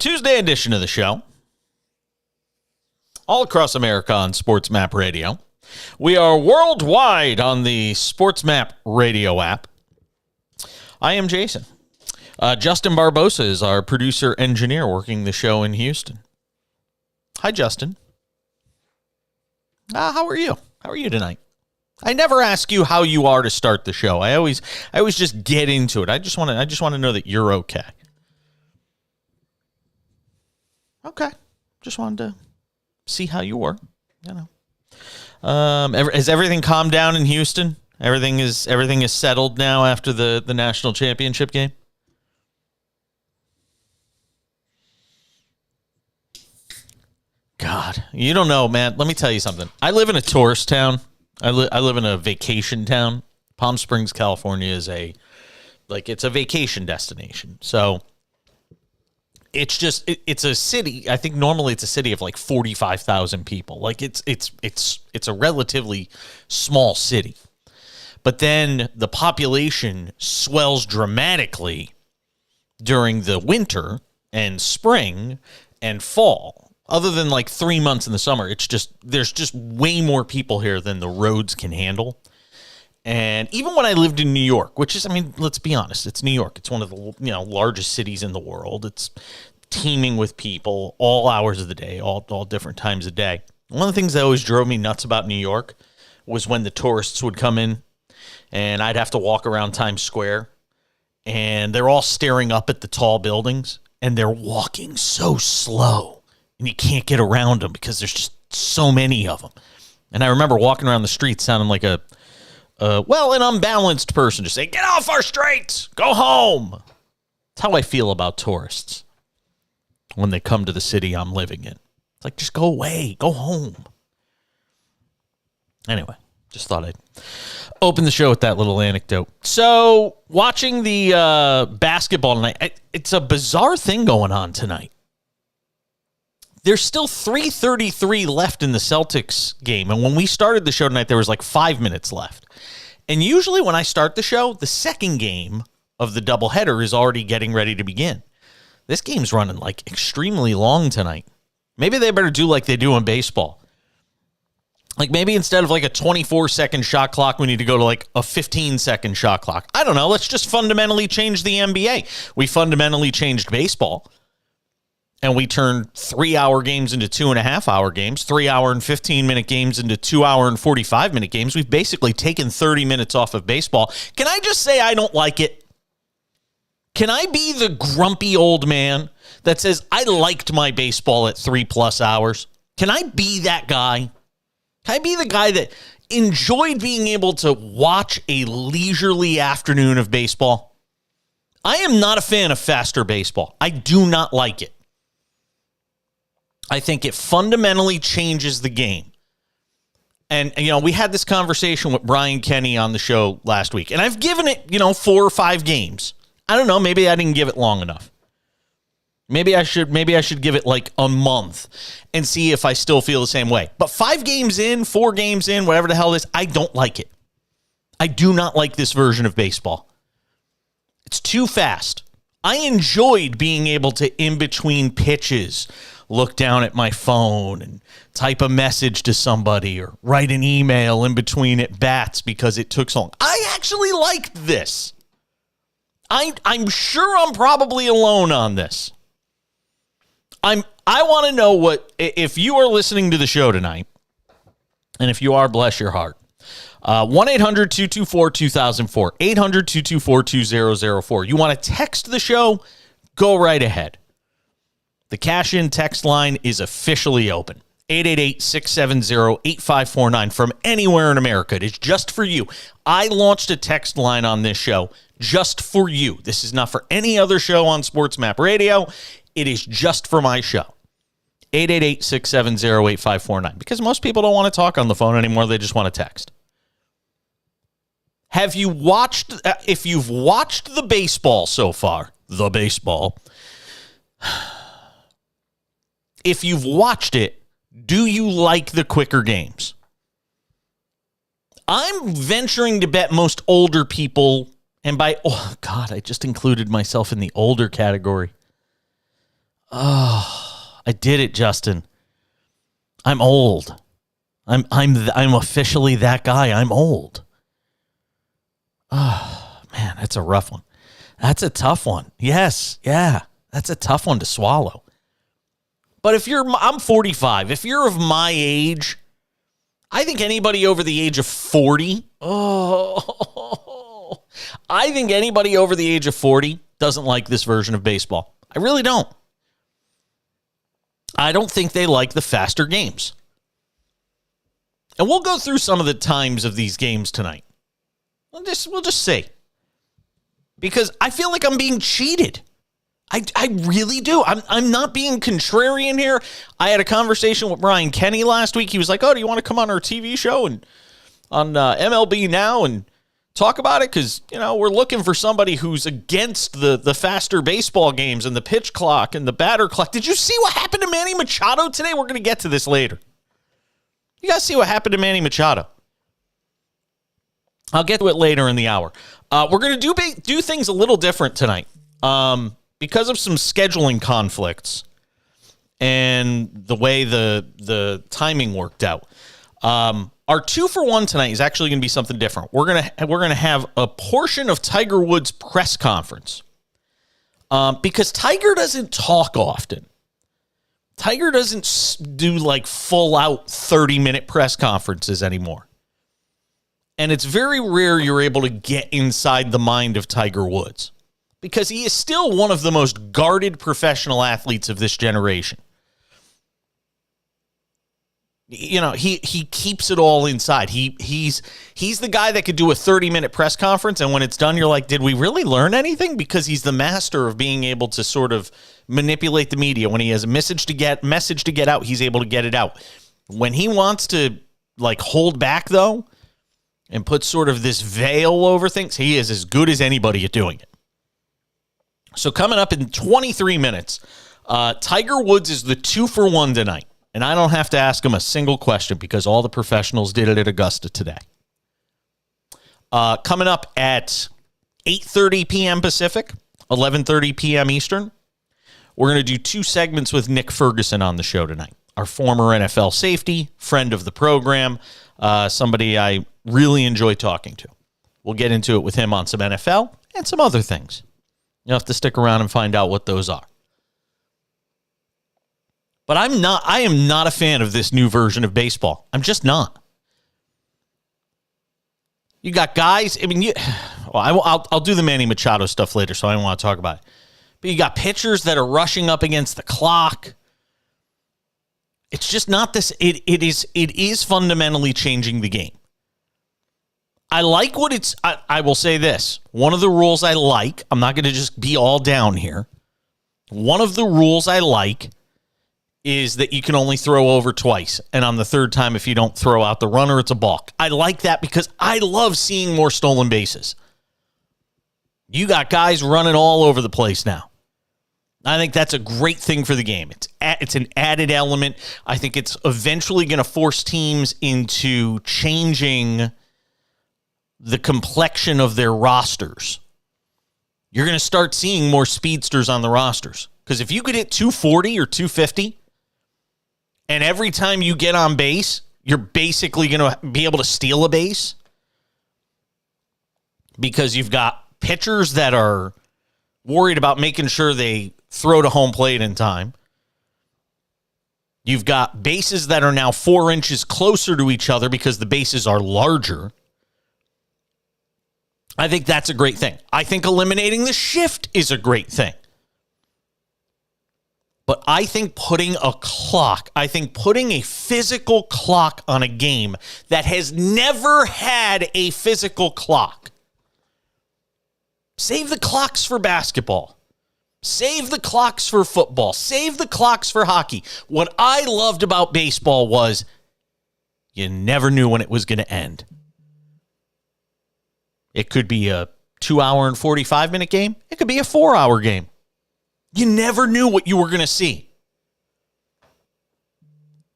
Tuesday edition of the show. All across America on SportsMap Radio. We are worldwide on the SportsMap Radio app. I am Jason. Justin Barbosa is our producer-engineer working the show in Houston. Hi, Justin. How are you? How are you tonight? I never ask you how you are to start the show. I always just get into it. I just want to know that you're okay. Okay. Just wanted to see how you were. You know. Has everything calmed down in Houston? Everything is settled now after the national championship game? God, you don't know, man. Let me tell you something. I live in a tourist town. I live in a vacation town. Palm Springs, California is it's a vacation destination. So it's a city. I think normally it's a city of like 45,000 people. Like it's a relatively small city. But then the population swells dramatically during the winter and spring and fall. Other than like 3 months in the summer, there's just way more people here than the roads can handle. And even when I lived in New York, which is, I mean, let's be honest, it's New York. It's one of the largest cities in the world. It's teeming with people all hours of the day, all different times of day. One of the things that always drove me nuts about New York was when the tourists would come in and I'd have to walk around Times Square and they're all staring up at the tall buildings and they're walking so slow. And you can't get around them because there's just so many of them. And I remember walking around the street sounding like an unbalanced person, just saying, get off our streets, go home. That's how I feel about tourists when they come to the city I'm living in. It's like, just go away, go home. Anyway, just thought I'd open the show with that little anecdote. So, watching the basketball tonight, it's a bizarre thing going on tonight. There's still 3:33 left in the Celtics game. And when we started the show tonight, there was like 5 minutes left. And usually when I start the show, the second game of the doubleheader is already getting ready to begin. This game's running like extremely long tonight. Maybe they better do like they do in baseball. Like maybe instead of like a 24-second shot clock, we need to go to like a 15-second shot clock. I don't know. Let's just fundamentally change the NBA. We fundamentally changed baseball. And we turned 3-hour games into 2.5-hour games, 3-hour and 15-minute games into 2-hour and 45-minute games. We've basically taken 30 minutes off of baseball. Can I just say I don't like it? Can I be the grumpy old man that says I liked my baseball at 3+ hours? Can I be that guy? Can I be the guy that enjoyed being able to watch a leisurely afternoon of baseball? I am not a fan of faster baseball. I do not like it. I think it fundamentally changes the game. And, we had this conversation with Brian Kenny on the show last week. And I've given it, 4 or 5 games. I don't know. Maybe I didn't give it long enough. Maybe I should give it like a month and see if I still feel the same way. But 5 games in, 4 games in, whatever the hell it is, I don't like it. I do not like this version of baseball. It's too fast. I enjoyed being able to, in between pitches, look down at my phone and type a message to somebody or write an email in between at bats because it took so long. I actually liked this. I'm sure I'm probably alone on this. I want to know what, if you are listening to the show tonight, and if you are, bless your heart. 1-800-224-2004, 800-224-2004. You want to text the show? Go right ahead. The cash-in text line is officially open. 888-670-8549 from anywhere in America. It is just for you. I launched a text line on this show just for you. This is not for any other show on SportsMap Radio. It is just for my show. 888-670-8549. Because most people don't want to talk on the phone anymore. They just want to text. Have you watched, if you've watched the baseball so far, if you've watched it, do you like the quicker games? I'm venturing to bet most older people, and I just included myself in the older category. I did it, Justin. I'm old. I'm officially that guy. I'm old. Oh, man, that's a rough one. That's a tough one. Yes, yeah, that's a tough one to swallow. But I'm 45. If you're of my age, I think anybody over the age of 40, I think anybody over the age of 40 doesn't like this version of baseball. I really don't. I don't think they like the faster games. And we'll go through some of the times of these games tonight. We'll just see. Because I feel like I'm being cheated. I really do. I'm not being contrarian here. I had a conversation with Brian Kenny last week. He was like, "Oh, do you want to come on our TV show and on MLB Now and talk about it? Because, we're looking for somebody who's against the faster baseball games and the pitch clock and the batter clock." Did you see what happened to Manny Machado today? We're going to get to this later. You guys see what happened to Manny Machado? I'll get to it later in the hour. We're going to do things a little different tonight. Because of some scheduling conflicts and the way the timing worked out. Our 2-for-1 tonight is actually going to be something different. We're gonna have a portion of Tiger Woods' press conference because Tiger doesn't talk often. Tiger doesn't do like full out 30-minute press conferences anymore. And it's very rare you're able to get inside the mind of Tiger Woods because he is still one of the most guarded professional athletes of this generation. He keeps it all inside. He's the guy that could do a 30-minute press conference, and when it's done, you're like, did we really learn anything? Because he's the master of being able to sort of manipulate the media. When he has a message to get out, he's able to get it out. When he wants to like hold back though, and put sort of this veil over things, he is as good as anybody at doing it. So coming up in 23 minutes, Tiger Woods is the 2-for-1 tonight. And I don't have to ask him a single question because all the professionals did it at Augusta today. Coming up at 8:30 p.m. Pacific, 11:30 p.m. Eastern, we're going to do 2 segments with Nick Ferguson on the show tonight. Our former NFL safety, friend of the program, somebody I really enjoy talking to. We'll get into it with him on some NFL and some other things. You'll have to stick around and find out what those are. But I am not a fan of this new version of baseball. I'm just not. You got guys, I'll do the Manny Machado stuff later, so I don't want to talk about it. But you got pitchers that are rushing up against the clock. It's just not this. It is fundamentally changing the game. I like what it's. I will say this. One of the rules I like, I'm not going to just be all down here. One of the rules I like is that you can only throw over twice. And on the third time, if you don't throw out the runner, it's a balk. I like that because I love seeing more stolen bases. You got guys running all over the place now. I think that's a great thing for the game. It's an added element. I think it's eventually going to force teams into changing the complexion of their rosters. You're going to start seeing more speedsters on the rosters. Because if you could hit 240 or 250, and every time you get on base, you're basically going to be able to steal a base because you've got pitchers that are worried about making sure they throw to home plate in time. You've got bases that are now 4 inches closer to each other because the bases are larger. I think that's a great thing. I think eliminating the shift is a great thing. But I think putting a physical clock on a game that has never had a physical clock. Save the clocks for basketball. Save the clocks for football. Save the clocks for hockey. What I loved about baseball was you never knew when it was going to end. It could be a 2-hour and 45-minute game. It could be a 4-hour game. You never knew what you were going to see.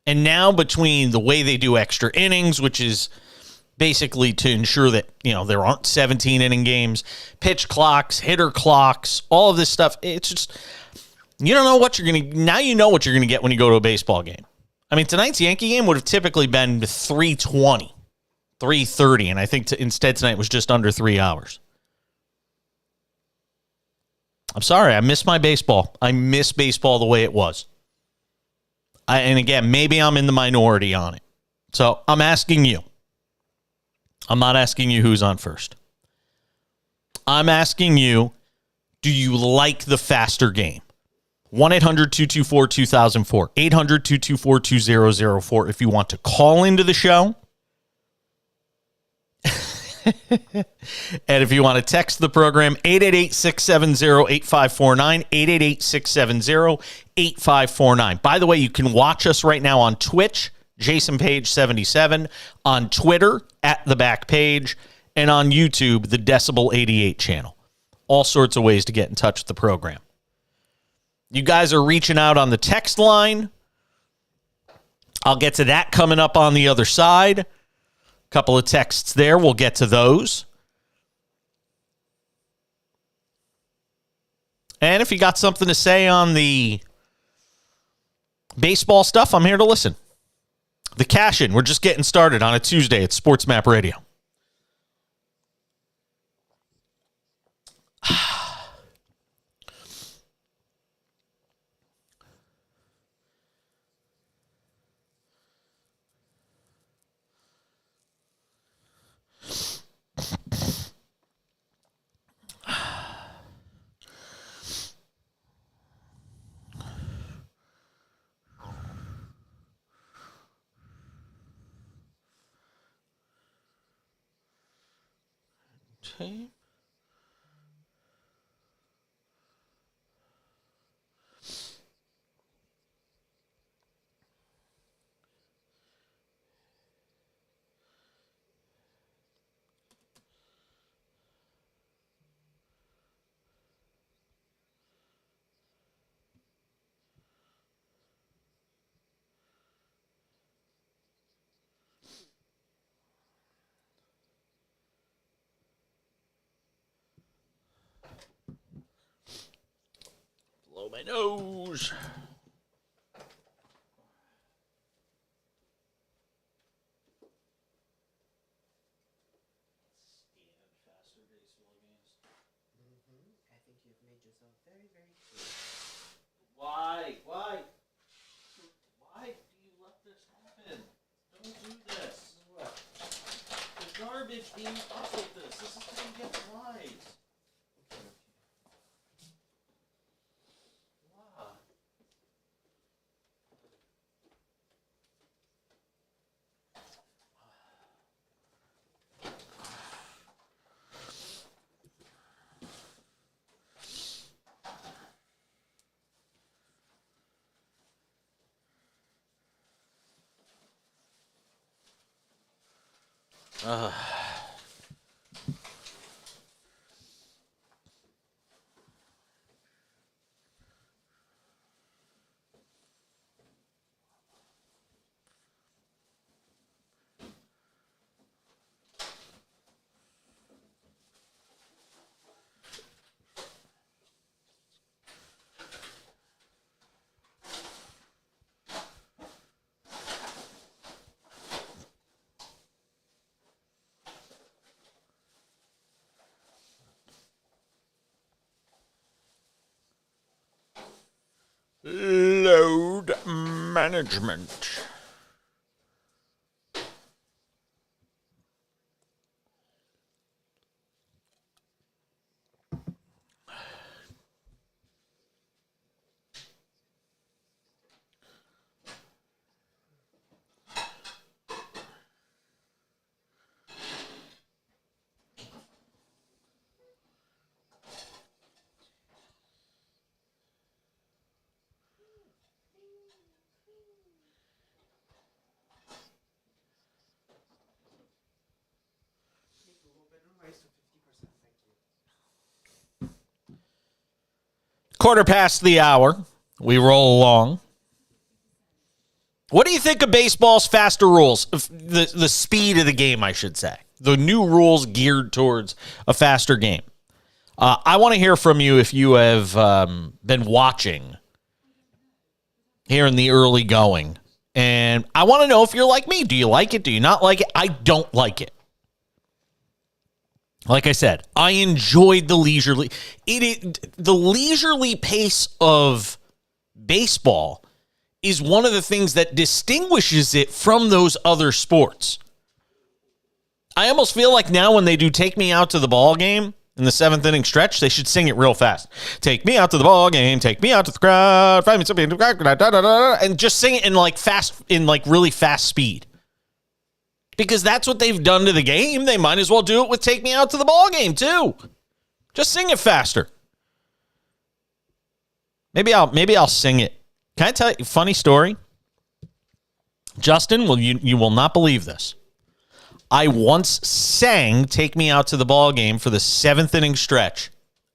And now between the way they do extra innings, which is basically to ensure that, there aren't 17-inning games, pitch clocks, hitter clocks, all of this stuff, it's just, You don't know what you're going to, now you know what you're going to get when you go to a baseball game. I mean, tonight's Yankee game would have typically been 3:20, 3:30, and I think instead tonight was just under 3 hours. I'm sorry, I miss my baseball. I miss baseball the way it was. And again, maybe I'm in the minority on it. So I'm asking you. I'm not asking you who's on first. I'm asking you, do you like the faster game? 1-800-224-2004, 800-224-2004 if you want to call into the show. And if you want to text the program, 888-670-8549, 888-670-8549. By the way, you can watch us right now on Twitch, Jason Page 77, on Twitter, at The Back Page, and on YouTube, the Decibel 88 channel. All sorts of ways to get in touch with the program. You guys are reaching out on the text line. I'll get to that coming up on the other side. Couple of texts there. We'll get to those. And if you got something to say on the baseball stuff, I'm here to listen. The cash-in. We're just getting started on a Tuesday at SportsMap Radio. Okay. Blow my nose. I think you've made yourself very, very clear. Why? Why do you let this happen? Don't do this. What? The garbage being up with this. This is how you get flies. Wow. Load management. Quarter past the hour. We roll along. What do you think of baseball's faster rules? The speed of the game, I should say. The new rules geared towards a faster game. I want to hear from you if you have been watching here in the early going. And I want to know if you're like me. Do you like it? Do you not like it? I don't like it. Like I said, I enjoyed the leisurely. The leisurely pace of baseball is one of the things that distinguishes it from those other sports. I almost feel like now when they do Take Me Out to the Ball Game in the 7th inning stretch, they should sing it real fast. Take me out to the ball game, take me out to the crowd, find me something, and just sing it in really fast speed. Because that's what they've done to the game. They might as well do it with Take Me Out to the Ball Game too. Just sing it faster. Maybe I'll sing it. Can I tell you a funny story? Justin, you will not believe this. I once sang Take Me Out to the Ball Game for the 7th inning stretch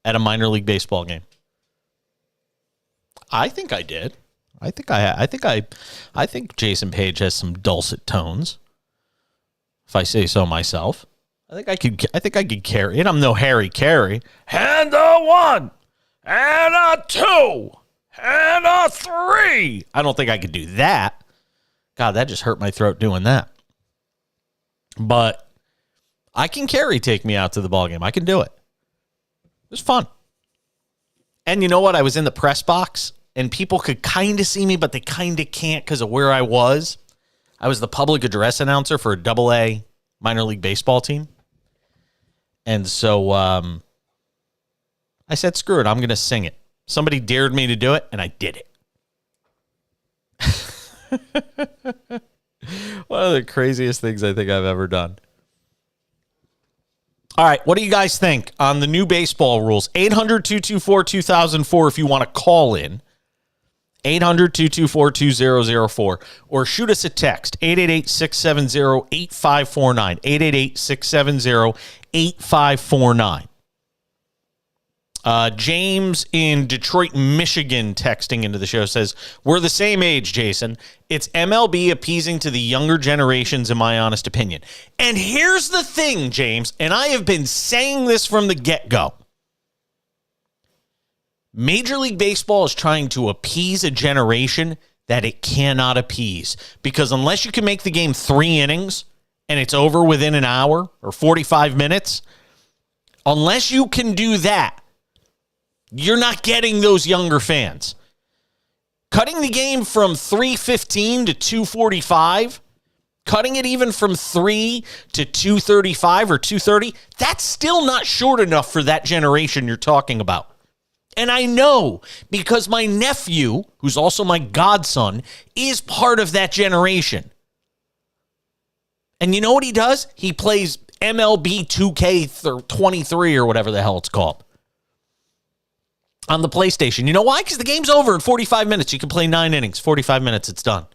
at a minor league baseball game. I think I did. I think Jason Page has some dulcet tones, if I say so myself. I think I could carry it. I'm no Harry Carey. And a 1, and a 2, and a 3. I don't think I could do that. God, that just hurt my throat doing that. But I can carry Take Me Out to the Ball Game. I can do it. It was fun. And you know what? I was in the press box, and people could kind of see me, but they kind of can't because of where I was. I was the public address announcer for a AA minor league baseball team. And so I said, screw it, I'm going to sing it. Somebody dared me to do it, and I did it. One of the craziest things I think I've ever done. All right, what do you guys think on the new baseball rules? 800-224-2004 if you want to call in. 800-224-2004. Or shoot us a text, 888-670-8549. 888-670-8549. James in Detroit, Michigan, texting into the show says, we're the same age, Jason. It's MLB appeasing to the younger generations, in my honest opinion. And here's the thing, James, and I have been saying this from the get-go. Major League Baseball is trying to appease a generation that it cannot appease. Because unless you can make the game 3 innings and it's over within an hour or 45 minutes, unless you can do that, you're not getting those younger fans. Cutting the game from 3:15 to 2:45, cutting it even from 3 to 2:35 or 2:30, that's still not short enough for that generation you're talking about. And I know because my nephew, who's also my godson, is part of that generation. And you know what he does? He plays MLB 2K23 or whatever the hell it's called on the PlayStation. You know why? Because the game's over in 45 minutes. You can play 9 innings. 45 minutes, it's done.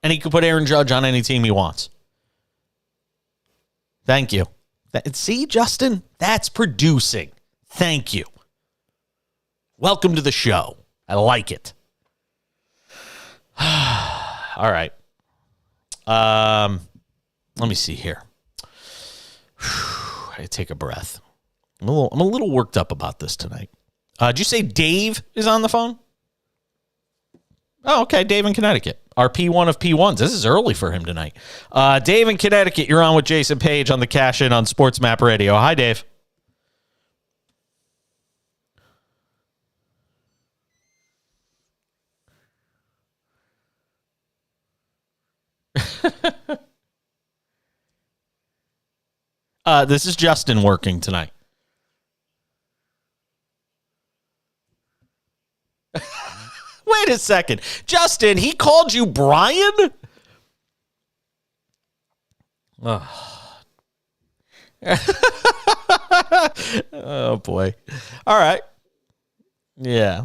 And he can put Aaron Judge on any team he wants. Thank you. See, Justin? That's producing. Thank you. Welcome to the show. I like it. All right. Let me see here. I take a breath. I'm a little worked up about this tonight. Did you say Dave is on the phone? Oh, okay. Dave in Connecticut. Our P1 of P1s. This is early for him tonight. Dave in Connecticut, you're on with Jason Page on the Cash In on SportsMap Radio. Hi, Dave. This is Justin working tonight. Wait a second. Justin, he called you Brian? Oh, oh boy. All right. Yeah.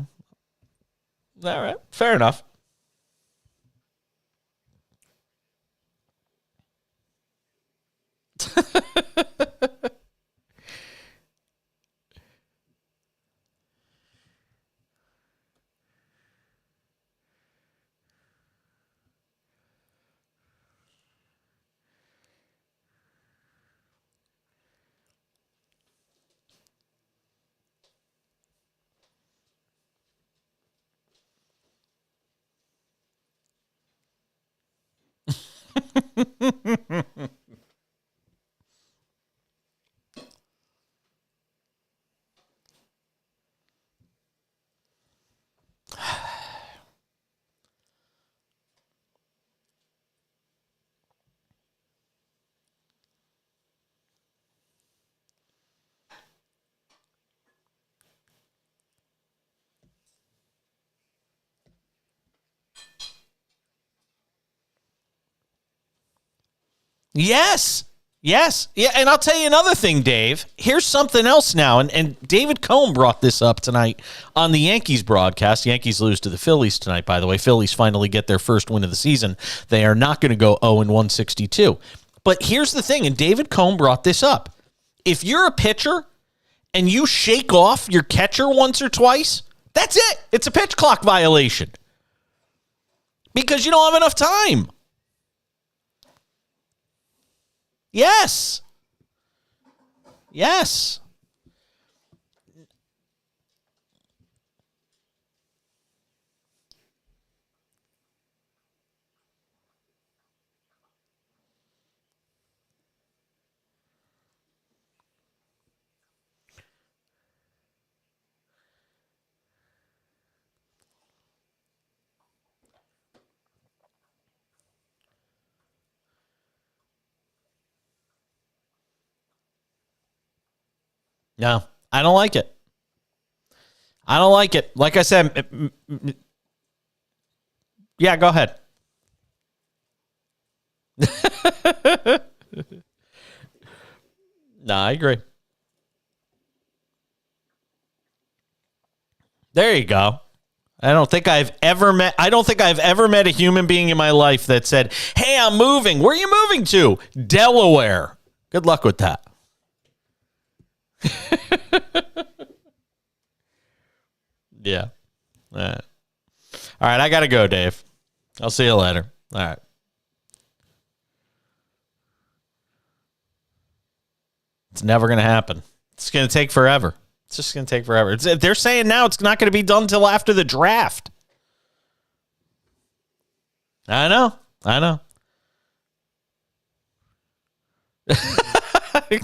All right. Fair enough. Yes. Yes. Yeah. And I'll tell you another thing, Dave. Here's something else now. And David Cohn brought this up tonight on the Yankees broadcast. Yankees lose to the Phillies tonight, by the way. Phillies finally get their first win of the season. They are not going to go 0-162. But here's the thing, and David Cohn brought this up. If you're a pitcher and you shake off your catcher once or twice, that's it. It's a pitch clock violation. Because you don't have enough time. Yes. Yes. No, I don't like it. I don't like it. Like I said, yeah, go ahead. No, I agree. There you go. I don't think I've ever met a human being in my life that said, "Hey, I'm moving." Where are you moving to? Delaware. Good luck with that. Yeah. All right, I got to go, Dave. I'll see you later. All right. It's never going to happen. It's going to take forever. It's just going to take forever. They're saying now it's not going to be done until after the draft. I know.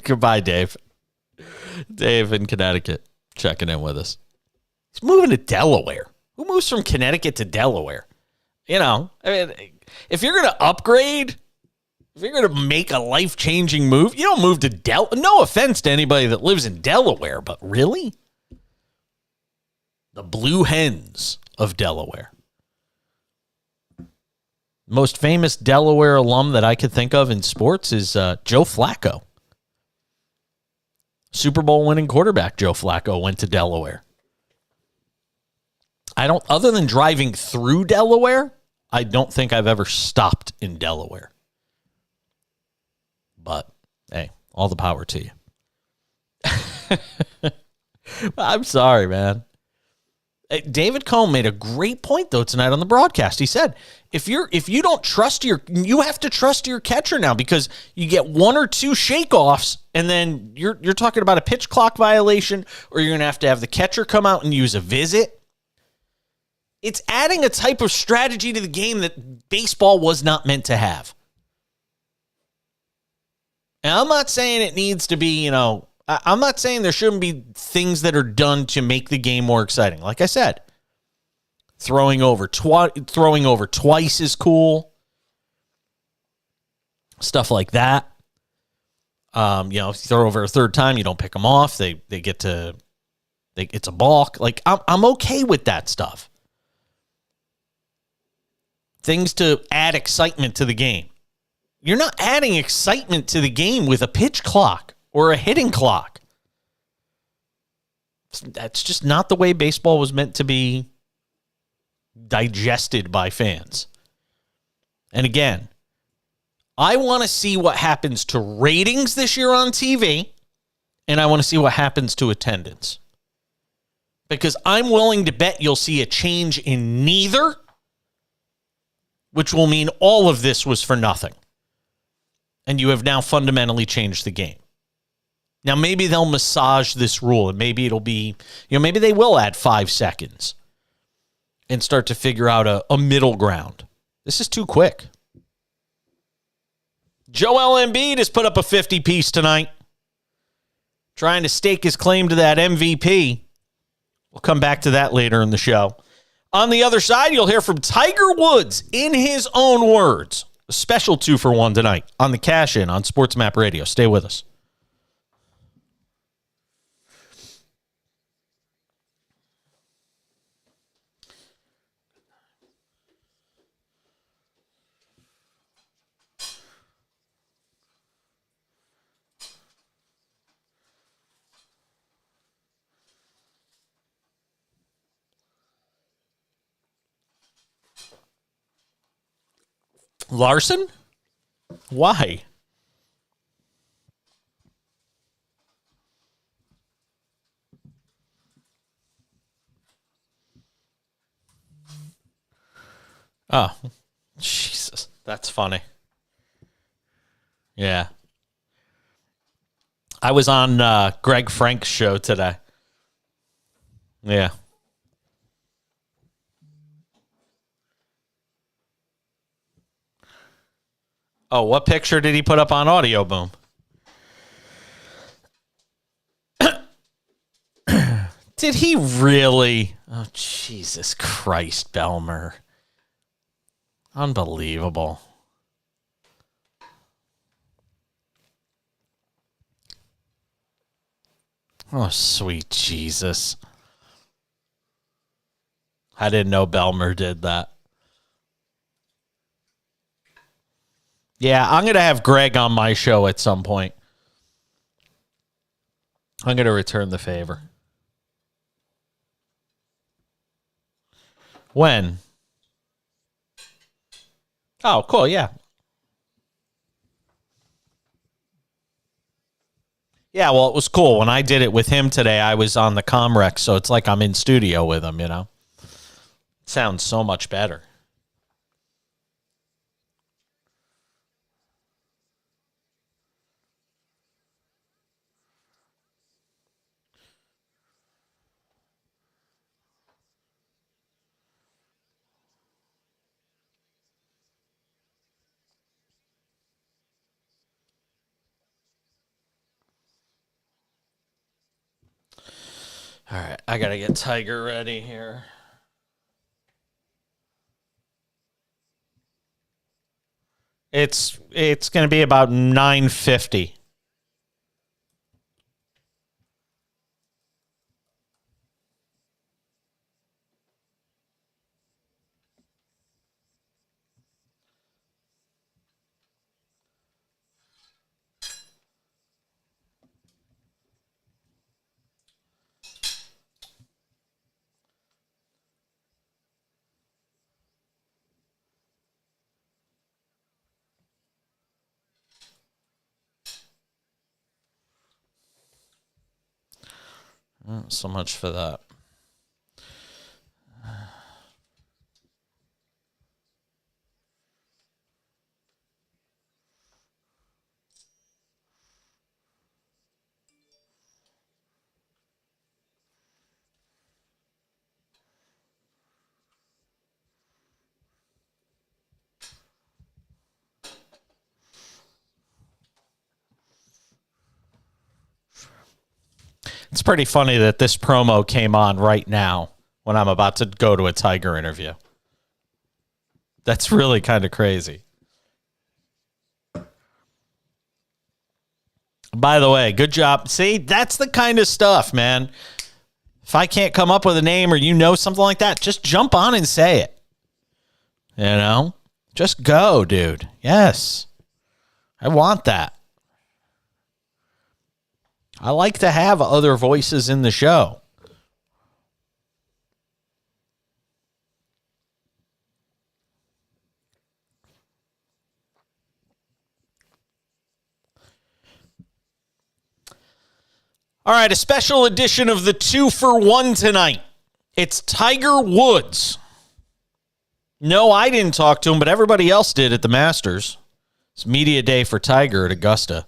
Goodbye, Dave. Dave in Connecticut checking in with us. He's moving to Delaware. Who moves from Connecticut to Delaware? You know, I mean, if you're going to upgrade, if you're going to make a life-changing move, you don't move to Delaware. No offense to anybody that lives in Delaware, but really? The Blue Hens of Delaware. Most famous Delaware alum that I could think of in sports is Joe Flacco. Super Bowl winning quarterback Joe Flacco went to Delaware. Other than driving through Delaware, I don't think I've ever stopped in Delaware. But, hey, all the power to you. I'm sorry, man. David Cohn made a great point, though, tonight on the broadcast. He said, if you don't trust you have to trust your catcher now because you get one or two shakeoffs and then you're talking about a pitch clock violation or you're going to have the catcher come out and use a visit. It's adding a type of strategy to the game that baseball was not meant to have. And I'm not saying it needs to be, I'm not saying there shouldn't be things that are done to make the game more exciting. Like I said, throwing over twice is cool. Stuff like that. If you throw over a third time, you don't pick them off. It's a balk. Like I'm okay with that stuff. Things to add excitement to the game. You're not adding excitement to the game with a pitch clock or a hitting clock. That's just not the way baseball was meant to be digested by fans. And again, I want to see what happens to ratings this year on TV, and I want to see what happens to attendance. Because I'm willing to bet you'll see a change in neither, which will mean all of this was for nothing. And you have now fundamentally changed the game. Now, maybe they'll massage this rule, and maybe it'll be, maybe they will add 5 seconds and start to figure out a middle ground. This is too quick. Joel Embiid has put up a 50-piece tonight, trying to stake his claim to that MVP. We'll come back to that later in the show. On the other side, you'll hear from Tiger Woods in his own words. A special 2-for-1 tonight on the Cash In on SportsMap Radio. Stay with us. Larson? Why? Oh, Jesus. That's funny. Yeah. I was on Greg Frank's show today. Yeah. Oh, what picture did he put up on Audio Boom? Did he really? Oh, Jesus Christ, Belmer. Unbelievable. Oh, sweet Jesus. I didn't know Belmer did that. Yeah, I'm going to have Greg on my show at some point. I'm going to return the favor. When? Oh, cool, yeah. Yeah, well, it was cool. When I did it with him today, I was on the Comrex, so it's like I'm in studio with him, you know? It sounds so much better. All right, I got to get Tiger ready here. It's going to be about 9:50. So much for that. It's pretty funny that this promo came on right now when I'm about to go to a Tiger interview. That's really kind of crazy. By the way, good job. See, that's the kind of stuff, man. If I can't come up with a name or you know something like that, just jump on and say it. You know? Just go, dude. Yes. I want that. I like to have other voices in the show. All right, a special edition of the 2-for-1 tonight. It's Tiger Woods. No, I didn't talk to him, but everybody else did at the Masters. It's media day for Tiger at Augusta.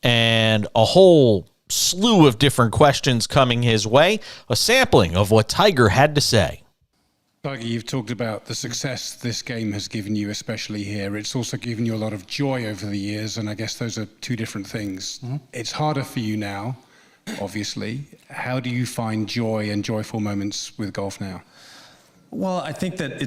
And a whole slew of different questions coming his way. A sampling of what Tiger had to say. Tiger, you've talked about the success this game has given you, especially here. It's also given you a lot of joy over the years, and I guess those are two different things. Mm-hmm. It's harder for you now, obviously. How do you find joy and joyful moments with golf now? Well, I think that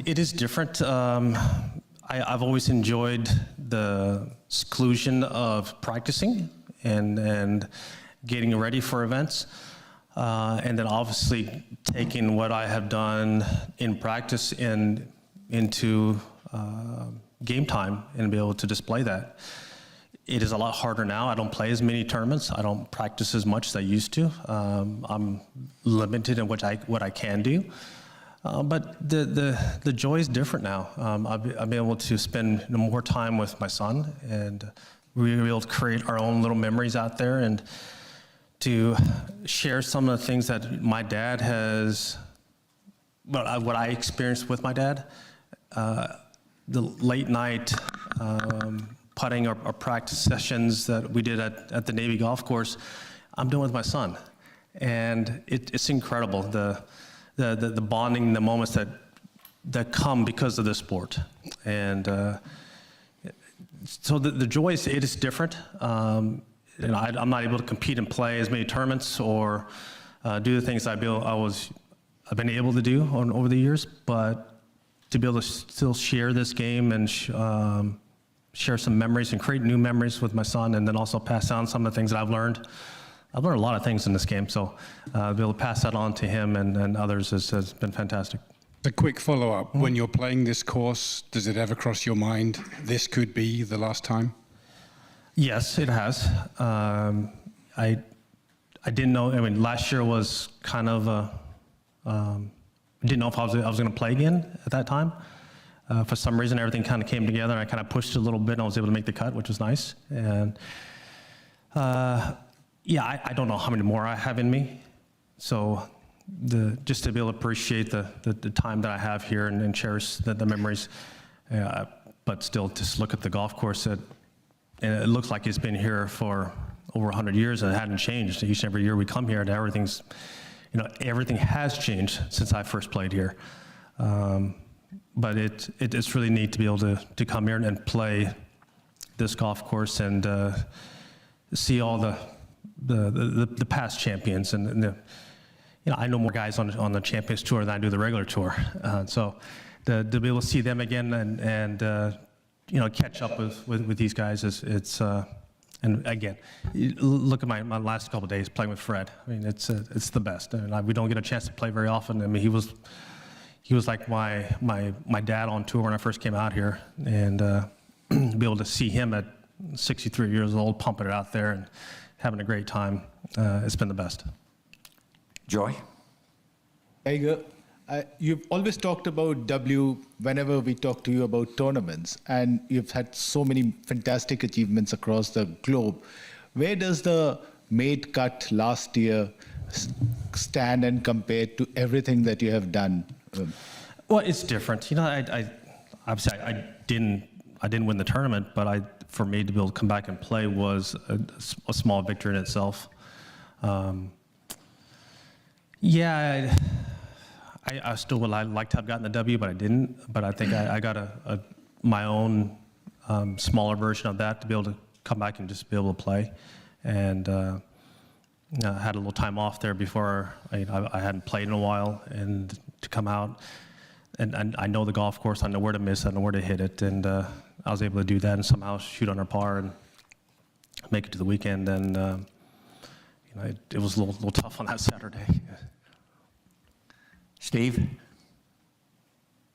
it is different. I've always enjoyed the seclusion of practicing and getting ready for events. And then obviously taking what I have done in practice into game time and be able to display that. It is a lot harder now. I don't play as many tournaments. I don't practice as much as I used to. I'm limited in what I can do. But the joy is different now. I've been able to spend more time with my son, and we were able to create our own little memories out there and to share some of the things that my dad has, what I experienced with my dad. The late night putting or practice sessions that we did at the Navy golf course, I'm doing with my son. And it's incredible, the bonding, the moments that come because of this sport. And so the joy, it is different. I'm not able to compete and play as many tournaments or do the things I've been able to do over the years, but to be able to still share this game and share some memories and create new memories with my son, and then also pass down some of the things that I've learned. I've learned a lot of things in this game, so be able to pass that on to him and others has been fantastic. A quick follow-up. When you're playing this course, does it ever cross your mind this could be the last time? Yes, it has. I didn't know. I mean, last year was kind of I didn't know if I was going to play again at that time. For some reason, everything kind of came together, and I kind of pushed it a little bit, and I was able to make the cut, which was nice. And I don't know how many more I have in me. So just to be able to appreciate the time that I have here and cherish the memories, but still just look at the golf course and it looks like it's been here for over 100 years and it hadn't changed. Each and every year we come here and everything has changed since I first played here. But it's really neat to be able to come here and play this golf course and see all the past champions and I know more guys on the Champions Tour than I do the regular tour. So to be able to see them again and catch up with these guys it's and again, look at my last couple of days playing with Fred. I mean, it's the best. I mean, we don't get a chance to play very often. I mean, he was like my dad on tour when I first came out here, and be able to see him at 63 years old pumping it out there and having a great time. It's been the best. Joy? Tiger, you've always talked about W whenever we talk to you about tournaments, and you've had so many fantastic achievements across the globe. Where does the made cut last year stand and compare to everything that you have done? Well, it's different. I obviously I didn't win the tournament, but for me to be able to come back and play was a small victory in itself. I still would like to have gotten the W, but I didn't. But I think I got my own smaller version of that to be able to come back and just be able to play. And I had a little time off there before I hadn't played in a while, and to come out. And I know the golf course. I know where to miss it. I know where to hit it. And I was able to do that and somehow shoot under par and make it to the weekend. And it was a little tough on that Saturday. Steve?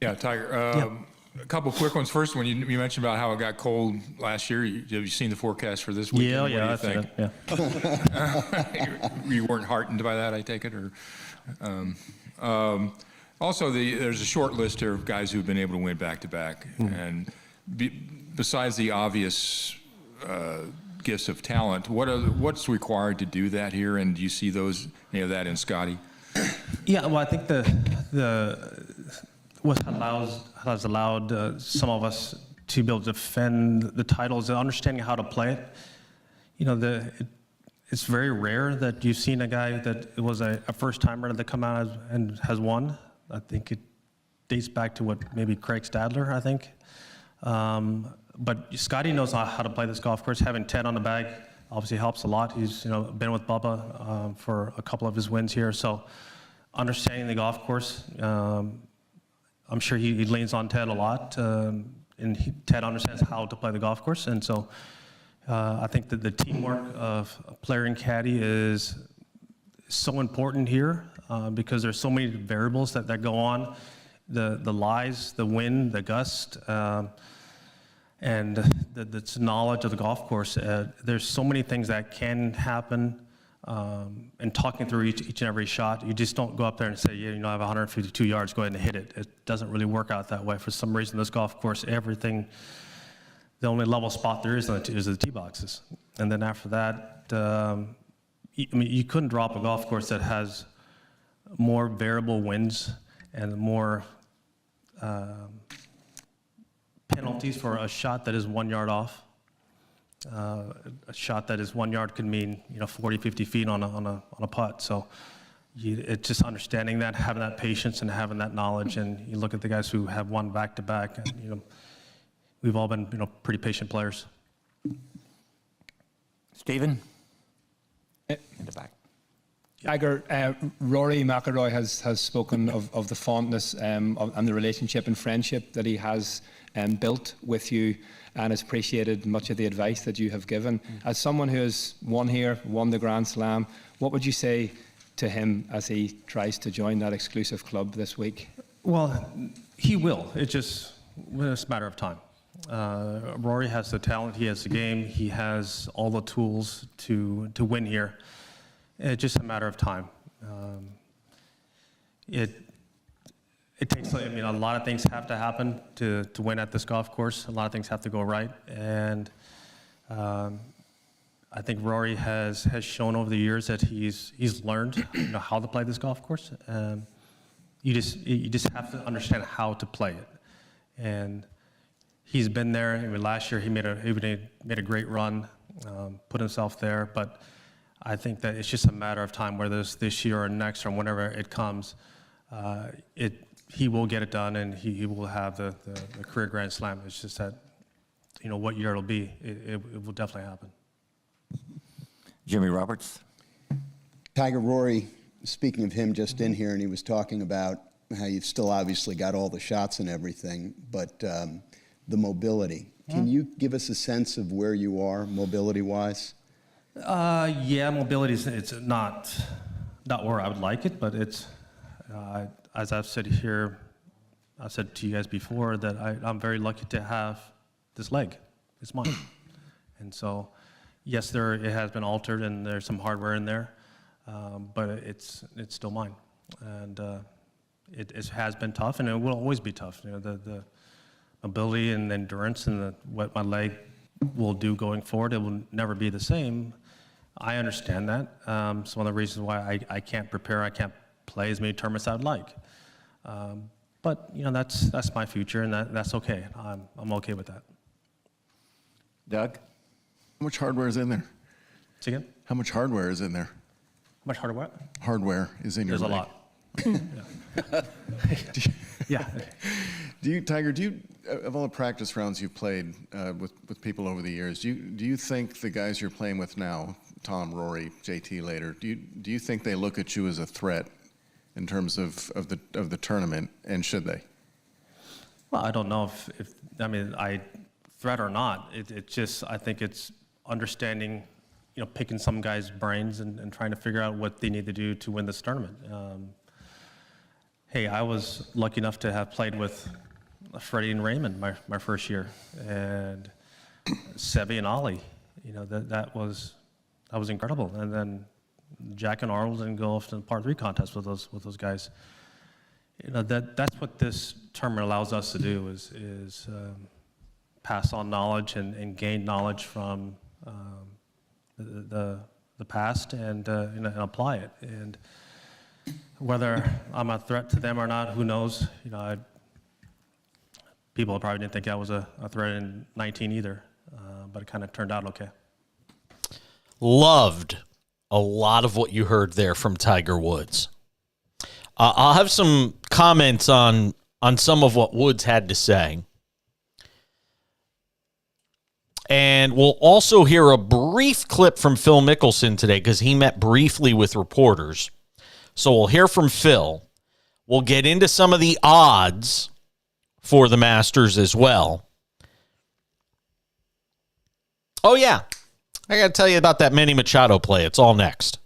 Yeah, Tiger. A couple quick ones. First, when you mentioned about how it got cold last year, have you seen the forecast for this weekend? Yeah, what do you think? Yeah. You weren't heartened by that, I take it, or? Also, there's a short list here of guys who've been able to win back-to-back, and besides the obvious gifts of talent, what's required to do that here, and do you see any of that in Scotty? Yeah, well, I think what has allowed some of us to be able to defend the titles and understanding how to play it. It's very rare that you've seen a guy that was a first-timer that come out and has won. I think dates back to what maybe Craig Stadler, I think. But Scotty knows how to play this golf course. Having Ted on the bag obviously helps a lot. He's been with Bubba for a couple of his wins here, so understanding the golf course, I'm sure he leans on Ted a lot, and Ted understands how to play the golf course, and so I think that the teamwork of player and caddy is so important here because there's so many variables that go on, the lies, the wind, the gust, and the knowledge of the golf course. There's so many things that can happen, and talking through each and every shot, you just don't go up there and say, I have 152 yards, go ahead and hit it. It doesn't really work out that way. For some reason, this golf course, the only level spot there is the tee boxes. And then after that, you couldn't drop a golf course that has more variable winds and more penalties for a shot that is 1 yard off. A shot that is 1 yard could mean 40, 50 feet on a putt. So it's just understanding that, having that patience, and having that knowledge. And you look at the guys who have won back to back. We've all been pretty patient players. Stephen? In the back. Tiger, Rory McIlroy has spoken of the fondness and the relationship and friendship that he has built with you, and has appreciated much of the advice that you have given. As someone who has won the Grand Slam, what would you say to him as he tries to join that exclusive club this week? Well, he will. It's just a matter of time. Rory has the talent, he has the game, he has all the tools to win here. It's just a matter of time. It takes, a lot of things have to happen to win at this golf course. A lot of things have to go right. And I think Rory has shown over the years that he's learned how to play this golf course. You just have to understand how to play it. And he's been there. Last year he made a great run, put himself there. But I think that it's just a matter of time, whether it's this year or next or whenever it comes. He will get it done, and he will have the career Grand Slam. It's just that, what year it'll be. It will definitely happen. Jimmy Roberts? Tiger, Rory, speaking of him just in here, and he was talking about how you've still obviously got all the shots and everything, but the mobility. Can you give us a sense of where you are mobility-wise? Yeah, mobility it's not where I would like it, but it's as I've said here, I've said to you guys before that I'm very lucky to have this leg. It's mine, and so yes, it has been altered and there's some hardware in there, but it's still mine, and it has been tough, and it will always be tough. The mobility and endurance and what my leg will do going forward, it will never be the same. I understand that. It's one of the reasons why I can't prepare, I can't play as many tournaments I'd like. But that's my future, and that's okay. I'm okay with that. Doug? How much hardware is in there? Say again? How much hardware is in there? How much hardware? Hardware is in your There's leg. a lot. Yeah. Tiger, of all the practice rounds you've played with people over the years, do you think the guys you're playing with now, Tom, Rory, JT later, do you think they look at you as a threat in terms of the tournament, and should they? Well, I don't know if I threat or not. It just, I think it's understanding, picking some guys' brains and trying to figure out what they need to do to win this tournament. Hey, I was lucky enough to have played with Freddie and Raymond my first year, and Seve and Ollie. That was incredible. And then Jack and Arnold and go off to the par 3 contest with those guys. That's what this tournament allows us to do is pass on knowledge and gain knowledge from the past and apply it. And whether I'm a threat to them or not, who knows? People probably didn't think I was a threat in 19 either, but it kind of turned out okay. Loved a lot of what you heard there from Tiger Woods. I'll have some comments on on some of what Woods had to say. And we'll also hear a brief clip from Phil Mickelson today because he met briefly with reporters. So we'll hear from Phil. We'll get into some of the odds for the Masters as well. Oh, yeah. I got to tell you about that Manny Machado play. It's all next.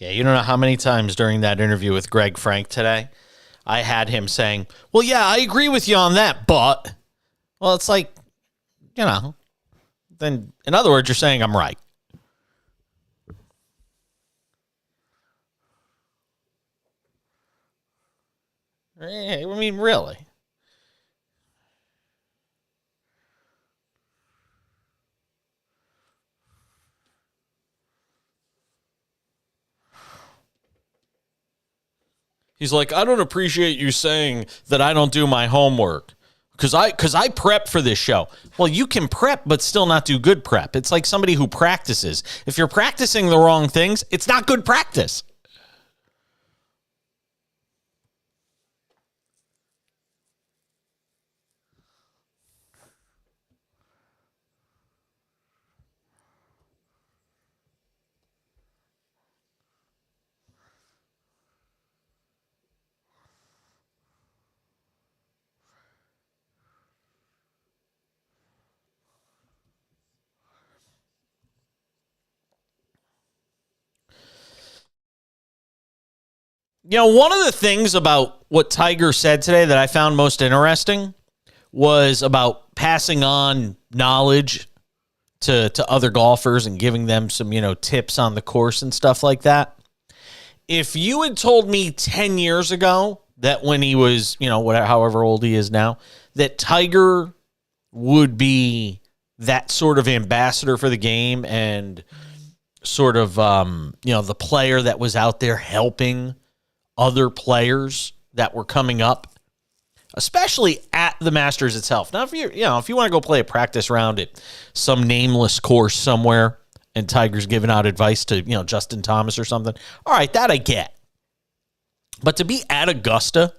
Yeah, you don't know how many times during that interview with Greg Frank today, I had him saying, well, yeah, I agree with you on that, but, well, it's like, then in other words, you're saying I'm right. I mean, really. He's like, I don't appreciate you saying that I don't do my homework because I prep for this show. Well, you can prep, but still not do good prep. It's like somebody who practices. If you're practicing the wrong things, it's not good practice. One of the things about what Tiger said today that I found most interesting was about passing on knowledge to other golfers and giving them some, tips on the course and stuff like that. If you had told me 10 years ago that when he was, whatever, however old he is now, that Tiger would be that sort of ambassador for the game and sort of, the player that was out there helping other players that were coming up, especially at the Masters itself. Now, if you want to go play a practice round at some nameless course somewhere and Tiger's giving out advice to, Justin Thomas or something, all right, that I get. But to be at Augusta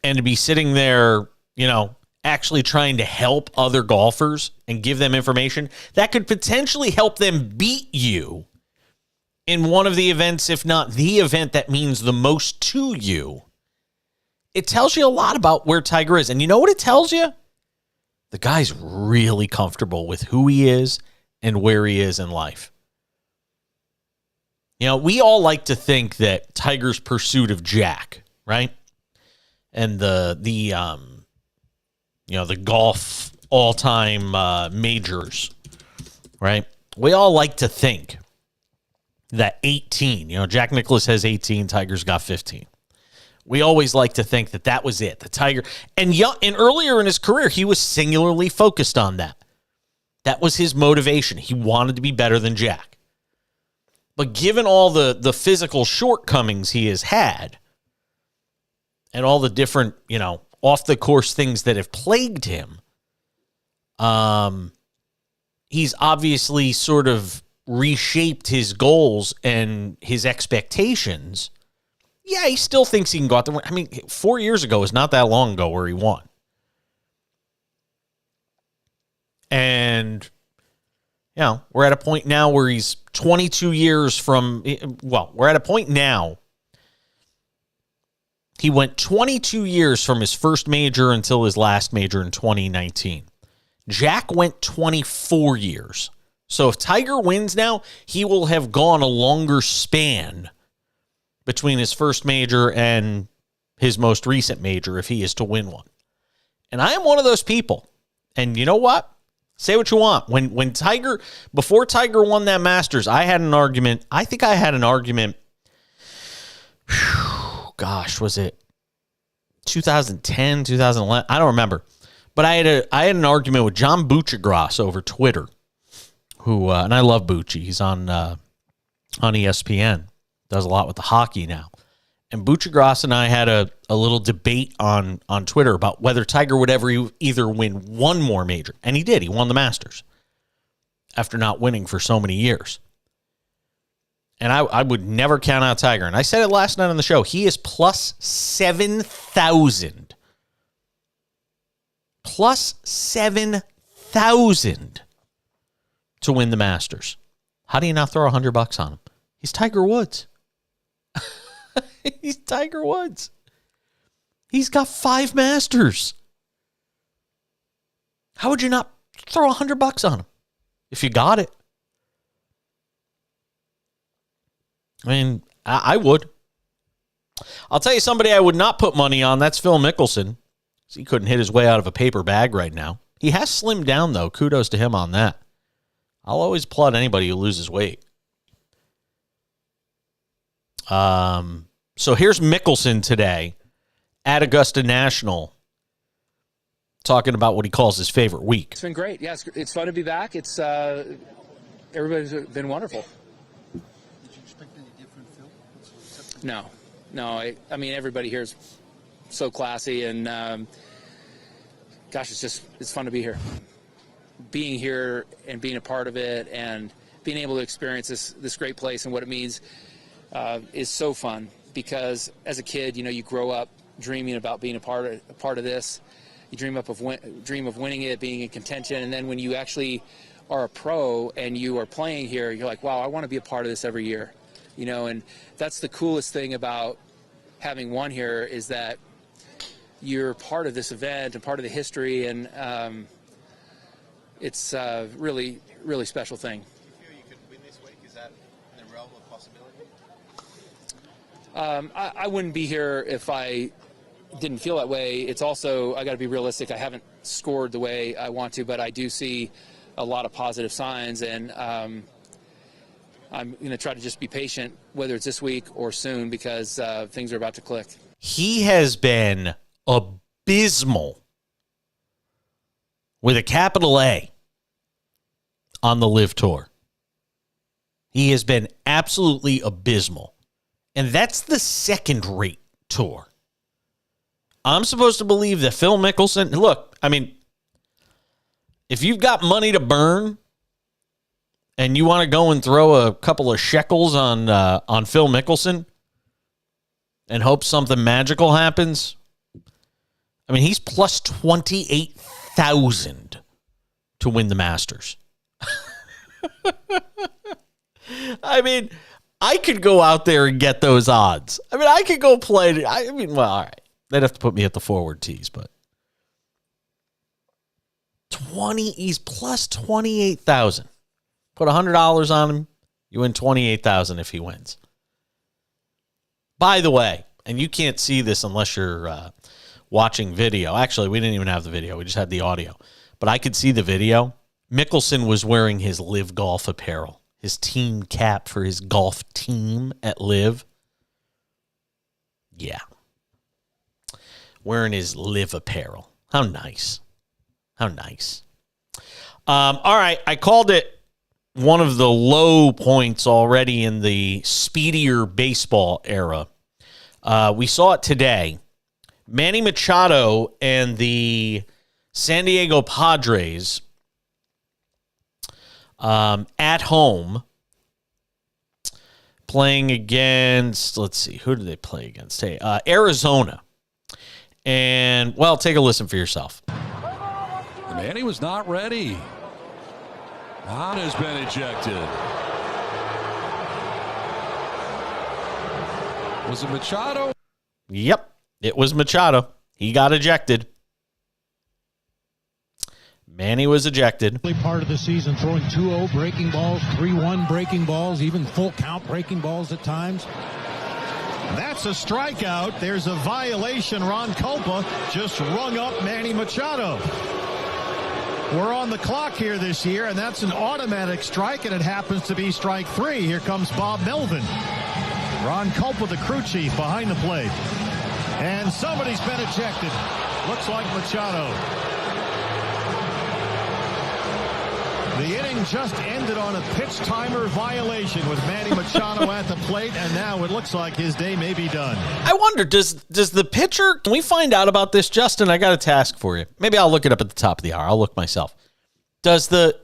and to be sitting there, actually trying to help other golfers and give them information that could potentially help them beat you in one of the events, if not the event that means the most to you, it tells you a lot about where Tiger is. And you know what it tells you? The guy's really comfortable with who he is and where he is in life. We all like to think that Tiger's pursuit of Jack, right? And the golf all-time majors, right? We all like to think that 18, Jack Nicklaus has 18, Tiger's got 15. We always like to think that that was it, the Tiger. And earlier in his career, he was singularly focused on that. That was his motivation. He wanted to be better than Jack. But given all the physical shortcomings he has had and all the different, off-the-course things that have plagued him, he's obviously sort of reshaped his goals and his expectations. Yeah, he still thinks he can go out there. I mean, 4 years ago is not that long ago where he won. And, we're at a point now where he's 22 years from, we're at a point now. He went 22 years from his first major until his last major in 2019. Jack went 24 years. So if Tiger wins now, he will have gone a longer span between his first major and his most recent major if he is to win one. And I am one of those people. And you know what? Say what you want. When Tiger, before Tiger won that Masters, I had an argument. I think I had an argument. Gosh, was it 2010, 2011? I don't remember. But I had an argument with John Buccigross over Twitter, who and I love Bucci. He's on ESPN. Does a lot with the hockey now. And Buccigross and I had a little debate on Twitter about whether Tiger would ever either win one more major. And he did. He won the Masters after not winning for so many years. And I would never count out Tiger. And I said it last night on the show. He is plus 7,000. Plus 7,000 to win the Masters. How do you not throw $100 on him? He's Tiger Woods. He's Tiger Woods. He's got 5 Masters. How would you not throw $100 on him if you got it? I mean, I would. I'll tell you somebody I would not put money on. That's Phil Mickelson. He couldn't hit his way out of a paper bag right now. He has slimmed down, though. Kudos to him on that. I'll always applaud anybody who loses weight. So here's Mickelson today at Augusta National talking about what he calls his favorite week. It's been great. Yeah, it's fun to be back. It's everybody's been wonderful. Did you expect any different, Phil? No. I mean, everybody here is so classy, and gosh, it's fun to be here. Being here and being a part of it and being able to experience this great place and what it means is so fun, because as a kid, you grow up dreaming about being a part of this. You dream of winning it, being in contention, and then when you actually are a pro and you are playing here, you're like, wow, I want to be a part of this every year. And that's the coolest thing about having won here, is that you're part of this event and part of the history, and it's a really, really special thing. Do you feel you could win this week? Is that in the realm of possibility? I wouldn't be here if I didn't feel that way. It's also, I got to be realistic. I haven't scored the way I want to, but I do see a lot of positive signs, and I'm going to try to just be patient, whether it's this week or soon, because things are about to click. He has been abysmal with a capital A on the Live Tour. He has been absolutely abysmal. And that's the second-rate tour. I'm supposed to believe that Phil Mickelson... Look, I mean, if you've got money to burn and you want to go and throw a couple of shekels on Phil Mickelson and hope something magical happens, I mean, he's plus 28,000 to win the Masters. I mean, I could go out there and get those odds. I mean, I could go play. Well, all right. They'd have to put me at the forward tees, but he's plus 28,000. Put $100 on him, you win 28,000 if he wins. By the way, and you can't see this unless you're watching video. Actually, we didn't even have the video. We just had the audio. But I could see the video. Mickelson was wearing his Live Golf apparel, his team cap for his golf team at Live. Yeah. Wearing his Live apparel. How nice. How nice. All right, I called it one of the low points already in the speedier baseball era. We saw it today. Manny Machado and the San Diego Padres at home playing against, let's see, who did they play against? Hey, Arizona. And, well, take a listen for yourself. Manny was not ready. Juan has been ejected. Was it Machado? Yep, it was Machado. He got ejected. Manny was ejected. Part of the season, throwing 2-0 breaking balls, 3-1 breaking balls, even full count breaking balls at times. That's a strikeout. There's a violation. Ron Culpa just rung up Manny Machado. We're on the clock here this year, and that's an automatic strike, and it happens to be strike 3. Here comes Bob Melvin. Ron Culpa, the crew chief, behind the plate. And somebody's been ejected. Looks like Machado. The inning just ended on a pitch timer violation with Manny Machado at the plate, and now it looks like his day may be done. I wonder, does the pitcher, can we find out about this, Justin? I got a task for you. Maybe I'll look it up at the top of the hour. I'll look myself. Does the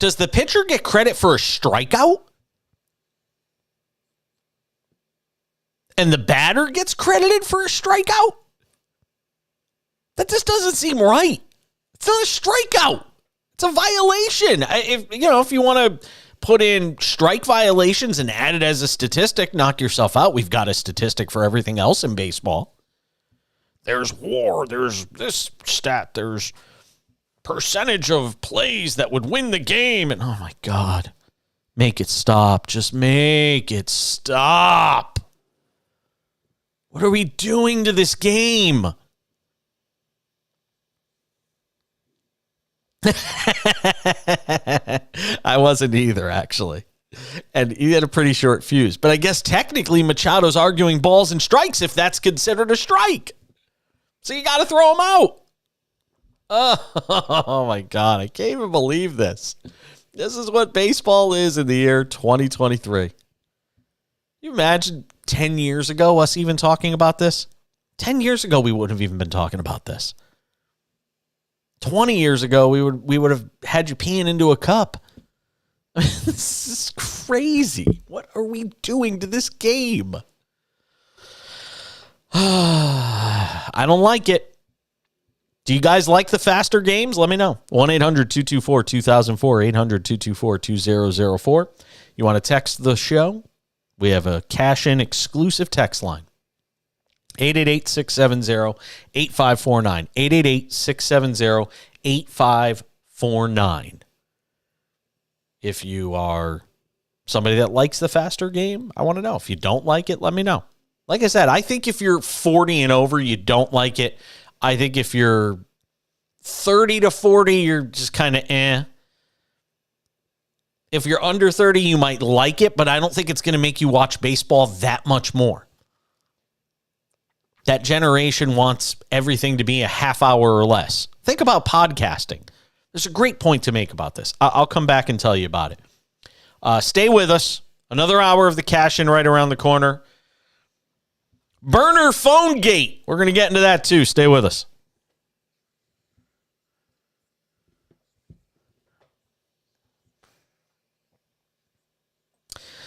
pitcher get credit for a strikeout? And the batter gets credited for a strikeout? That just doesn't seem right. It's not a strikeout. It's a violation. If you want to put in strike violations and add it as a statistic, knock yourself out. We've got a statistic for everything else in baseball. There's WAR. There's this stat. There's percentage of plays that would win the game. And oh my God, make it stop. Just make it stop. What are we doing to this game? I wasn't either, actually. And he had a pretty short fuse. But I guess technically Machado's arguing balls and strikes if that's considered a strike. So you got to throw him out. Oh, my God. I can't even believe this. This is what baseball is in the year 2023. You imagine 10 years ago us even talking about this? 10 years ago we wouldn't have even been talking about this. 20 years ago, we would have had you peeing into a cup. This is crazy. What are we doing to this game? I don't like it. Do you guys like the faster games? Let me know. 1-800-224-2004, 800-224-2004. You want to text the show? We have a cash-in exclusive text line. 888-670-8549. 888-670-8549. If you are somebody that likes the faster game, I want to know. If you don't like it, let me know. Like I said, I think if you're 40 and over, you don't like it. I think if you're 30 to 40, you're just kind of eh. If you're under 30, you might like it, but I don't think it's going to make you watch baseball that much more. That generation wants everything to be a half hour or less. Think about podcasting. There's a great point to make about this. I'll come back and tell you about it. Stay with us. Another hour of the cash in right around the corner. Burner phone gate. We're going to get into that too. Stay with us.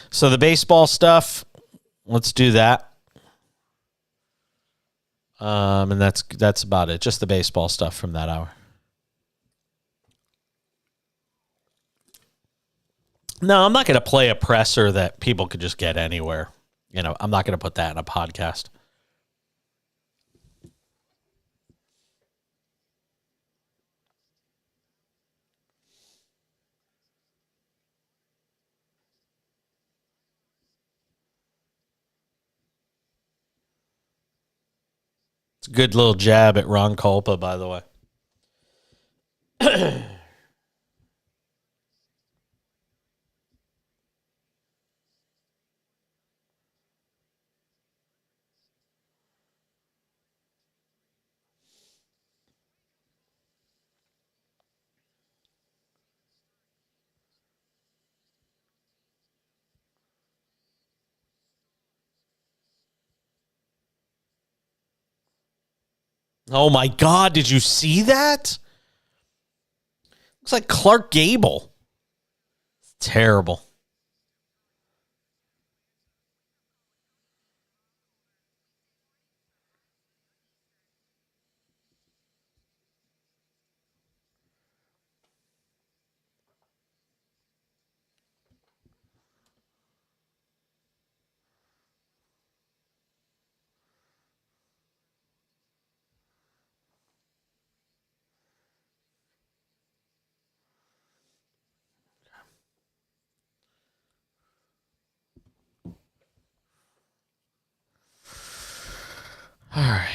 So the baseball stuff, let's do that. And that's about it. Just the baseball stuff from that hour. No, I'm not going to play a presser that people could just get anywhere. You know, I'm not going to put that in a podcast. It's a good little jab at Ron Culpa, by the way. Oh my God, did you see that? Looks like Clark Gable. It's terrible. All right.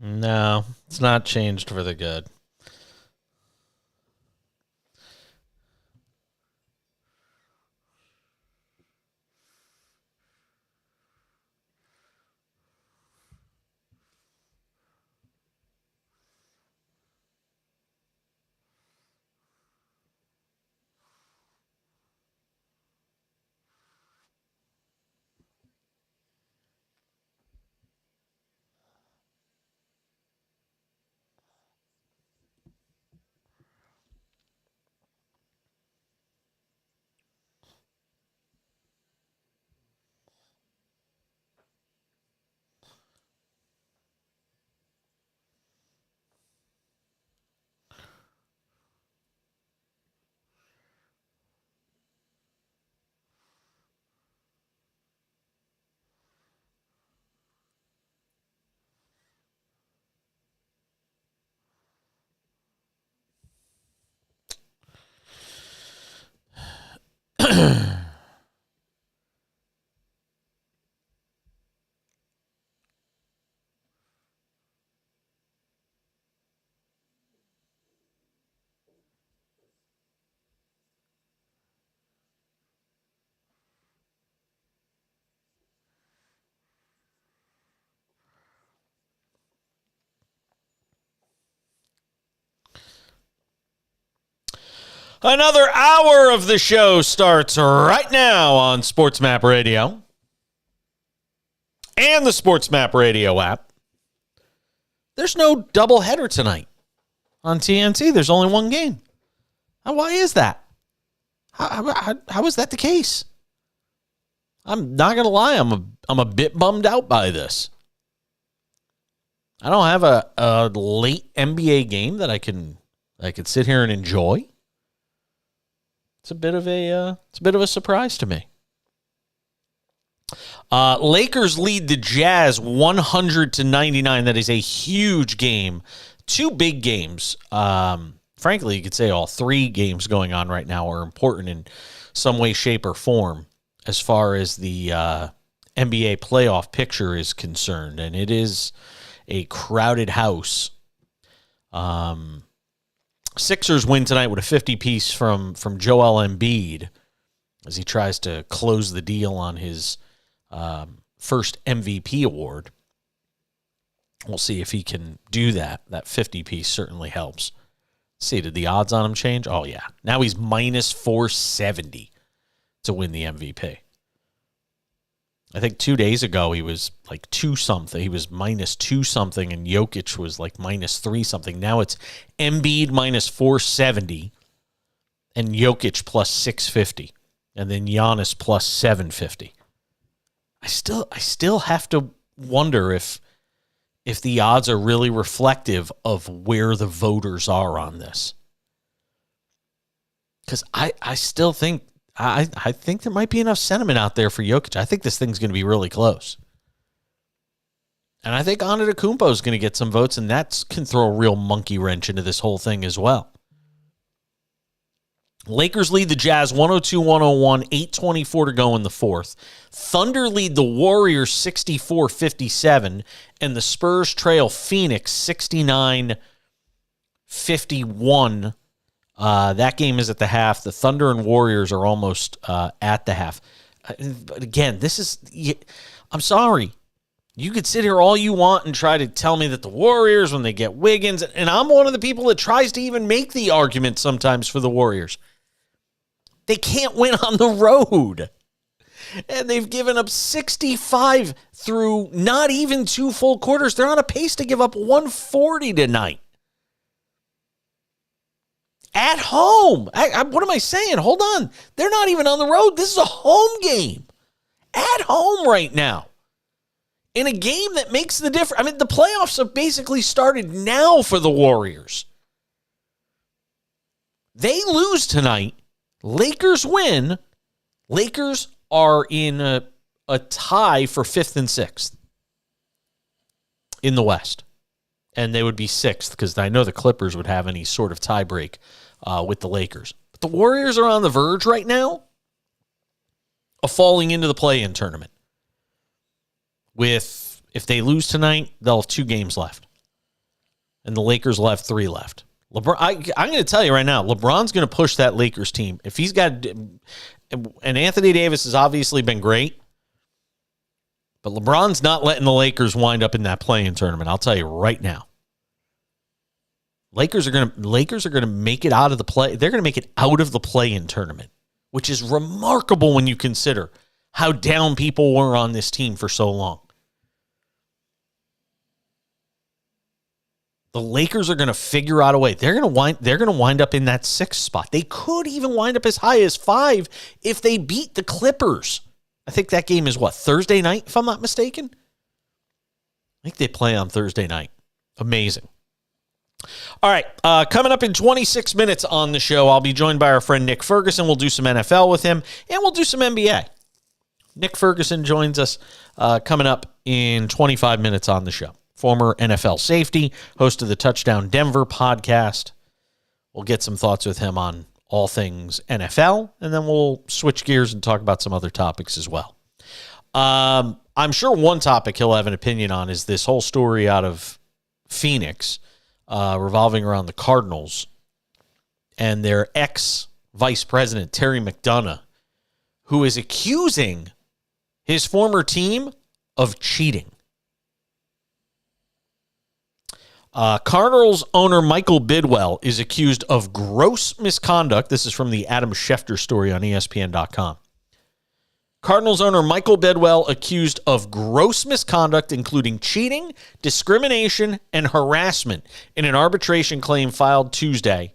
No, it's not changed for the good. Another hour of the show starts right now on SportsMap Radio and the SportsMap Radio app. There's no doubleheader tonight on TNT. There's only one game. Why is that? How is that the case? I'm not gonna lie. I'm a bit bummed out by this. I don't have a late NBA game that I could sit here and enjoy. It's a bit of a surprise to me. Lakers lead the Jazz 100-99. That is a huge game. Two big games. Frankly, you could say all three games going on right now are important in some way, shape, or form as far as the NBA playoff picture is concerned. And it is a crowded house. Sixers win tonight with a 50-piece from Joel Embiid as he tries to close the deal on his first MVP award. We'll see if he can do that. That 50-piece certainly helps. See, did the odds on him change? Oh, yeah. Now he's minus 470 to win the MVP. I think 2 days ago he was like 2-something. He was minus 2-something, and Jokic was like minus 3-something. Now it's Embiid minus 470 and Jokic plus 650, and then Giannis plus 750. I still have to wonder if the odds are really reflective of where the voters are on this. Because I still think I think there might be enough sentiment out there for Jokic. I think this thing's going to be really close. And I think Antetokounmpo is going to get some votes, and that can throw a real monkey wrench into this whole thing as well. Lakers lead the Jazz 102-101, 8:24 to go in the fourth. Thunder lead the Warriors 64-57, and the Spurs trail Phoenix 69-51. That game is at the half. The Thunder and Warriors are almost at the half. But again, I'm sorry. You could sit here all you want and try to tell me that the Warriors, when they get Wiggins, and I'm one of the people that tries to even make the argument sometimes for the Warriors. They can't win on the road. And they've given up 65 through not even 2 full quarters. They're on a pace to give up 140 tonight. At home. What am I saying? Hold on. They're not even on the road. This is a home game. At home right now. In a game that makes the difference. I mean, the playoffs have basically started now for the Warriors. They lose tonight. Lakers win. Lakers are in a tie for 5th and 6th in the West. And they would be 6th because I know the Clippers would have any sort of tie break with the Lakers. But the Warriors are on the verge right now of falling into the play-in tournament. If they lose tonight, they'll have 2 games left. And the Lakers will have 3 left. LeBron, I'm going to tell you right now, LeBron's going to push that Lakers team. If he's got, and Anthony Davis has obviously been great, but LeBron's not letting the Lakers wind up in that play-in tournament. I'll tell you right now. Lakers are going to make it out of the play. They're going to make it out of the play-in tournament, which is remarkable when you consider how down people were on this team for so long. The Lakers are going to figure out a way. They're going to wind up in that 6th spot. They could even wind up as high as 5 if they beat the Clippers. I think that game is Thursday night, if I'm not mistaken? I think they play on Thursday night. Amazing. All right, coming up in 26 minutes on the show, I'll be joined by our friend Nick Ferguson. We'll do some NFL with him, and we'll do some NBA. Nick Ferguson joins us coming up in 25 minutes on the show. Former NFL safety, host of the Touchdown Denver podcast. We'll get some thoughts with him on all things NFL, and then we'll switch gears and talk about some other topics as well. I'm sure one topic he'll have an opinion on is this whole story out of Phoenix revolving around the Cardinals and their ex-vice president, Terry McDonough, who is accusing his former team of cheating. Cardinals owner Michael Bidwell is accused of gross misconduct. This is from the Adam Schefter story on ESPN.com. Cardinals owner Michael Bidwell accused of gross misconduct, including cheating, discrimination, and harassment in an arbitration claim filed Tuesday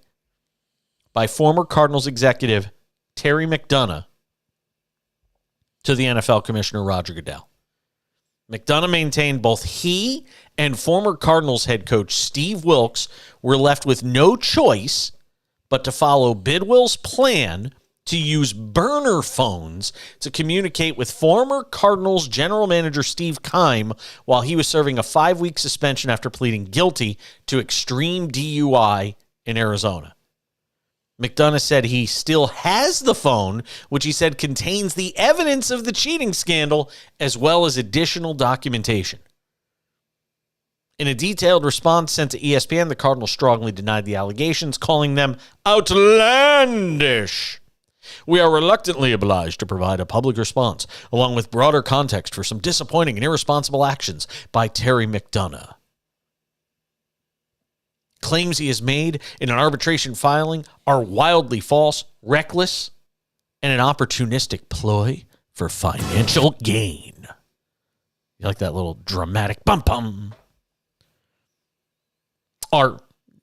by former Cardinals executive Terry McDonough to the NFL Commissioner Roger Goodell. McDonough maintained both he and former Cardinals head coach Steve Wilks were left with no choice but to follow Bidwell's plan to use burner phones to communicate with former Cardinals general manager Steve Keim while he was serving a 5-week suspension after pleading guilty to extreme DUI in Arizona. McDonough said he still has the phone, which he said contains the evidence of the cheating scandal, as well as additional documentation. In a detailed response sent to ESPN, the Cardinals strongly denied the allegations, calling them outlandish. We are reluctantly obliged to provide a public response, along with broader context for some disappointing and irresponsible actions by Terry McDonough. Claims he has made in an arbitration filing are wildly false, reckless, and an opportunistic ploy for financial gain. You like that little dramatic bum-bum?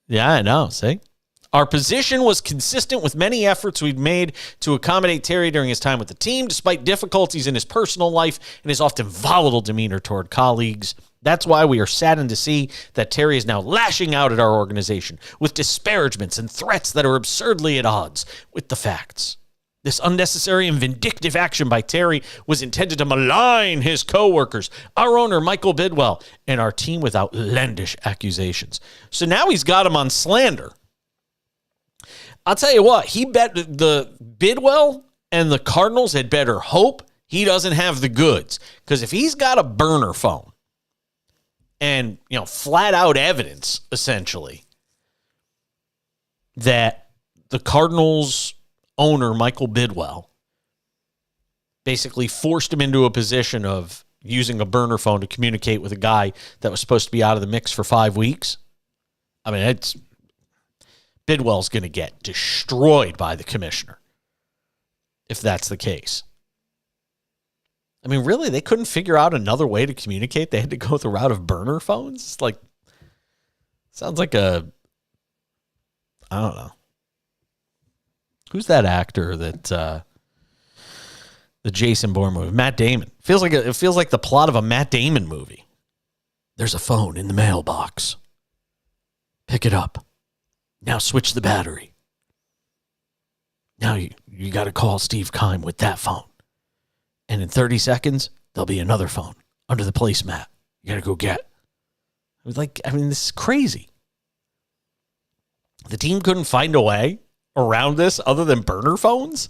Yeah, I know, see? Our position was consistent with many efforts we'd made to accommodate Terry during his time with the team, despite difficulties in his personal life and his often volatile demeanor toward colleagues. That's why we are saddened to see that Terry is now lashing out at our organization with disparagements and threats that are absurdly at odds with the facts. This unnecessary and vindictive action by Terry was intended to malign his co-workers, our owner, Michael Bidwell, and our team with outlandish accusations. So now he's got him on slander. I'll tell you what, he bet the Bidwell and the Cardinals had better hope he doesn't have the goods. Because if he's got a burner phone and, flat out evidence, essentially, that the Cardinals owner, Michael Bidwell, basically forced him into a position of using a burner phone to communicate with a guy that was supposed to be out of the mix for 5 weeks. I mean, Bidwell's going to get destroyed by the commissioner if that's the case. I mean, really, they couldn't figure out another way to communicate. They had to go the route of burner phones. It's like, sounds like I don't know. Who's that actor that the Jason Bourne movie? Matt Damon. It feels like the plot of a Matt Damon movie. There's a phone in the mailbox. Pick it up. Now switch the battery. Now you got to call Steve Keim with that phone. And in 30 seconds, there'll be another phone under the placemat. You got to go get. This is crazy. The team couldn't find a way around this other than burner phones?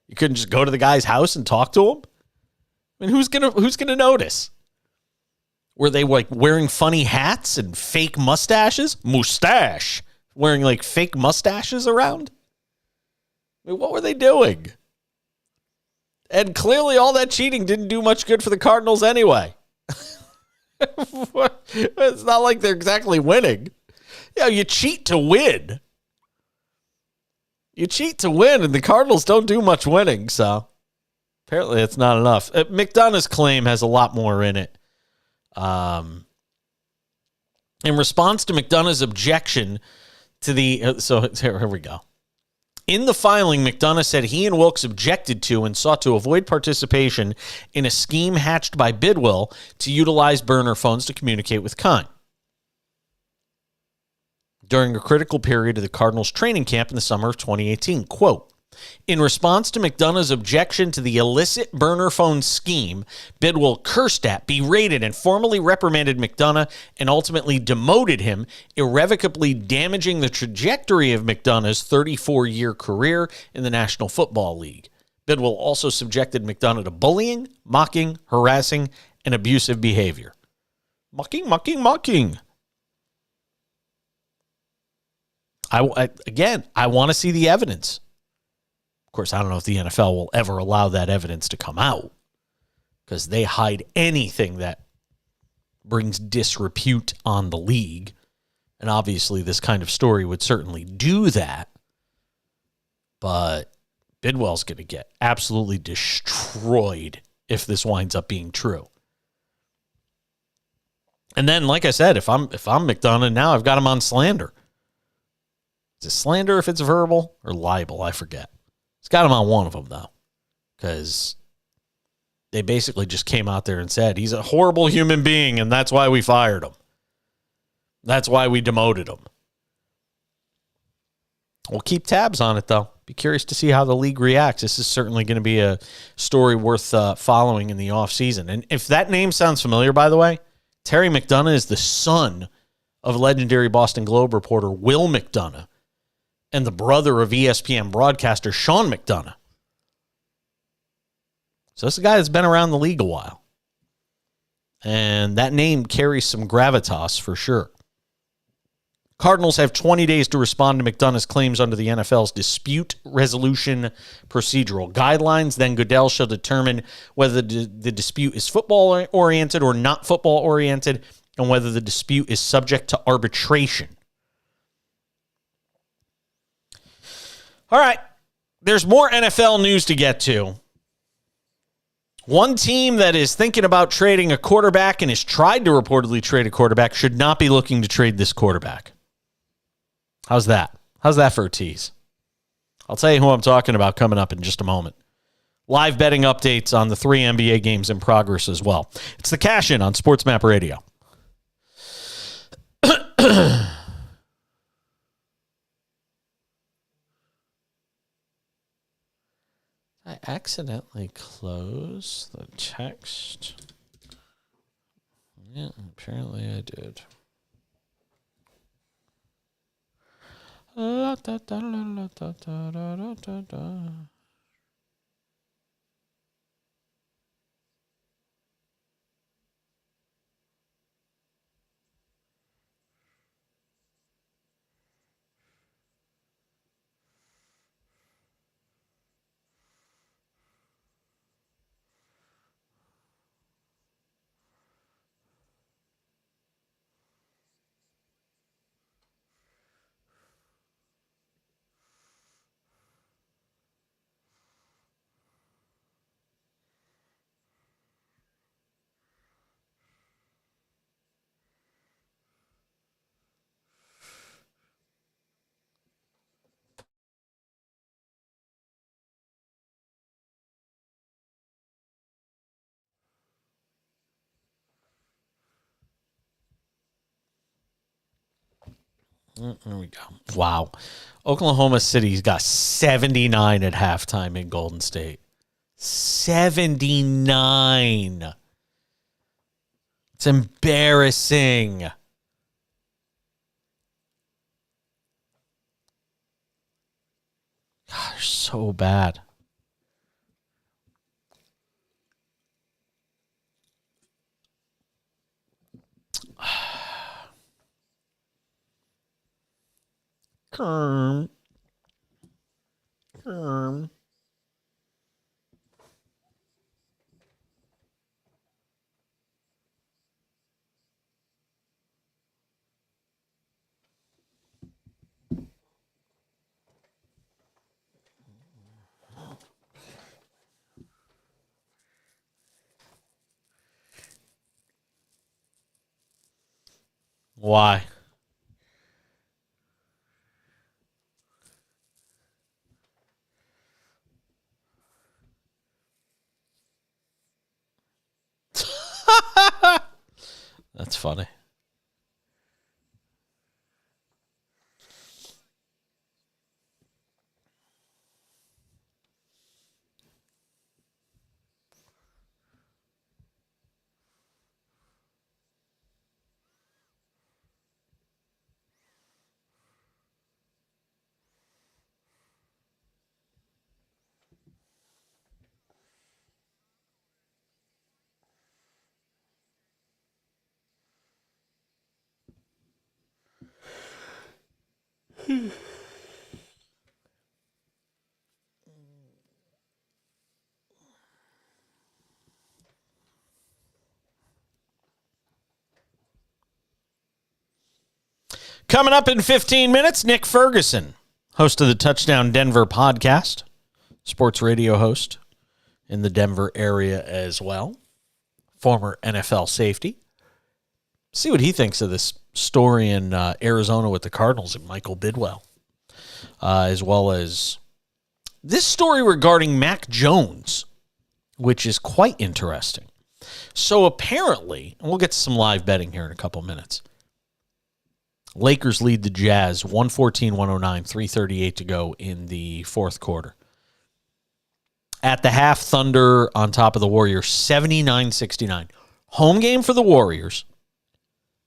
You couldn't just go to the guy's house and talk to him? I mean, who's gonna notice? Were they wearing funny hats and fake mustaches? Mustache. Wearing fake mustaches around? I mean, what were they doing? And clearly all that cheating didn't do much good for the Cardinals anyway. It's not like they're exactly winning. You cheat to win. You cheat to win, and the Cardinals don't do much winning, so apparently it's not enough. McDonough's claim has a lot more in it. In response to McDonough's objection to here we go. In the filing, McDonough said he and Wilkes objected to and sought to avoid participation in a scheme hatched by Bidwell to utilize burner phones to communicate with Keim during a critical period of the Cardinals training camp in the summer of 2018. Quote, in response to McDonough's objection to the illicit burner phone scheme, Bidwell cursed at, berated, and formally reprimanded McDonough and ultimately demoted him, irrevocably damaging the trajectory of McDonough's 34-year career in the National Football League. Bidwell also subjected McDonough to bullying, mocking, harassing, and abusive behavior. Mocking. I want to see the evidence. Of course, I don't know if the NFL will ever allow that evidence to come out because they hide anything that brings disrepute on the league. And obviously, this kind of story would certainly do that. But Bidwell's going to get absolutely destroyed if this winds up being true. And then, like I said, if I'm McDonough now, I've got him on slander. Is it slander if it's verbal or libel? I forget. It's got him on one of them, though, because they basically just came out there and said he's a horrible human being, and that's why we fired him. That's why we demoted him. We'll keep tabs on it, though. Be curious to see how the league reacts. This is certainly going to be a story worth following in the offseason. And if that name sounds familiar, by the way, Terry McDonough is the son of legendary Boston Globe reporter Will McDonough and the brother of ESPN broadcaster Sean McDonough. So this is a guy that's been around the league a while. And that name carries some gravitas for sure. Cardinals have 20 days to respond to McDonough's claims under the NFL's dispute resolution procedural guidelines. Then Goodell shall determine whether the dispute is football-oriented or not football-oriented, and whether the dispute is subject to arbitration. All right, there's more NFL news to get to. One team that is thinking about trading a quarterback and has tried to reportedly trade a quarterback should not be looking to trade this quarterback. How's that? How's that for a tease? I'll tell you who I'm talking about coming up in just a moment. Live betting updates on the 3 NBA games in progress as well. It's the Cash In on SportsMap Radio. I accidentally closed the text. Yeah, apparently I did. La, da, da, la, la, da, da, da, da, da, da. There we go. Wow. Oklahoma City's got 79 at halftime in Golden State. 79. It's embarrassing. Gosh, so bad. Kerm. Why? That's funny. Coming up in 15 minutes, Nick Ferguson, host of the Touchdown Denver podcast, sports radio host in the Denver area as well, former NFL safety. See what he thinks of this story in Arizona with the Cardinals and Michael Bidwell, as well as this story regarding Mac Jones, which is quite interesting. So apparently, and we'll get to some live betting here in a couple minutes, Lakers lead the Jazz 114-109, 3:38 to go in the fourth quarter. At the half, Thunder on top of the Warriors, 79-69. Home game for the Warriors.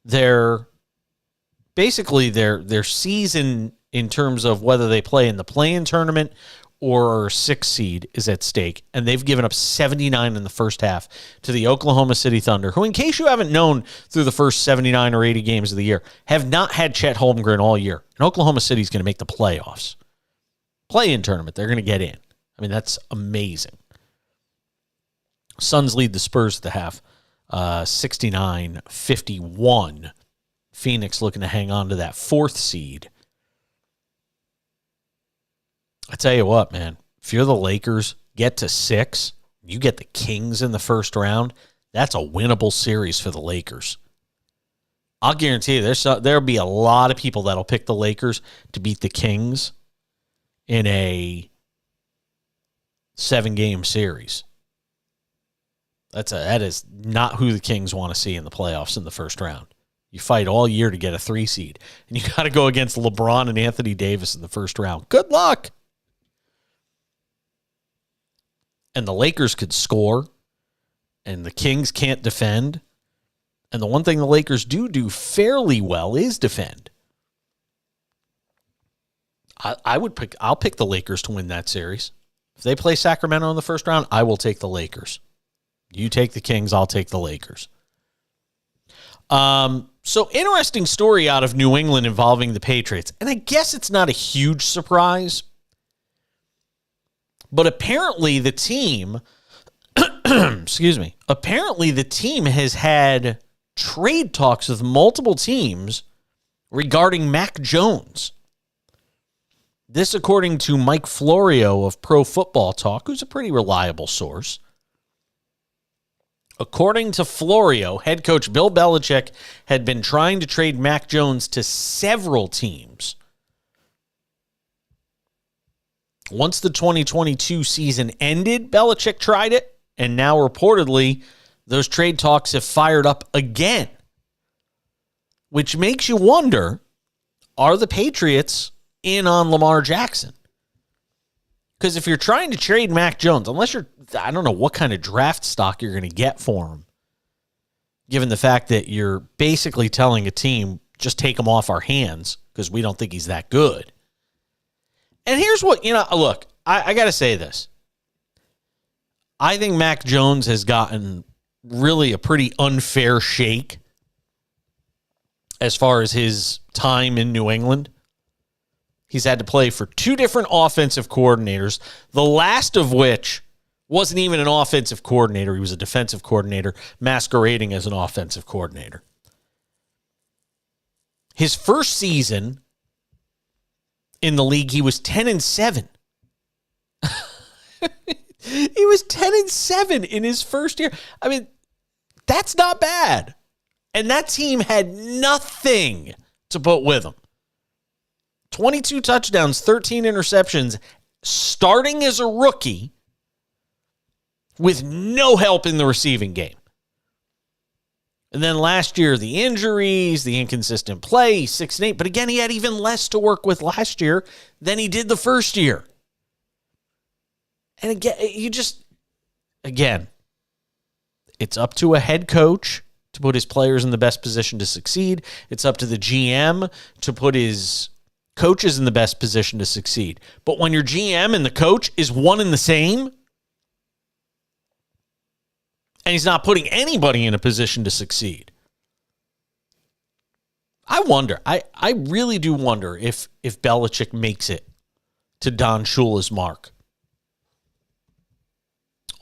Their season in terms of whether they play in the play-in tournament or 6th seed is at stake, and they've given up 79 in the first half to the Oklahoma City Thunder, who, in case you haven't known through the first 79 or 80 games of the year, have not had Chet Holmgren all year. And Oklahoma City is going to make the playoffs. Play-in tournament, they're going to get in. I mean, that's amazing. Suns lead the Spurs at the half, 69-51. Phoenix looking to hang on to that 4th seed. I tell you what, man, if you're the Lakers, get to 6, you get the Kings in the first round, that's a winnable series for the Lakers. I'll guarantee you there'll be a lot of people that'll pick the Lakers to beat the Kings in a 7-game series. That is not who the Kings want to see in the playoffs in the first round. You fight all year to get a 3 seed, and you got to go against LeBron and Anthony Davis in the first round. Good luck. And the Lakers could score, and the Kings can't defend. And the one thing the Lakers do fairly well is defend. I'll pick the Lakers to win that series. If they play Sacramento in the first round, I will take the Lakers. You take the Kings, I'll take the Lakers. So interesting story out of New England involving the Patriots. And I guess it's not a huge surprise, but apparently the team, apparently the team has had trade talks with multiple teams regarding Mac Jones. This according to Mike Florio of Pro Football Talk, who's a pretty reliable source. According to Florio, head coach Bill Belichick had been trying to trade Mac Jones to several teams. Once the 2022 season ended, Belichick tried it, and now reportedly those trade talks have fired up again. Which makes you wonder, are the Patriots in on Lamar Jackson? Because if you're trying to trade Mac Jones, I don't know what kind of draft stock you're going to get for him, given the fact that you're basically telling a team, just take him off our hands because we don't think he's that good. And here's what, look, I got to say this. I think Mac Jones has gotten really a pretty unfair shake as far as his time in New England. He's had to play for 2 different offensive coordinators, the last of which wasn't even an offensive coordinator. He was a defensive coordinator masquerading as an offensive coordinator. His first season in the league, he was 10-7. He was 10-7 in his first year. I mean, that's not bad. And that team had nothing to put with him. 22 touchdowns, 13 interceptions, starting as a rookie with no help in the receiving game. And then last year, the injuries, the inconsistent play, 6-8. But again, he had even less to work with last year than he did the first year. And again, it's up to a head coach to put his players in the best position to succeed. It's up to the GM to put his coaches in the best position to succeed. But when your GM and the coach is one and the same, and he's not putting anybody in a position to succeed, I wonder. I really do wonder if Belichick makes it to Don Shula's mark.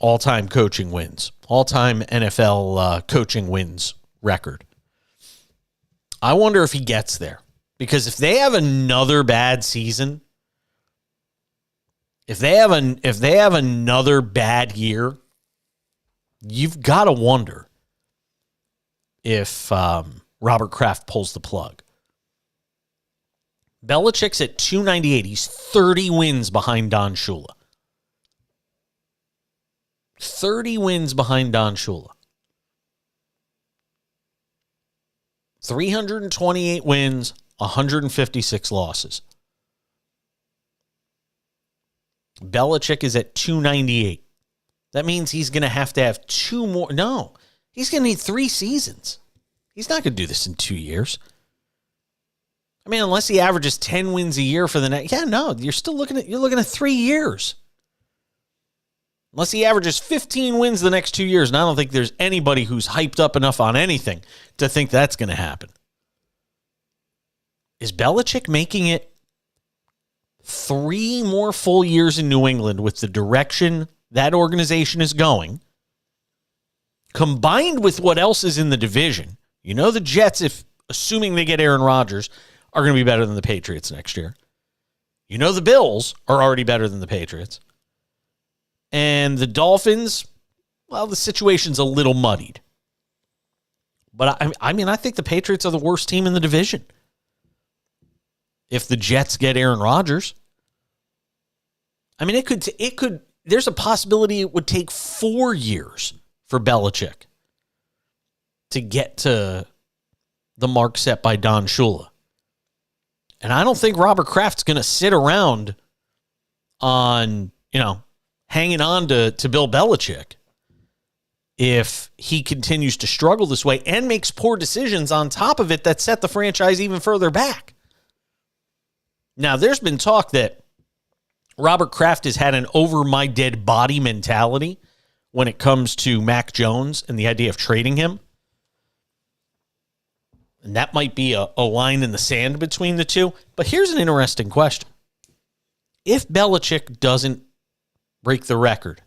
All-time coaching wins. All-time NFL coaching wins record. I wonder if he gets there. Because if they have another bad season, If they have another bad year, you've got to wonder if Robert Kraft pulls the plug. Belichick's at 298. He's 30 wins behind Don Shula. 30 wins behind Don Shula. 328 wins, 156 losses. Belichick is at 298. That means he's going to have two more. No, he's going to need 3 seasons. He's not going to do this in 2 years. I mean, unless he averages 10 wins a year for the next. Yeah, no, you're looking at 3 years. Unless he averages 15 wins the next 2 years, and I don't think there's anybody who's hyped up enough on anything to think that's going to happen. Is Belichick making it 3 more full years in New England with the direction that organization is going, combined with what else is in the division? You know the Jets, if assuming they get Aaron Rodgers, are going to be better than the Patriots next year. You know the Bills are already better than the Patriots. And the Dolphins, well, the situation's a little muddied. But I think the Patriots are the worst team in the division. If the Jets get Aaron Rodgers, I mean, it could. There's a possibility it would take 4 years for Belichick to get to the mark set by Don Shula. And I don't think Robert Kraft's going to sit around on, hanging on to Bill Belichick if he continues to struggle this way and makes poor decisions on top of it that set the franchise even further back. Now, there's been talk that Robert Kraft has had an over my dead body mentality when it comes to Mac Jones and the idea of trading him. And that might be a line in the sand between the two. But here's an interesting question. If Belichick doesn't break the record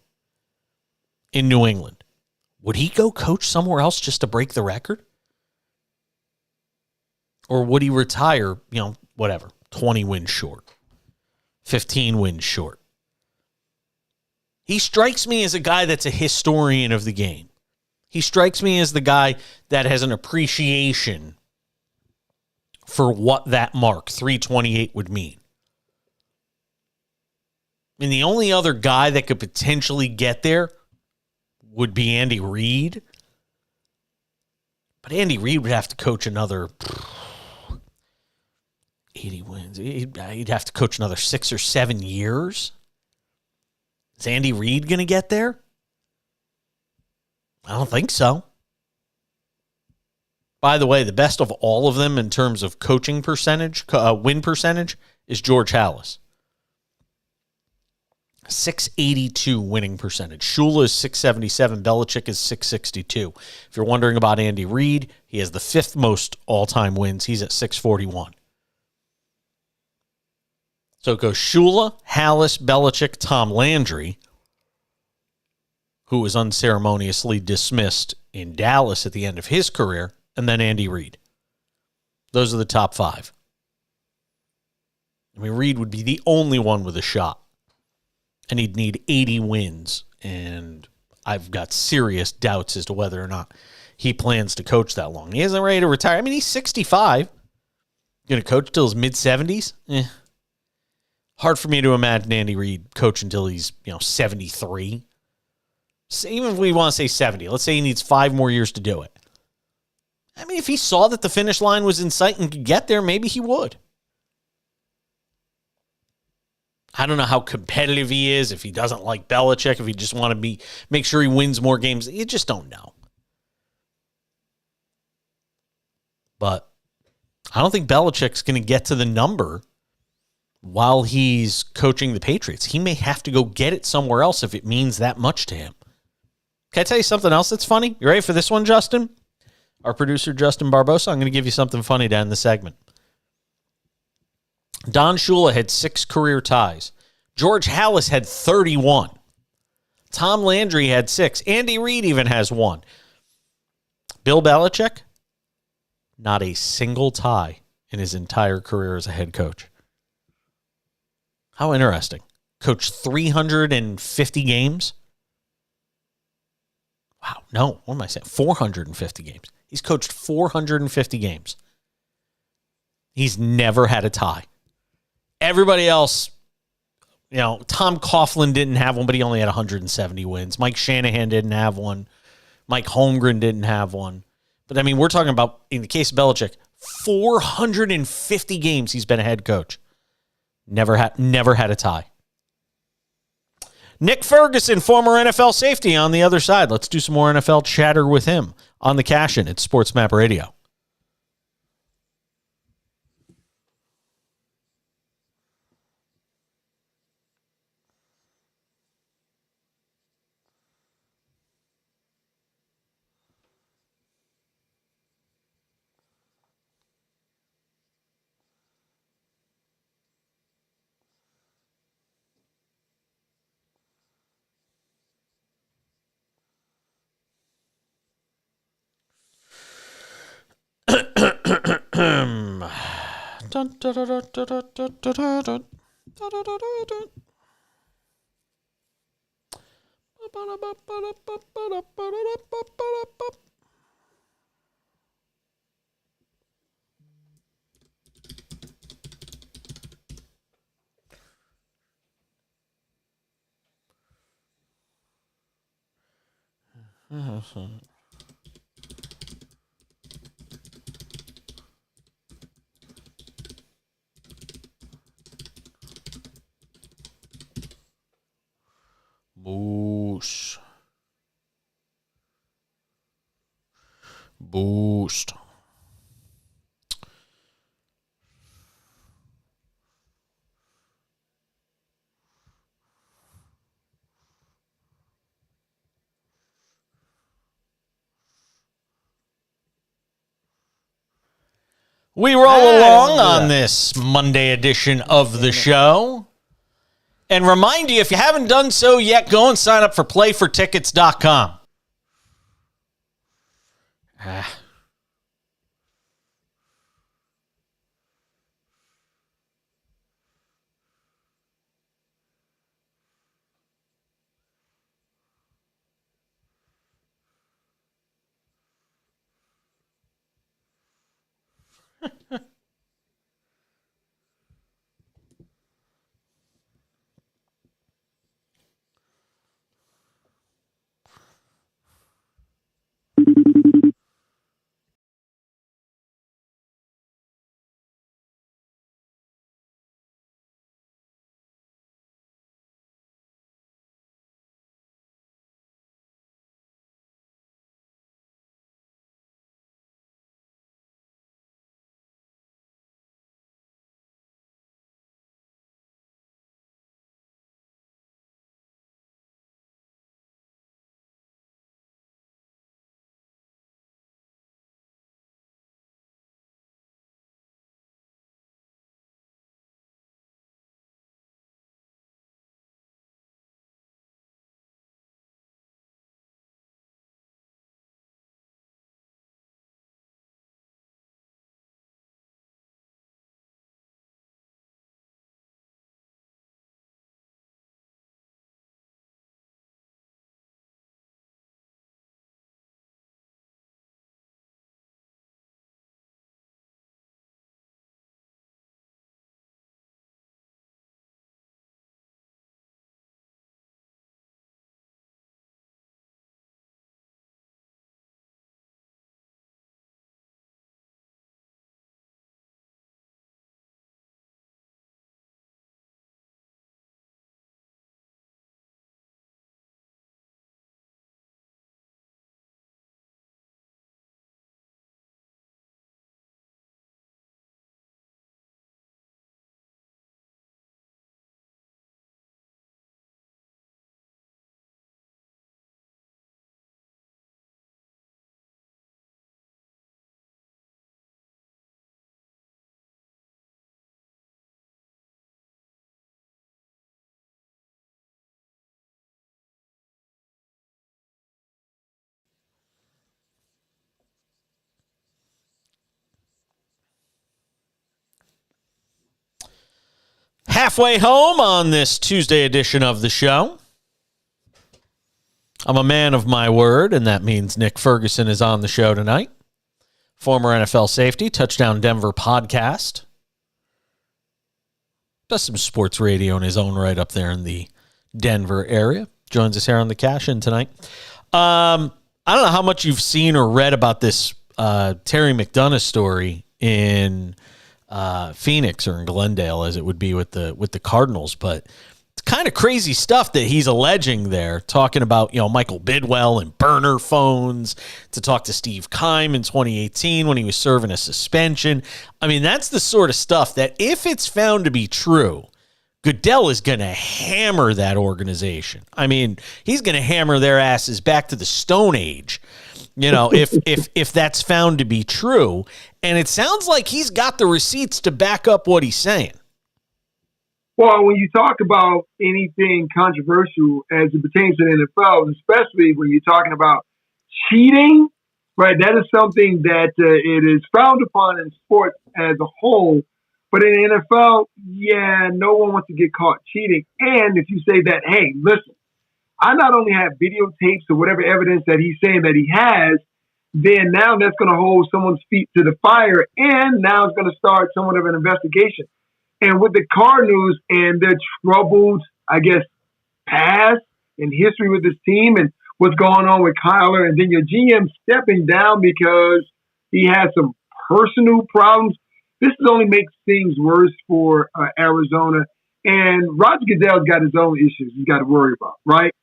in New England, would he go coach somewhere else just to break the record? Or would he retire, 20 wins short, 15 wins short? He strikes me as a guy that's a historian of the game. He strikes me as the guy that has an appreciation for what that mark, 328, would mean. I mean, the only other guy that could potentially get there would be Andy Reid. But Andy Reid would have to coach another 80 wins. He'd have to coach another 6 or 7 years. Is Andy Reid going to get there? I don't think so. By the way, the best of all of them in terms of coaching percentage, win percentage, is George Halas. 682 winning percentage. Shula is 677. Belichick is 662. If you're wondering about Andy Reid, he has the 5th most all-time wins. He's at 641. So it goes Shula, Halas, Belichick, Tom Landry, who was unceremoniously dismissed in Dallas at the end of his career, and then Andy Reid. Those are the top 5. I mean, Reid would be the only one with a shot. And he'd need 80 wins. And I've got serious doubts as to whether or not he plans to coach that long. He isn't ready to retire. I mean, he's 65. Going to coach till his mid-70s? Hard for me to imagine Andy Reid coach until he's, 73. So even if we want to say 70, let's say he needs 5 more years to do it. I mean, if he saw that the finish line was in sight and could get there, maybe he would. I don't know how competitive he is, if he doesn't like Belichick, if he just want to make sure he wins more games. You just don't know. But I don't think Belichick's going to get to the number while he's coaching the Patriots. He may have to go get it somewhere else if it means that much to him. Can I tell you something else that's funny? You ready for this one, Justin? Our producer, Justin Barbosa, I'm going to give you something funny to end the segment. Don Shula had 6 career ties. George Halas had 31. Tom Landry had 6. Andy Reid even has 1. Bill Belichick, not a single tie in his entire career as a head coach. How interesting. coached 350 games. Wow, no, what am I saying? 450 games. He's coached 450 games. He's never had a tie. Everybody else, Tom Coughlin didn't have one, but he only had 170 wins. Mike Shanahan didn't have one. Mike Holmgren didn't have one. But, I mean, we're talking about, in the case of Belichick, 450 games he's been a head coach. Never had a tie. Nick Ferguson, former NFL safety, on the other side. Let's do some more NFL chatter with him on the Cash-In at SportsMap Radio. Boost. We roll along on this Monday edition of the show. And remind you, if you haven't done so yet, go and sign up for playfortickets.com. Halfway home on this Tuesday edition of the show. I'm a man of my word, and that means Nick Ferguson is on the show tonight. Former NFL safety, Touchdown Denver podcast. Does some sports radio in his own right up there in the Denver area. Joins us here on the Cash In tonight. I don't know how much you've seen or read about this Terry McDonough story in Phoenix or in Glendale, as it would be with the Cardinals, but it's kind of crazy stuff that he's alleging there, talking about, Michael Bidwell and burner phones to talk to Steve Keim in 2018 when he was serving a suspension. I mean, that's the sort of stuff that if it's found to be true, Goodell is going to hammer that organization. I mean, he's going to hammer their asses back to the Stone Age, if that's found to be true. And it sounds like he's got the receipts to back up what he's saying. Well, when you talk about anything controversial as it pertains to the NFL, especially when you're talking about cheating, right, that is something that it is frowned upon in sports as a whole. But in the NFL, no one wants to get caught cheating. And if you say that, hey, listen, I not only have videotapes or whatever evidence that he's saying that he has, then now that's going to hold someone's feet to the fire, and now it's going to start somewhat of an investigation. And with the Cardinals and their troubled, past and history with this team and what's going on with Kyler, and then your GM stepping down because he has some personal problems, this only makes things worse for Arizona. And Roger Goodell's got his own issues he's got to worry about, right?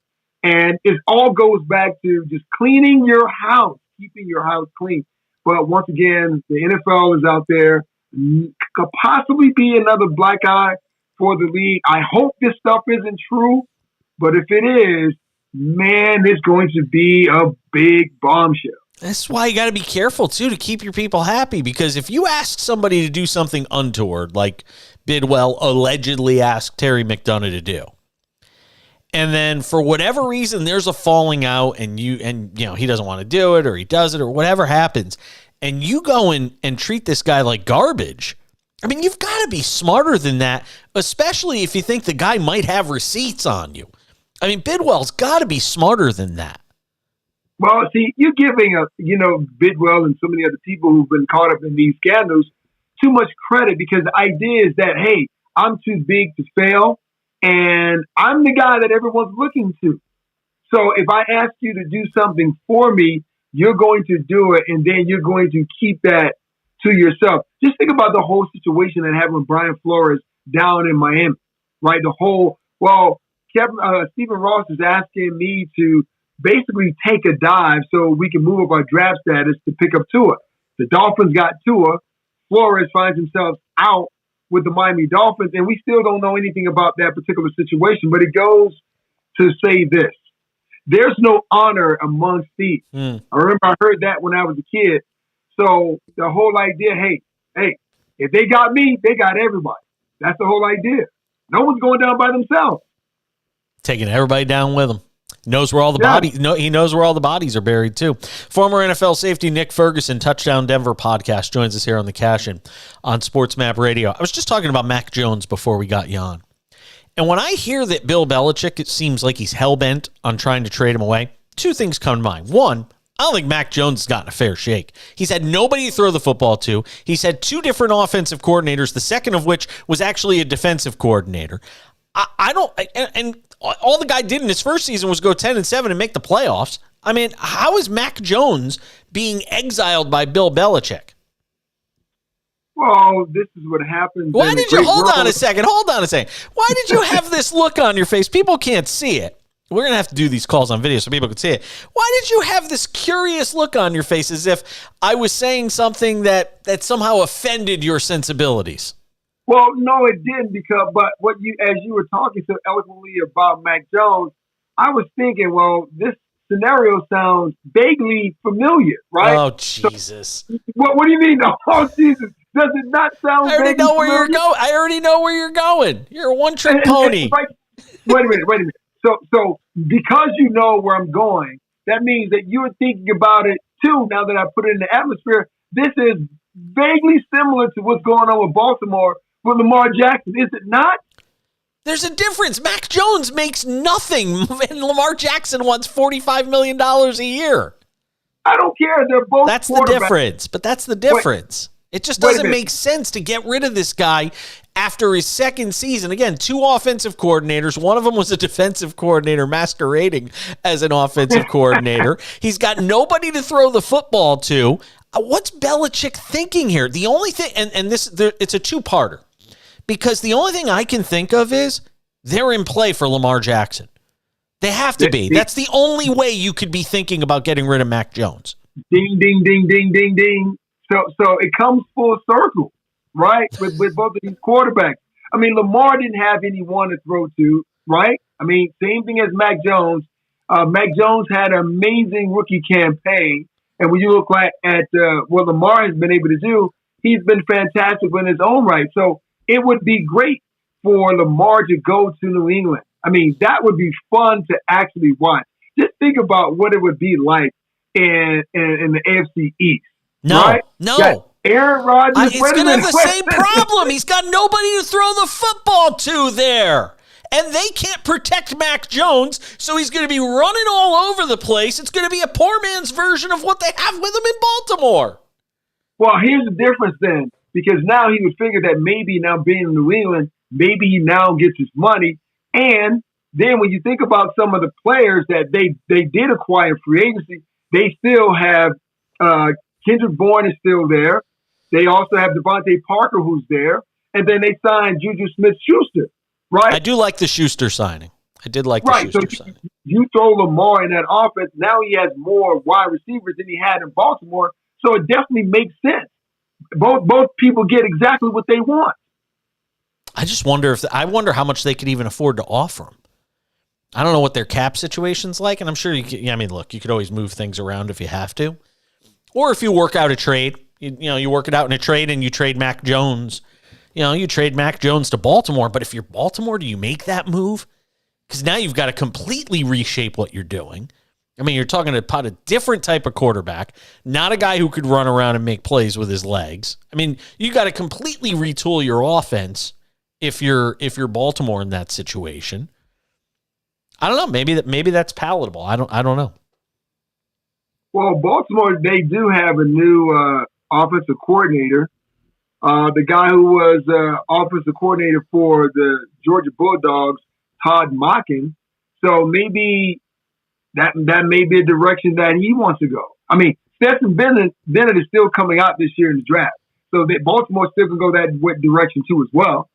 And it all goes back to just cleaning your house, keeping your house clean. But once again, the NFL is out there. Could possibly be another black eye for the league. I hope this stuff isn't true, but if it is, man, it's going to be a big bombshell. That's why you got to be careful, too, to keep your people happy, because if you ask somebody to do something untoward, like Bidwell allegedly asked Terry McDonough to do, and then for whatever reason there's a falling out and he doesn't want to do it or he does it or whatever happens, and you go and treat this guy like garbage, I mean, you've got to be smarter than that, especially if you think the guy might have receipts on you. I mean, Bidwell's got to be smarter than that. Well, see, you're giving Bidwell and so many other people who've been caught up in these scandals too much credit, because the idea is that, hey, I'm too big to fail, and I'm the guy that everyone's looking to. So if I ask you to do something for me, you're going to do it, and then you're going to keep that to yourself. Just think about the whole situation that happened with Brian Flores down in Miami, right? Stephen Ross is asking me to basically take a dive so we can move up our draft status to pick up Tua. The Dolphins got Tua. Flores finds himself out with the Miami Dolphins, and we still don't know anything about that particular situation, but it goes to say this. There's no honor amongst thieves. I remember I heard that when I was a kid. So the whole idea, hey, if they got me, they got everybody. That's the whole idea. No one's going down by themselves. Taking everybody down with them. Knows where all the bodies. No, he knows where all the bodies are buried too. Former NFL safety Nick Ferguson, Touchdown Denver podcast, joins us here on the Cash In on SportsMap Radio. I was just talking about Mac Jones before we got you on, and when I hear that Bill Belichick, it seems like he's hell bent on trying to trade him away. Two things come to mind. One, I don't think Mac Jones has gotten a fair shake. He's had nobody to throw the football to. He's had two different offensive coordinators, the second of which was actually a defensive coordinator. And all the guy did in his first season was go 10-7 and make the playoffs. I mean, how is Mac Jones being exiled by Bill Belichick? Well, this is what happens. Why did you hold on a second? Why did you have this look on your face? People can't see it. We're going to have to do these calls on video so people can see it. Why did you have this curious look on your face as if I was saying something that somehow offended your sensibilities? Well, no, it didn't, but as you were talking so eloquently about Mac Jones, I was thinking, well, this scenario sounds vaguely familiar, right? Oh, Jesus. So, what do you mean? Oh, Jesus. Does it not sound I already know where you're going. I already know where you're going. You're a one-trick pony. Wait a minute. So because you know where I'm going, that means that you're thinking about it too. Now that I put it in the atmosphere, this is vaguely similar to what's going on with Baltimore with Lamar Jackson, is it not? There's a difference. Mac Jones makes nothing, and Lamar Jackson wants $45 million a year. I don't care. They're both That's the quarterbacks. difference. But that's the difference. It just doesn't make sense to get rid of this guy after his second season. Again, 2 offensive coordinators. One of them was a defensive coordinator masquerading as an offensive coordinator. He's got nobody to throw the football to. What's Belichick thinking here? The only thing, and it's a two-parter, because the only thing I can think of is they're in play for Lamar Jackson. They have to be. That's the only way you could be thinking about getting rid of Mac Jones. Ding, ding, ding, ding, ding, ding. So it comes full circle, right? With both of these quarterbacks. I mean, Lamar didn't have anyone to throw to, right? I mean, same thing as Mac Jones. Mac Jones had an amazing rookie campaign. And when you look at what Lamar has been able to do, he's been fantastic in his own right. So it would be great for Lamar to go to New England. I mean, that would be fun to actually watch. Just think about what it would be like in the AFC East. No, right? no. Aaron Rodgers. He's going to have the same problem. He's got nobody to throw the football to there. And they can't protect Mac Jones, so he's going to be running all over the place. It's going to be a poor man's version of what they have with him in Baltimore. Well, here's the difference then, because now he would figure that maybe now being in New England, maybe he now gets his money. And then when you think about some of the players that they did acquire free agency, they still have Kendrick Bourne is still there. They also have Devontae Parker who's there. And then they signed Juju Smith-Schuster, right? I do like the Schuster signing. I did like the Schuster signing. You throw Lamar in that offense, now he has more wide receivers than he had in Baltimore. So it definitely makes sense. Both people get exactly what they want. I just wonder I wonder how much they could even afford to offer him. I don't know what their cap situation's like, and I'm sure look, you could always move things around if you have to. Or if you work out a trade, you work it out in a trade and you trade Mac Jones. You trade Mac Jones to Baltimore, but if you're Baltimore, do you make that move? Because now you've got to completely reshape what you're doing. I mean, you're talking about a different type of quarterback, not a guy who could run around and make plays with his legs. I mean, you got to completely retool your offense if you're Baltimore in that situation. I don't know. Maybe that's palatable. I don't know. Well, Baltimore, they do have a new offensive coordinator. The guy who was offensive coordinator for the Georgia Bulldogs, Todd Monken. So maybe that may be a direction that he wants to go. I mean, Stetson Bennett is still coming out this year in the draft. So Baltimore still can go that direction too as well.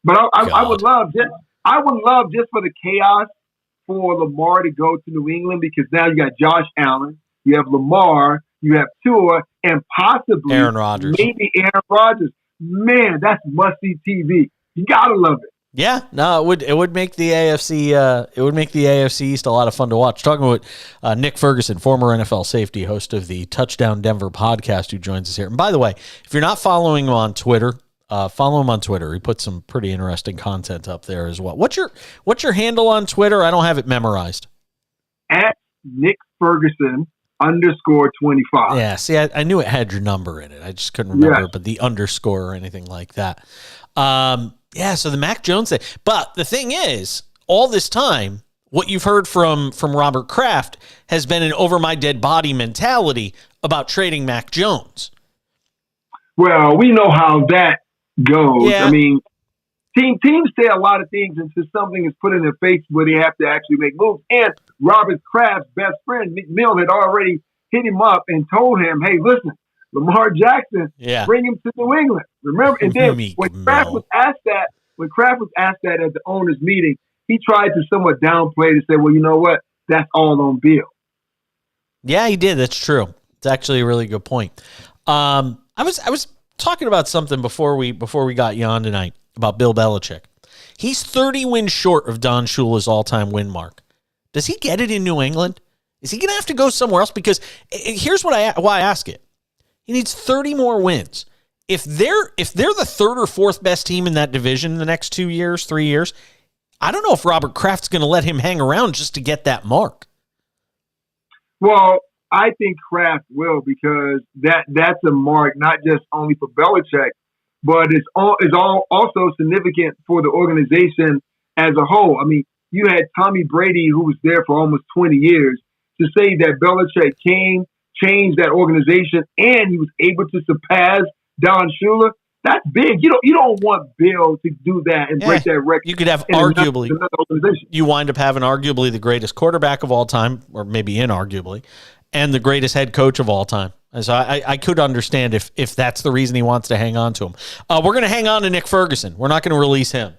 But I would love just for the chaos for Lamar to go to New England, because now you got Josh Allen, you have Lamar, you have Tua, and possibly Aaron Rodgers. Maybe Aaron Rodgers. Man, that's must-see TV. You gotta love it. Yeah, no, it would make the AFC East a lot of fun to watch. Talking with Nick Ferguson, former NFL safety, host of the Touchdown Denver podcast, who joins us here. And by the way, if you're not following him on Twitter, follow him on Twitter. He puts some pretty interesting content up there as well. What's your handle on Twitter? I don't have it memorized. At Nick Ferguson _25. Yeah, see, I knew it had your number in it. I just couldn't remember, but the underscore or anything like that. Yeah, so the Mac Jones thing. But the thing is, all this time, what you've heard from Robert Kraft has been an over my dead body mentality about trading Mac Jones. Well, we know how that goes. Yeah. I mean, teams say a lot of things until something is put in their face where they have to actually make moves. And Robert Kraft's best friend, Mick Mill, had already hit him up and told him, hey, listen, Lamar Jackson, bring him to New England. Remember? And then when Kraft was asked that at the owners' meeting, he tried to somewhat downplay to say, well, you know what? That's all on Bill. Yeah, he did. That's true. It's actually a really good point. I was talking about something before we got you on tonight about Bill Belichick. He's 30 wins short of Don Shula's all-time win mark. Does he get it in New England? Is he going to have to go somewhere else? Because here's why I ask it. He needs 30 more wins. If they're the third or fourth best team in that division in the next 3 years, I don't know if Robert Kraft's going to let him hang around just to get that mark. Well, I think Kraft will, because that's a mark not just only for Belichick, but it's all also significant for the organization as a whole. I mean, you had Tommy Brady, who was there for almost 20 years, to say that Belichick came, changed that organization, and he was able to surpass Don Shula. That's big. You don't want Bill to do that and break that record. You could have in arguably, another organization. you wind up having arguably the greatest quarterback of all time, or maybe inarguably, and the greatest head coach of all time. And so I could understand if that's the reason he wants to hang on to him. We're going to hang on to Nick Ferguson. We're not going to release him.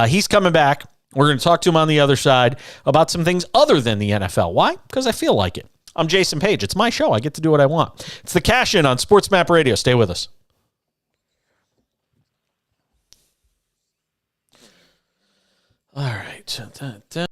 He's coming back. We're going to talk to him on the other side about some things other than the NFL. Why? Because I feel like it. I'm Jason Page. It's my show. I get to do what I want. It's the Cash In on SportsMap Radio. Stay with us. All right.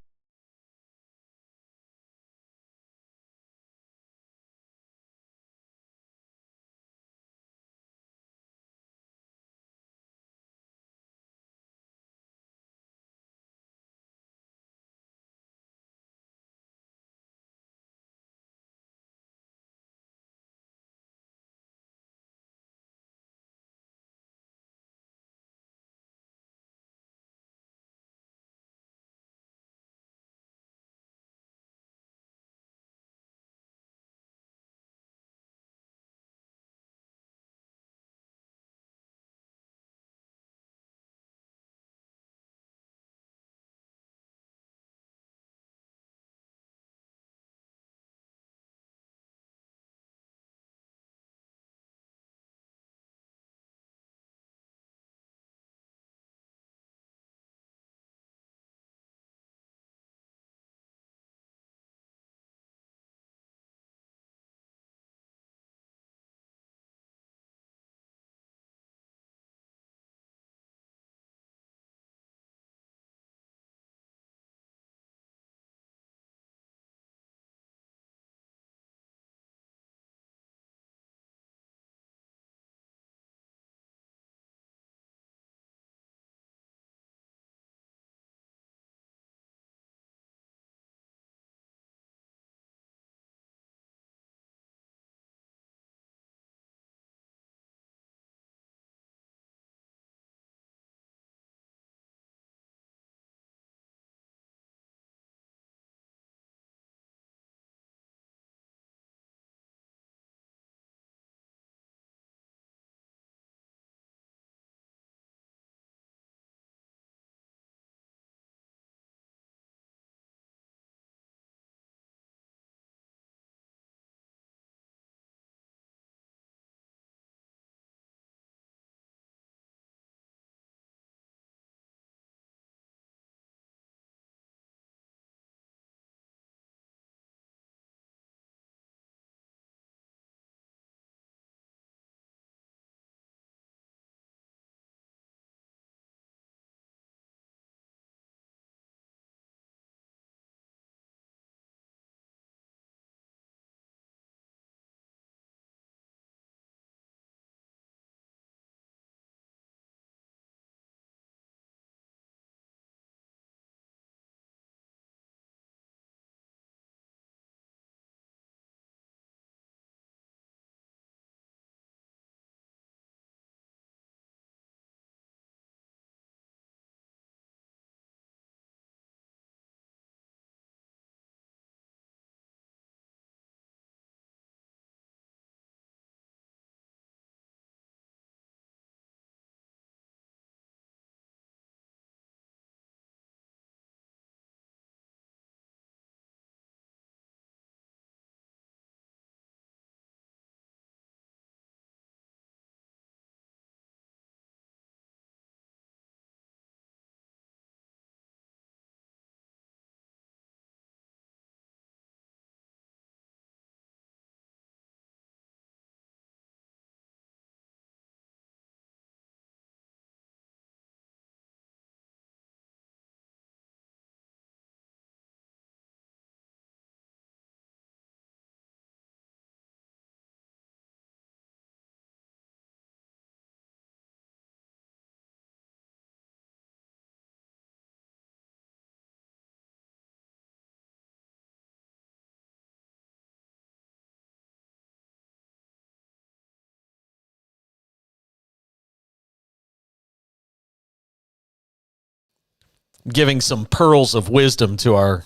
giving some pearls of wisdom to our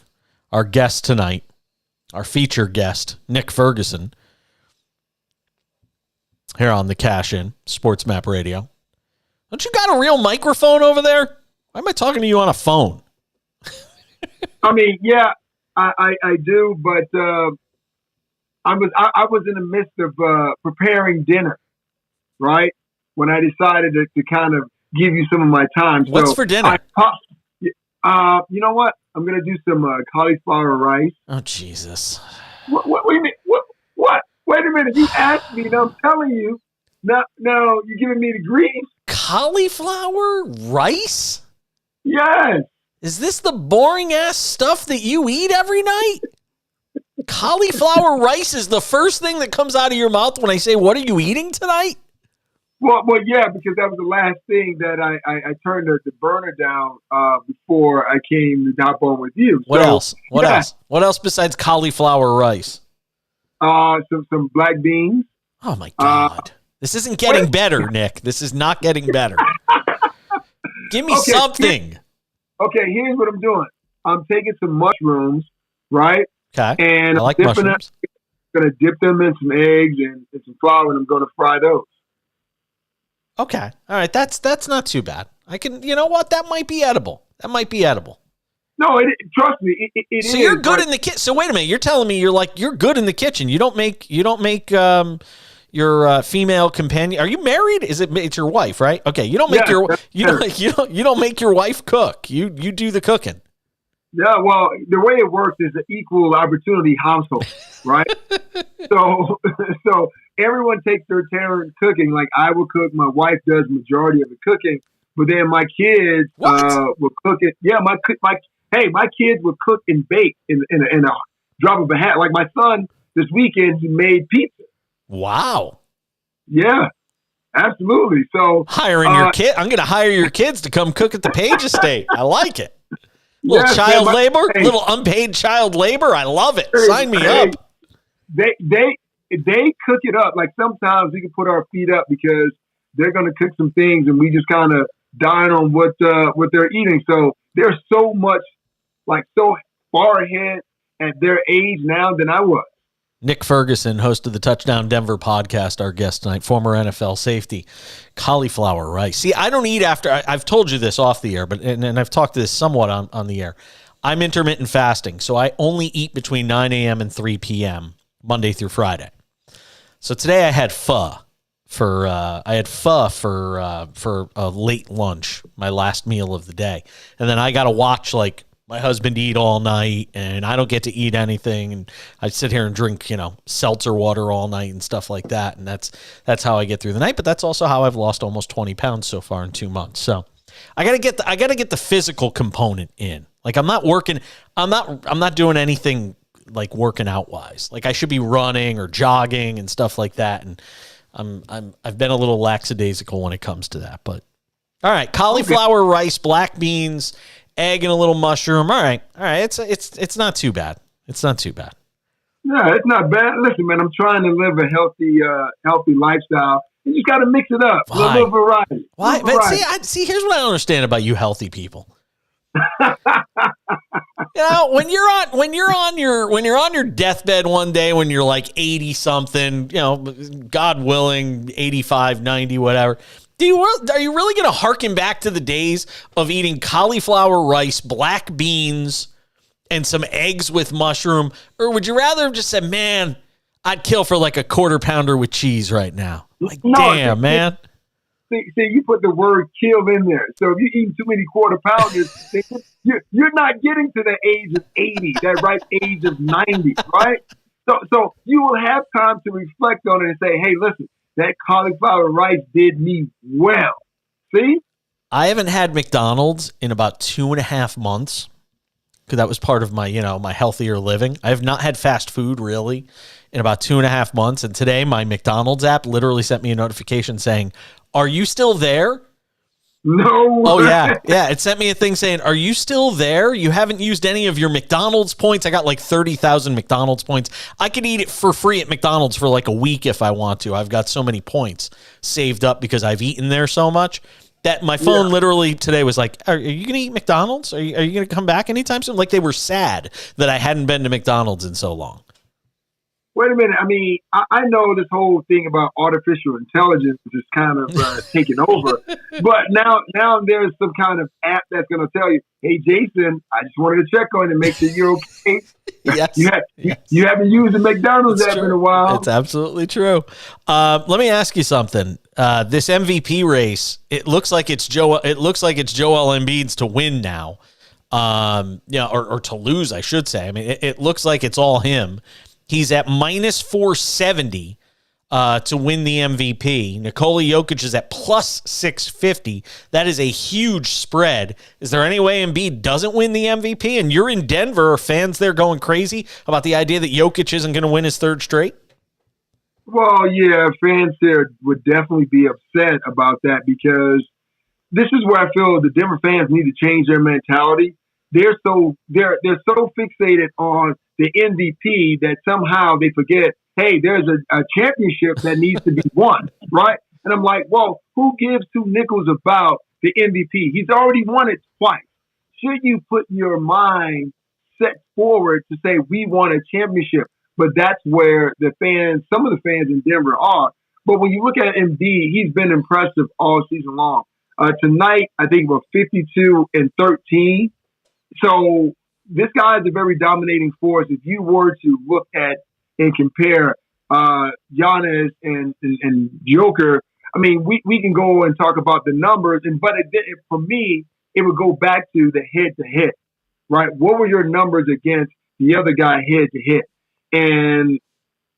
guest tonight, our featured guest, Nick Ferguson, here on the Cash In SportsMap Radio. Don't you got a real microphone over there? Why am I talking to you on a phone? I mean, yeah, I do, but I was in the midst of preparing dinner, right? When I decided to kind of give you some of my time. What's for dinner? You know what? I'm gonna do some cauliflower rice. Oh Jesus! What do you mean? What? Wait a minute! You asked me, and I'm telling you. No, you're giving me the grease. Cauliflower rice? Yes. Is this the boring ass stuff that you eat every night? Cauliflower rice is the first thing that comes out of your mouth when I say, "What are you eating tonight?" Well, yeah, because that was the last thing that I turned the burner down before I came to hop on with you. What else? What else? What else besides cauliflower rice? Some black beans. Oh my God! This isn't getting better, Nick. This is not getting better. Give me something. Here's what I'm doing. I'm taking some mushrooms, right? Okay. And I like mushrooms. I'm going to dip them in some eggs and some flour, and I'm going to fry those. Okay. All right. That's not too bad. I can, you know what? That might be edible. No, trust me. It so is, you're good in the kitchen. So wait a minute. You're telling me you're good in the kitchen. You don't make your female companion. Are you married? It's your wife, right? Okay. You don't make you don't make your wife cook. You do the cooking. Yeah. Well, the way it works is an equal opportunity household, right? so everyone takes their turn cooking. Like I will cook. My wife does majority of the cooking, but then my kids will cook it. Yeah. My kids will cook and bake in a drop of a hat. Like my son this weekend, he made pizza. Wow. Yeah, absolutely. So hiring your kid, I'm going to hire your kids to come cook at the Page estate. I like it. Little child labor, little unpaid child labor. I love it. Sign me up. They cook it up. Like sometimes we can put our feet up because they're going to cook some things, and we just kind of dine on what they're eating. So they're so much so far ahead at their age now than I was. Nick Ferguson, host of the Touchdown Denver podcast, our guest tonight, former NFL safety. Cauliflower rice. See, I don't eat after. I've told you this off the air, but and I've talked to this somewhat on the air. I'm intermittent fasting, so I only eat between 9 a.m. and 3 p.m. Monday through Friday. So today I had pho for a late lunch, my last meal of the day, and then I got to watch my husband eat all night, and I don't get to eat anything, and I sit here and drink, seltzer water all night and stuff like that, and that's how I get through the night. But that's also how I've lost almost 20 pounds so far in 2 months. So I gotta get the physical component in. Like I'm not doing anything like working out wise. Like I should be running or jogging and stuff like that, and I've been a little lackadaisical when it comes to that. But all right, cauliflower rice, black beans, egg and a little mushroom. All right. It's not too bad. It's not too bad. Yeah, it's not bad. Listen, man, I'm trying to live a healthy lifestyle. You just got to mix it up. Why? A little variety. Why? But see, here's what I don't understand about you healthy people. When you're on your deathbed one day, when you're like 80 something, God willing, 85, 90, whatever. Are you really going to harken back to the days of eating cauliflower rice, black beans, and some eggs with mushroom? Or would you rather have just said, man, I'd kill for like a quarter pounder with cheese right now? Damn, man. See, you put the word kill in there. So if you're eating too many quarter pounders, you're not getting to the age of 80, that right age of 90, right? So you will have time to reflect on it and say, hey, listen, that cauliflower rice did me well. See? I haven't had McDonald's in about 2.5 months because that was part of my, my healthier living. I have not had fast food really in about 2.5 months. And today my McDonald's app literally sent me a notification saying, are you still there? No. Oh, yeah. Yeah. It sent me a thing saying, are you still there? You haven't used any of your McDonald's points. I got like 30,000 McDonald's points. I could eat it for free at McDonald's for like a week if I want to. I've got so many points saved up because I've eaten there so much. that my phone literally today was like, are you going to eat McDonald's? Are you going to come back anytime soon? Like they were sad that I hadn't been to McDonald's in so long. Wait a minute. I mean, I know this whole thing about artificial intelligence is kind of taking over, but now there's some kind of app that's going to tell you, "Hey, Jason, I just wanted to check on you and make sure you're okay." Yes. You haven't used the McDonald's app in a while. It's absolutely true. Let me ask you something. This MVP race, it looks like it's Joel Embiid's to win now, or to lose, I should say. I mean, it looks like it's all him. He's at minus 470 to win the MVP. Nikola Jokic is at plus 650. That is a huge spread. Is there any way Embiid doesn't win the MVP? And you're in Denver. Are fans there going crazy about the idea that Jokic isn't going to win his third straight? Well, yeah, fans there would definitely be upset about that because this is where I feel the Denver fans need to change their mentality. They're so fixated on the MVP that somehow they forget, hey, there's a championship that needs to be won, right? And I'm like, well, who gives two nickels about the MVP? He's already won it twice. Should you put your mind set forward to say we won a championship? But that's where some of the fans in Denver are. But when you look at Embiid, he's been impressive all season long. Tonight, I think we're 52-13. So this guy is a very dominating force. If you were to look at and compare Giannis and Joker, I mean, we can go and talk about the numbers, but for me, it would go back to the head-to-head, right? What were your numbers against the other guy head-to-head? And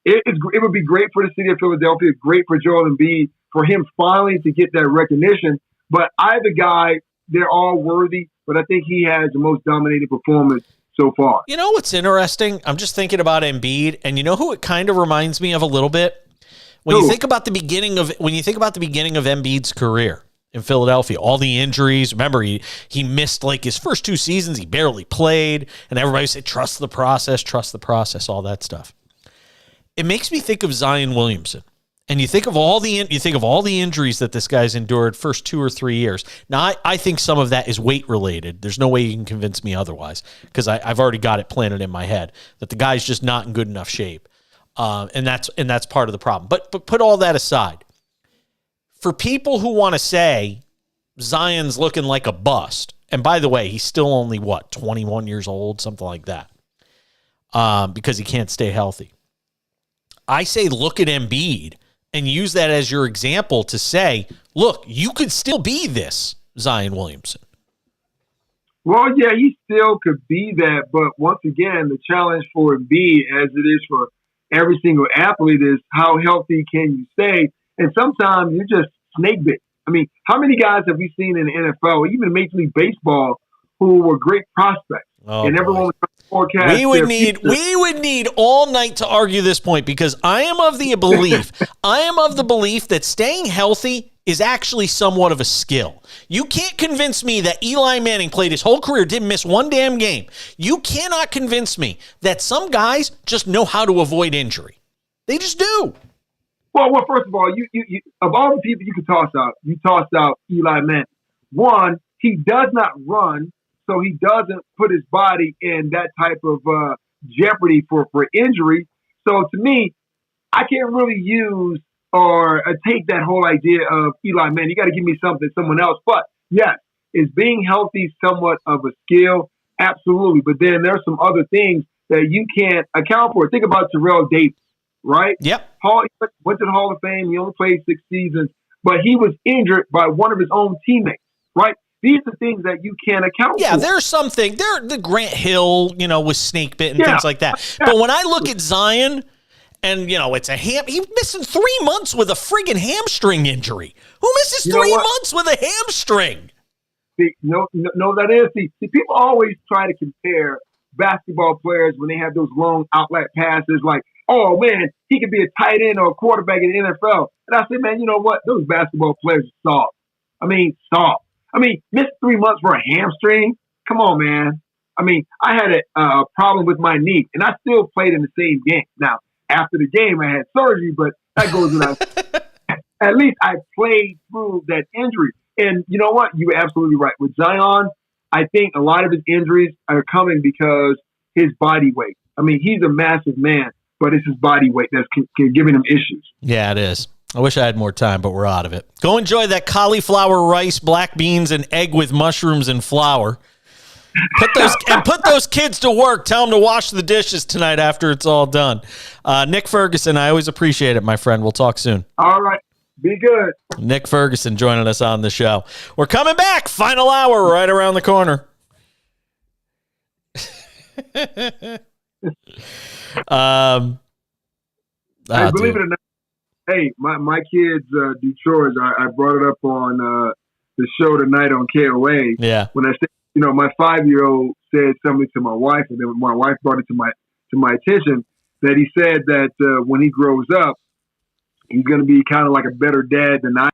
it would be great for the city of Philadelphia, great for Joel Embiid, for him finally to get that recognition. But either guy, they're all worthy, but I think he has the most dominating performance so far. You know what's interesting? I'm just thinking about Embiid, and you know who it kind of reminds me of a little bit? When you think about the beginning of Embiid's career in Philadelphia, all the injuries. Remember, he missed like his first 2 seasons. He barely played, and everybody said, trust the process, all that stuff. It makes me think of Zion Williamson. And you think of all the injuries that this guy's endured first 2 or 3 years. Now, I think some of that is weight related. There's no way you can convince me otherwise because I've already got it planted in my head that the guy's just not in good enough shape, and that's part of the problem. But put all that aside. For people who want to say Zion's looking like a bust, and by the way, he's still only 21 years old, something like that, because he can't stay healthy. I say look at Embiid and use that as your example to say, look, you could still be this Zion Williamson. Well, yeah, he still could be that. But once again, the challenge for Embiid, as it is for every single athlete, is how healthy can you stay? And sometimes you're just snake bit. I mean, how many guys have we seen in the NFL, even Major League Baseball, who were great prospects? And everyone was trying to forecast. We would need all night to argue this point because I am of the belief that staying healthy is actually somewhat of a skill. You can't convince me that Eli Manning played his whole career, didn't miss one damn game. You cannot convince me that some guys just know how to avoid injury. They just do. Well, first of all, you of all the people you could toss out, you tossed out Eli Manning. One, he does not run. So he doesn't put his body in that type of jeopardy for injury. So to me, I can't really use or take that whole idea of Eli Manning. You got to give me someone else. But yes, is being healthy somewhat of a skill? Absolutely. But then there's some other things that you can't account for. Think about Terrell Davis, right? Yep. Went to the Hall of Fame. He only played 6 seasons, but he was injured by one of his own teammates, right? These are things that you can't account for. Yeah, there's something. The Grant Hill, with snake bit and things like that. But when I look at Zion, and it's he's missing 3 months with a friggin' hamstring injury. Who misses 3 months with a hamstring? See, that is. See, people always try to compare basketball players when they have those long outlet passes, like, oh man, he could be a tight end or a quarterback in the NFL. And I say, man, you know what? Those basketball players are soft. I mean, missed 3 months for a hamstring? Come on, man. I mean, I had a problem with my knee, and I still played in the same game. Now, after the game, I had surgery, but that goes without. At least I played through that injury. And you know what? You're absolutely right. With Zion, I think a lot of his injuries are coming because his body weight. I mean, he's a massive man, but it's his body weight that's giving him issues. Yeah, it is. I wish I had more time, but we're out of it. Go enjoy that cauliflower rice, black beans, and egg with mushrooms and flour. Put those kids to work. Tell them to wash the dishes tonight after it's all done. Nick Ferguson, I always appreciate it, my friend. We'll talk soon. All right. Be good. Nick Ferguson joining us on the show. We're coming back. Final hour right around the corner. Believe it or not, hey, my kids do chores. I brought it up on the show tonight on KOA. Yeah. When I said, my 5-year-old said something to my wife, and then my wife brought it to my attention that he said that when he grows up, he's going to be kind of like a better dad than I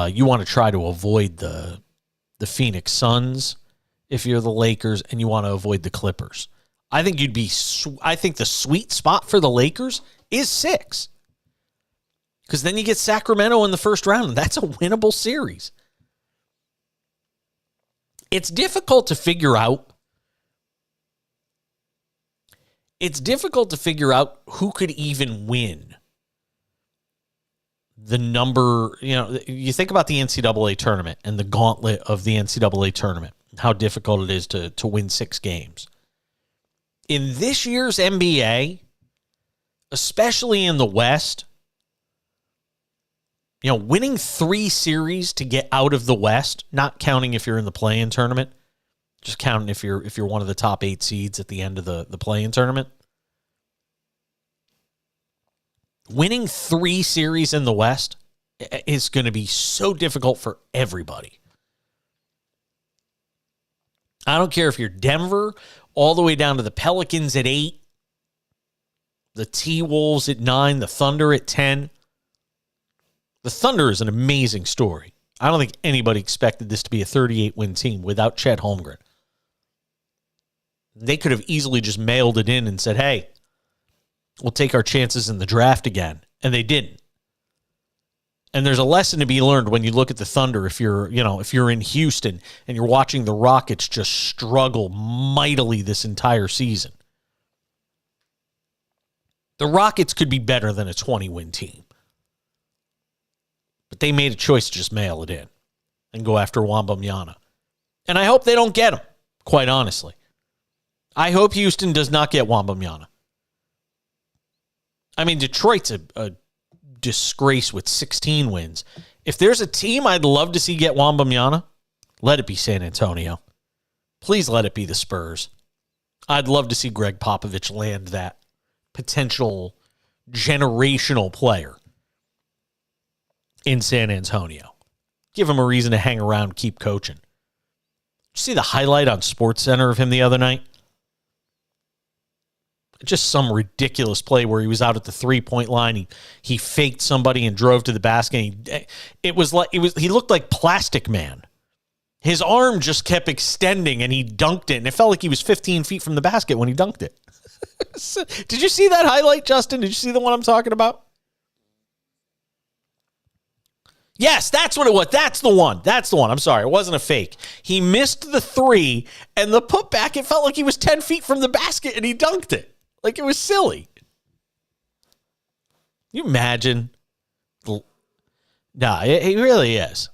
you want to try to avoid the Phoenix Suns if you're the Lakers, and you want to avoid the Clippers. I think I think the sweet spot for the Lakers is 6. Because then you get Sacramento in the first round, and that's a winnable series. It's difficult to figure out. It's difficult to figure out who could even win the number. You think about the NCAA tournament and the gauntlet of the NCAA tournament, how difficult it is to win 6 games. In this year's NBA, especially in the West, winning 3 series to get out of the West, not counting if you're in the play-in tournament, just counting if you're one of the top 8 seeds at the end of the play-in tournament. Winning 3 series in the West is going to be so difficult for everybody. I don't care if you're Denver, all the way down to the Pelicans at 8, the T-Wolves at 9, the Thunder at 10. The Thunder is an amazing story. I don't think anybody expected this to be a 38-win team without Chet Holmgren. They could have easily just mailed it in and said, hey, we'll take our chances in the draft again. And they didn't. And there's a lesson to be learned when you look at the Thunder if you're in Houston and you're watching the Rockets just struggle mightily this entire season. The Rockets could be better than a 20-win team. But they made a choice to just mail it in and go after Wembanyama. And I hope they don't get him, quite honestly. I hope Houston does not get Wembanyama. I mean, Detroit's a disgrace with 16 wins. If there's a team I'd love to see get Wembanyama, let it be San Antonio. Please let it be the Spurs. I'd love to see Greg Popovich land that potential generational player in San Antonio. Give him a reason to hang around, keep coaching. Did you see the highlight on SportsCenter of him the other night? Just some ridiculous play where he was out at the 3-point line. He faked somebody and drove to the basket. He looked like Plastic Man. His arm just kept extending and he dunked it, and it felt like he was 15 feet from the basket when he dunked it. Did you see that highlight, Justin? Did you see the one I'm talking about? Yes, that's what it was. That's the one. I'm sorry. It wasn't a fake. He missed the 3, and the putback, it felt like he was 10 feet from the basket, and he dunked it. Like it was silly. Can you imagine? Nah, it really is.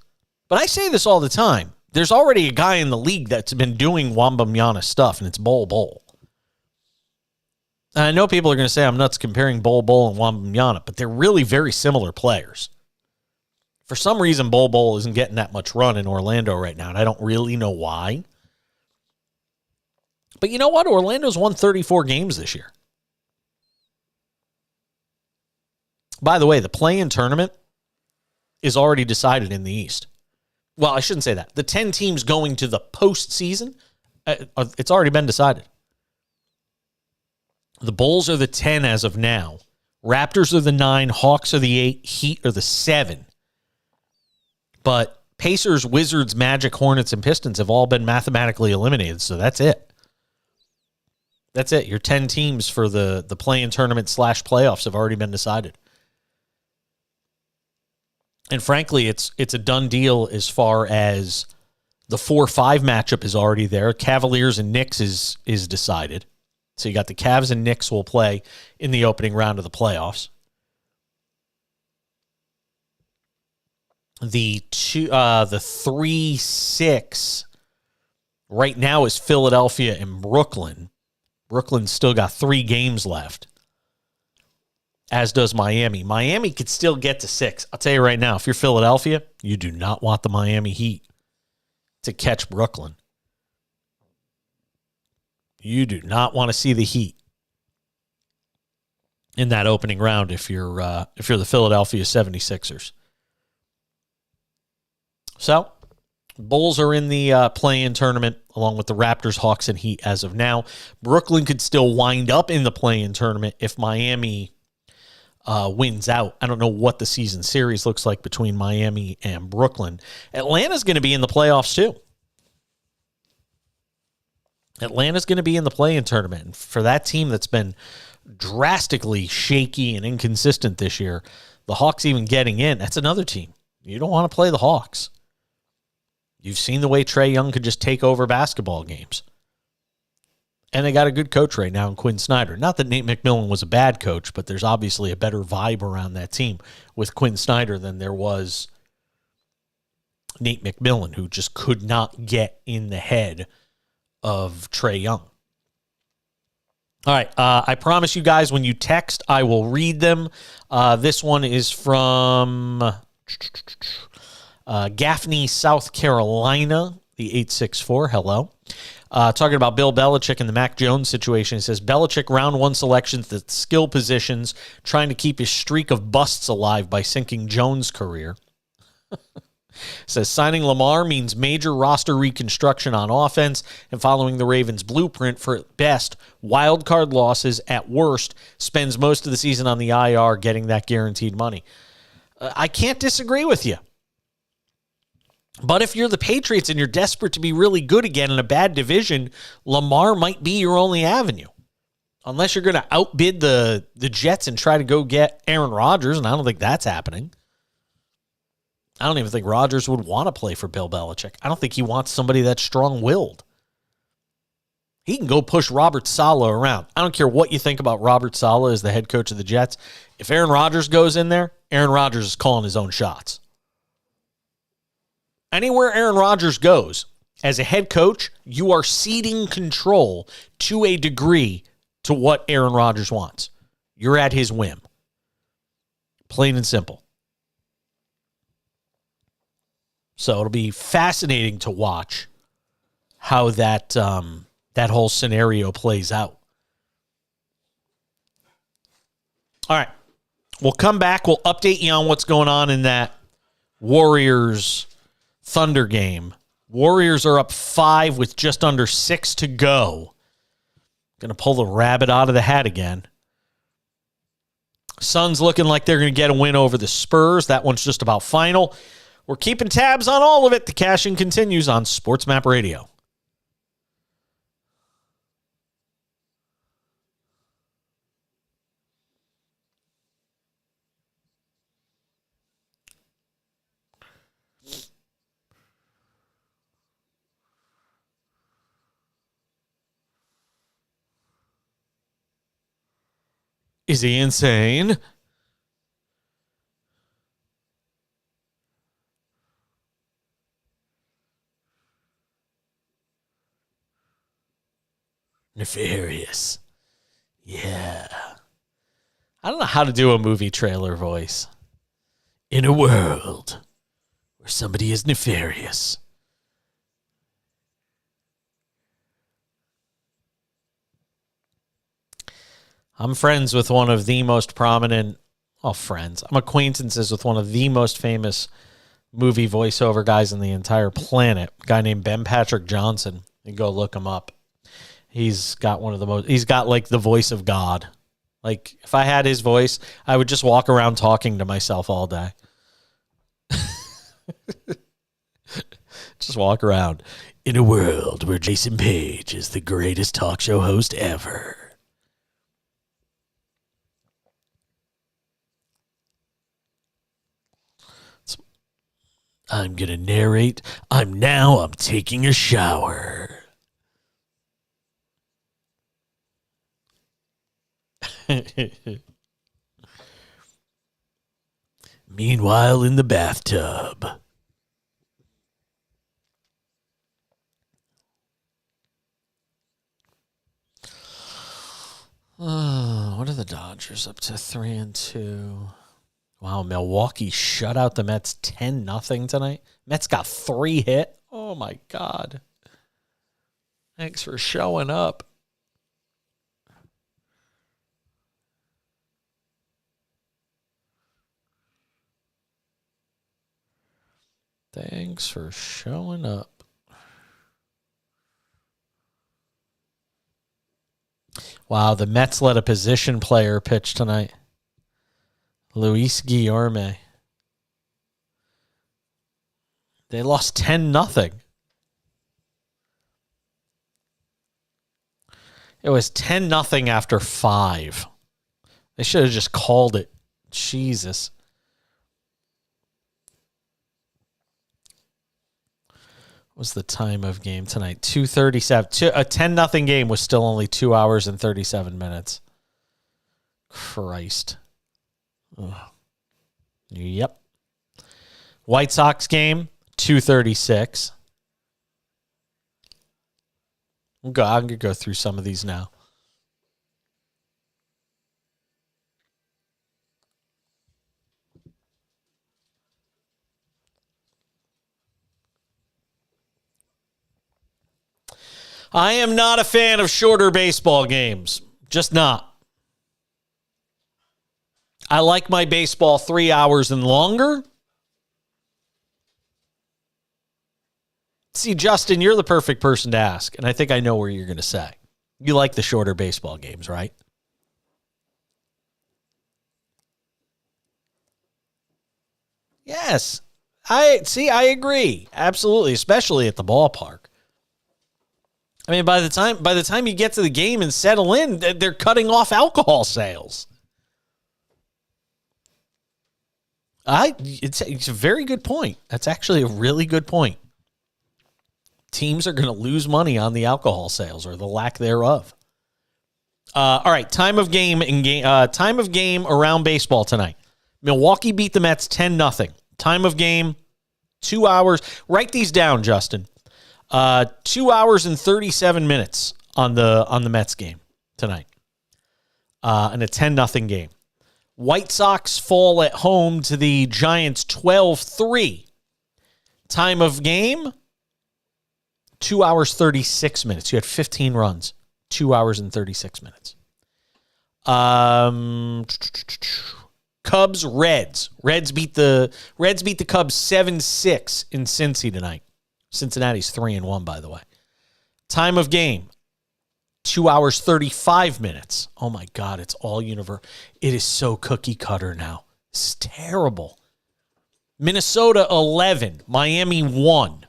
But I say this all the time. There's already a guy in the league that's been doing Wembanyama stuff, and it's Bol. And I know people are going to say I'm nuts comparing Bol and Wembanyama, but they're really very similar players. For some reason, Bol isn't getting that much run in Orlando right now, and I don't really know why. But you know what? Orlando's won 34 games this year. By the way, the play-in tournament is already decided in the East. Well, I shouldn't say that. The 10 teams going to the postseason, it's already been decided. The Bulls are the 10 as of now. Raptors are the 9. Hawks are the 8. Heat are the 7. But Pacers, Wizards, Magic, Hornets, and Pistons have all been mathematically eliminated, so that's it. That's it. Your 10 teams for the play-in tournament / playoffs have already been decided. And frankly, it's a done deal as far as the 4-5 matchup is already there. Cavaliers and Knicks is decided. So you got the Cavs and Knicks will play in the opening round of the playoffs. The 3-6 right now is Philadelphia and Brooklyn. Brooklyn's still got 3 games left, as does Miami. Miami could still get to 6. I'll tell you right now, if you're Philadelphia, you do not want the Miami Heat to catch Brooklyn. You do not want to see the Heat in that opening round if you're the Philadelphia 76ers. So, Bulls are in the play-in tournament along with the Raptors, Hawks, and Heat as of now. Brooklyn could still wind up in the play-in tournament if Miami wins out. I don't know what the season series looks like between Miami and Brooklyn. Atlanta's going to be in the playoffs too. Atlanta's going to be in the play-in tournament. And for that team that's been drastically shaky and inconsistent this year, the Hawks even getting in, that's another team. You don't want to play the Hawks. You've seen the way Trae Young could just take over basketball games. And they got a good coach right now in Quinn Snyder. Not that Nate McMillan was a bad coach, but there's obviously a better vibe around that team with Quinn Snyder than there was Nate McMillan, who just could not get in the head of Trae Young. All right, I promise you guys when you text, I will read them. This one is from Gaffney, South Carolina, the 864. Hello. Talking about Bill Belichick and the Mac Jones situation. He says, Belichick round one selections at skill positions, trying to keep his streak of busts alive by sinking Jones' career. Says, signing Lamar means major roster reconstruction on offense and following the Ravens' blueprint for, at best, wild card losses, at worst, spends most of the season on the IR getting that guaranteed money. I can't disagree with you. But if you're the Patriots and you're desperate to be really good again in a bad division, Lamar might be your only avenue. Unless you're going to outbid the Jets and try to go get Aaron Rodgers, and I don't think that's happening. I don't even think Rodgers would want to play for Bill Belichick. I don't think he wants somebody that's strong-willed. He can go push Robert Saleh around. I don't care what you think about Robert Saleh as the head coach of the Jets. If Aaron Rodgers goes in there, Aaron Rodgers is calling his own shots. Anywhere Aaron Rodgers goes, as a head coach, you are ceding control to a degree to what Aaron Rodgers wants. You're at his whim. Plain and simple. So it'll be fascinating to watch how that whole scenario plays out. All right. We'll come back. We'll update you on what's going on in that Warriors-Thunder game. Warriors are up 5 with just under 6 to go. Going to pull the rabbit out of the hat again. Suns looking like they're going to get a win over the Spurs. That one's just about final. We're keeping tabs on all of it. The cashing continues on SportsMap Radio. Is he insane? Nefarious. Yeah. I don't know how to do a movie trailer voice. In a world where somebody is nefarious. I'm friends with one of the most prominent, I'm acquaintances with one of the most famous movie voiceover guys on the entire planet, a guy named Ben Patrick Johnson. You go look him up. He's got he's got like the voice of God. Like if I had his voice, I would just walk around talking to myself all day. Just walk around in a world where Jason Page is the greatest talk show host ever. I'm going to narrate. I'm taking a shower. Meanwhile, in the bathtub. What are the Dodgers up to? 3-2. Wow, Milwaukee shut out the Mets 10-0 tonight. Mets got 3 hit. Oh, my God. Thanks for showing up. Thanks for showing up. Wow, the Mets let a position player pitch tonight. Luis Guillorme. They lost 10-0. It was 10-0 after 5. They should have just called it. Jesus. What's the time of game tonight? 2:37. A 10-0 game was still only 2 hours and 37 minutes. Christ. Ugh. Yep. White Sox game, 2:36. I'm going to go through some of these now. I am not a fan of shorter baseball games. Just not. I like my baseball 3 hours and longer. See, Justin, you're the perfect person to ask, and I think I know where you're going to say. You like the shorter baseball games, right? Yes. I agree. Absolutely, especially at the ballpark. I mean, by the time you get to the game and settle in, they're cutting off alcohol sales. It's a very good point. That's actually a really good point. Teams are going to lose money on the alcohol sales or the lack thereof. All right, time of game around baseball tonight. Milwaukee beat the Mets 10-0. Time of game, 2 hours. Write these down, Justin. 2 hours and 37 minutes on the Mets game tonight. And a 10-0 game. White Sox fall at home to the Giants 12-3. Time of game, 2 hours, 36 minutes. You had 15 runs. 2 hours and 36 minutes. Cubs, Reds. Reds beat the Cubs 7-6 in Cincy tonight. Cincinnati's 3-1, by the way. Time of game, 2 hours, 35 minutes. Oh, my God, it's all universe. It is so cookie cutter now. It's terrible. Minnesota 11, Miami 1.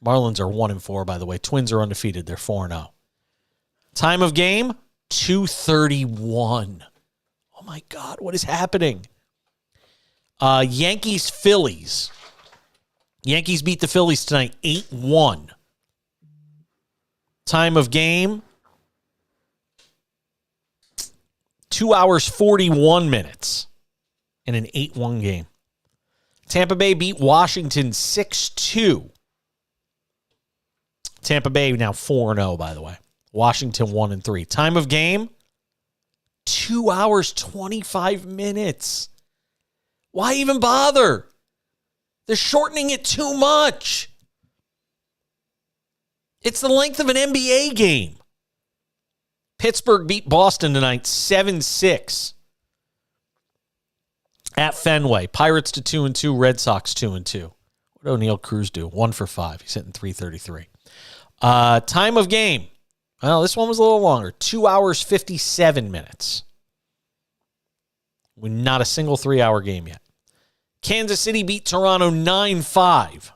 Marlins are 1-4, by the way. Twins are undefeated. They're 4-0. Time of game, 2:31. Oh, my God, what is happening? Yankees, Phillies. Yankees beat the Phillies tonight 8-1. Time of game, 2 hours, 41 minutes in an 8-1 game. Tampa Bay beat Washington 6-2. Tampa Bay now 4-0, by the way. Washington 1-3. Time of game, 2 hours, 25 minutes. Why even bother? They're shortening it too much. It's the length of an NBA game. Pittsburgh beat Boston tonight 7-6 at Fenway. Pirates to 2-2, Red Sox 2-2. What did O'Neal Cruz do? 1 for 5. He's hitting .333. Time of game. Well, this one was a little longer. 2 hours, 57 minutes. We're not a single 3 hour game yet. Kansas City beat Toronto 9-5.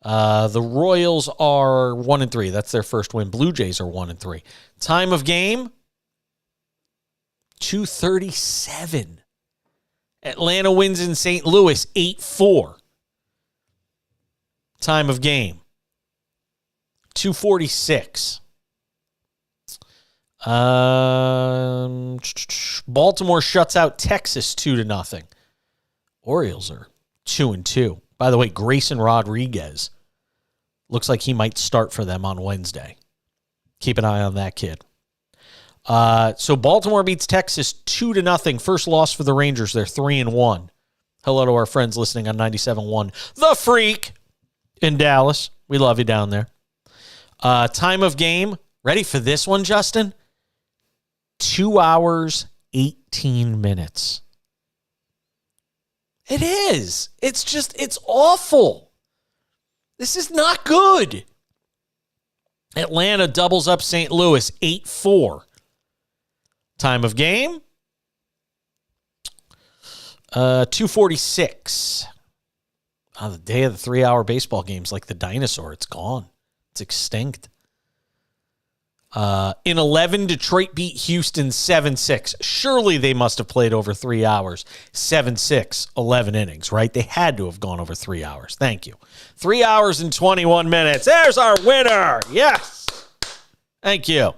The Royals are 1-3. That's their first win. Blue Jays are 1-3. Time of game, 2:37. Atlanta wins in St. Louis 8-4. Time of game, 2:46. Baltimore shuts out Texas 2-0. Orioles are 2-2. By the way, Grayson Rodriguez looks like he might start for them on Wednesday. Keep an eye on that kid. So Baltimore beats Texas 2-0. First loss for the Rangers. They're 3-1. Hello to our friends listening on 97.1. The Freak in Dallas. We love you down there. Time of game. Ready for this one, Justin? 2 hours, 18 minutes. It is. It's awful. This is not good. Atlanta doubles up St. Louis 8-4. Time of game, 246. The day of the 3-hour baseball games, like the dinosaur, it's gone. It's extinct. In 11, Detroit beat Houston 7-6. Surely they must have played over 3 hours. 7-6, 11 innings, right? They had to have gone over 3 hours. Thank you. 3 hours and 21 minutes. There's our winner. Yes. Thank you.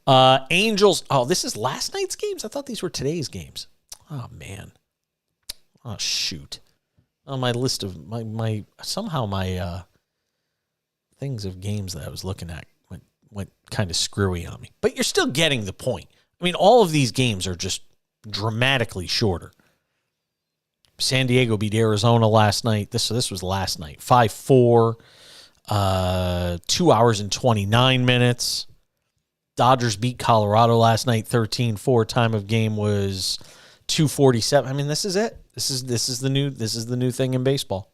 Angels. Oh, this is last night's games? I thought these were today's games. Oh, man. Oh, shoot. On my list of my things of games that I was looking at went kind of screwy on me. But you're still getting the point. I mean, all of these games are just dramatically shorter. San Diego beat Arizona last night. This was last night. 5-4, 2 hours and 29 minutes. Dodgers beat Colorado last night 13-4. Time of game was 2:47. I mean, this is it. This is the new thing in baseball.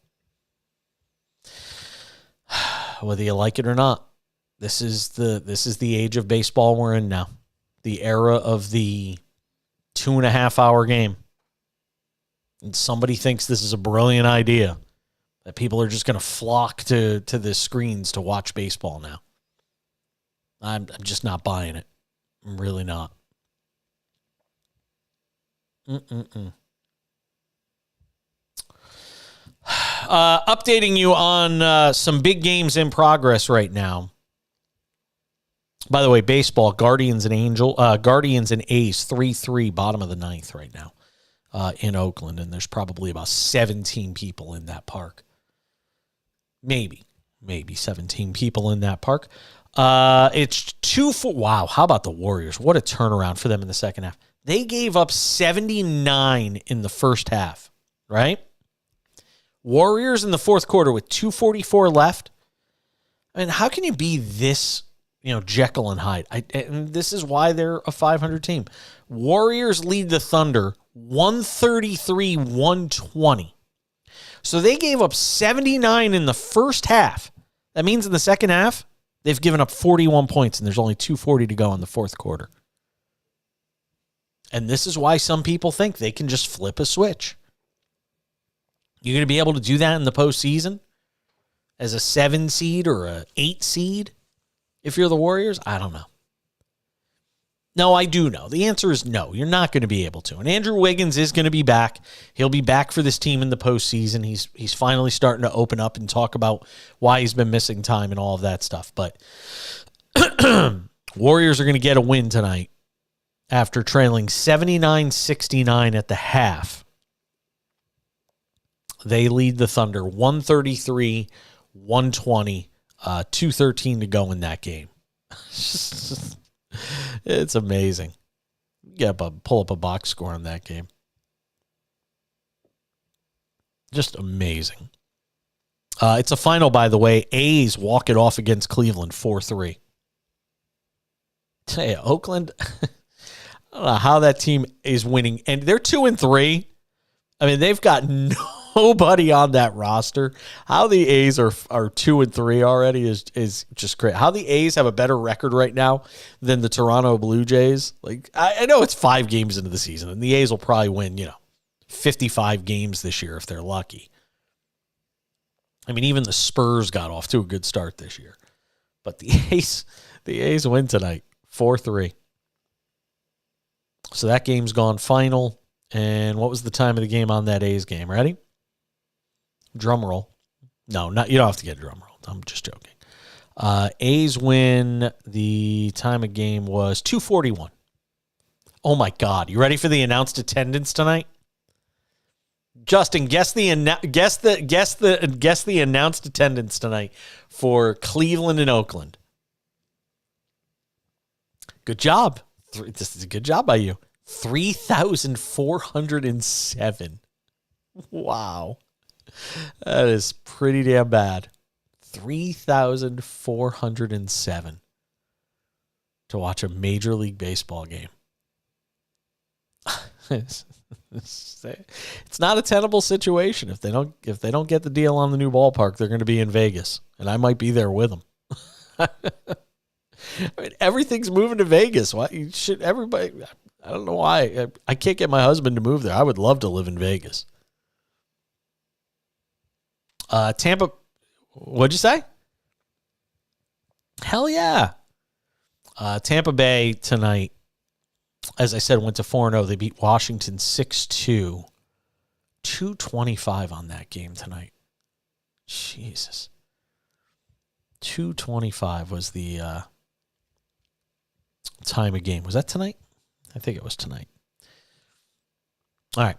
Whether you like it or not, this is the age of baseball we're in now. The era of the 2.5 hour game. And somebody thinks this is a brilliant idea, that people are just going to flock to the screens to watch baseball now. I'm just not buying it. I'm really not. Updating you on some big games in progress right now. By the way, baseball, Guardians and A's 3-3, bottom of the ninth right now in Oakland, and there's probably about 17 people in that park. Maybe 17 people in that park. It's 2-4. Wow, how about the Warriors? What a turnaround for them in the second half. They gave up 79 in the first half, right? Warriors in the fourth quarter with 2:44 left. I mean, how can you be this, Jekyll and Hyde? And this is why they're a 500 team. Warriors lead the Thunder 133-120. So they gave up 79 in the first half. That means in the second half, they've given up 41 points, and there's only 2:40 to go in the fourth quarter. And this is why some people think they can just flip a switch. You're going to be able to do that in the postseason as a 7 seed or a 8 seed if you're the Warriors? I don't know. No, I do know. The answer is no. You're not going to be able to. And Andrew Wiggins is going to be back. He'll be back for this team in the postseason. He's finally starting to open up and talk about why he's been missing time and all of that stuff. But Warriors are going to get a win tonight after trailing 79-69 at the half. They lead the Thunder 133-120, 2:13 to go in that game. It's amazing. Pull up a box score on that game. Just amazing. It's a final, by the way. A's walk it off against Cleveland 4-3. Tell you, Oakland, I don't know how that team is winning. And they're 2-3. I mean, they've got nobody on that roster. How the A's are 2-3 already is just great. How the A's have a better record right now than the Toronto Blue Jays. Like, I know it's 5 games into the season, and the A's will probably win, 55 games this year if they're lucky. I mean, even the Spurs got off to a good start this year. But the A's win tonight, 4-3. So that game's gone final. And what was the time of the game on that A's game? Ready? Drum roll. No, you don't have to get a drum roll. I'm just joking. A's win. The time of game was 2:41. Oh my God! You ready for the announced attendance tonight? Justin, guess the announced attendance tonight for Cleveland and Oakland. Good job. This is a good job by you. 3,407. Wow. That is pretty damn bad. 3,407 to watch a Major League Baseball game. It's not a tenable situation. If they don't get the deal on the new ballpark, they're going to be in Vegas, and I might be there with them. I mean, everything's moving to Vegas. Why should everybody? I don't know why. I can't get my husband to move there. I would love to live in Vegas. Tampa, what'd you say? Hell yeah. Tampa Bay tonight, as I said, went to 4-0. They beat Washington 6-2. 225 on that game tonight. Jesus. 225 was the time of game. Was that tonight? I think it was tonight. All right.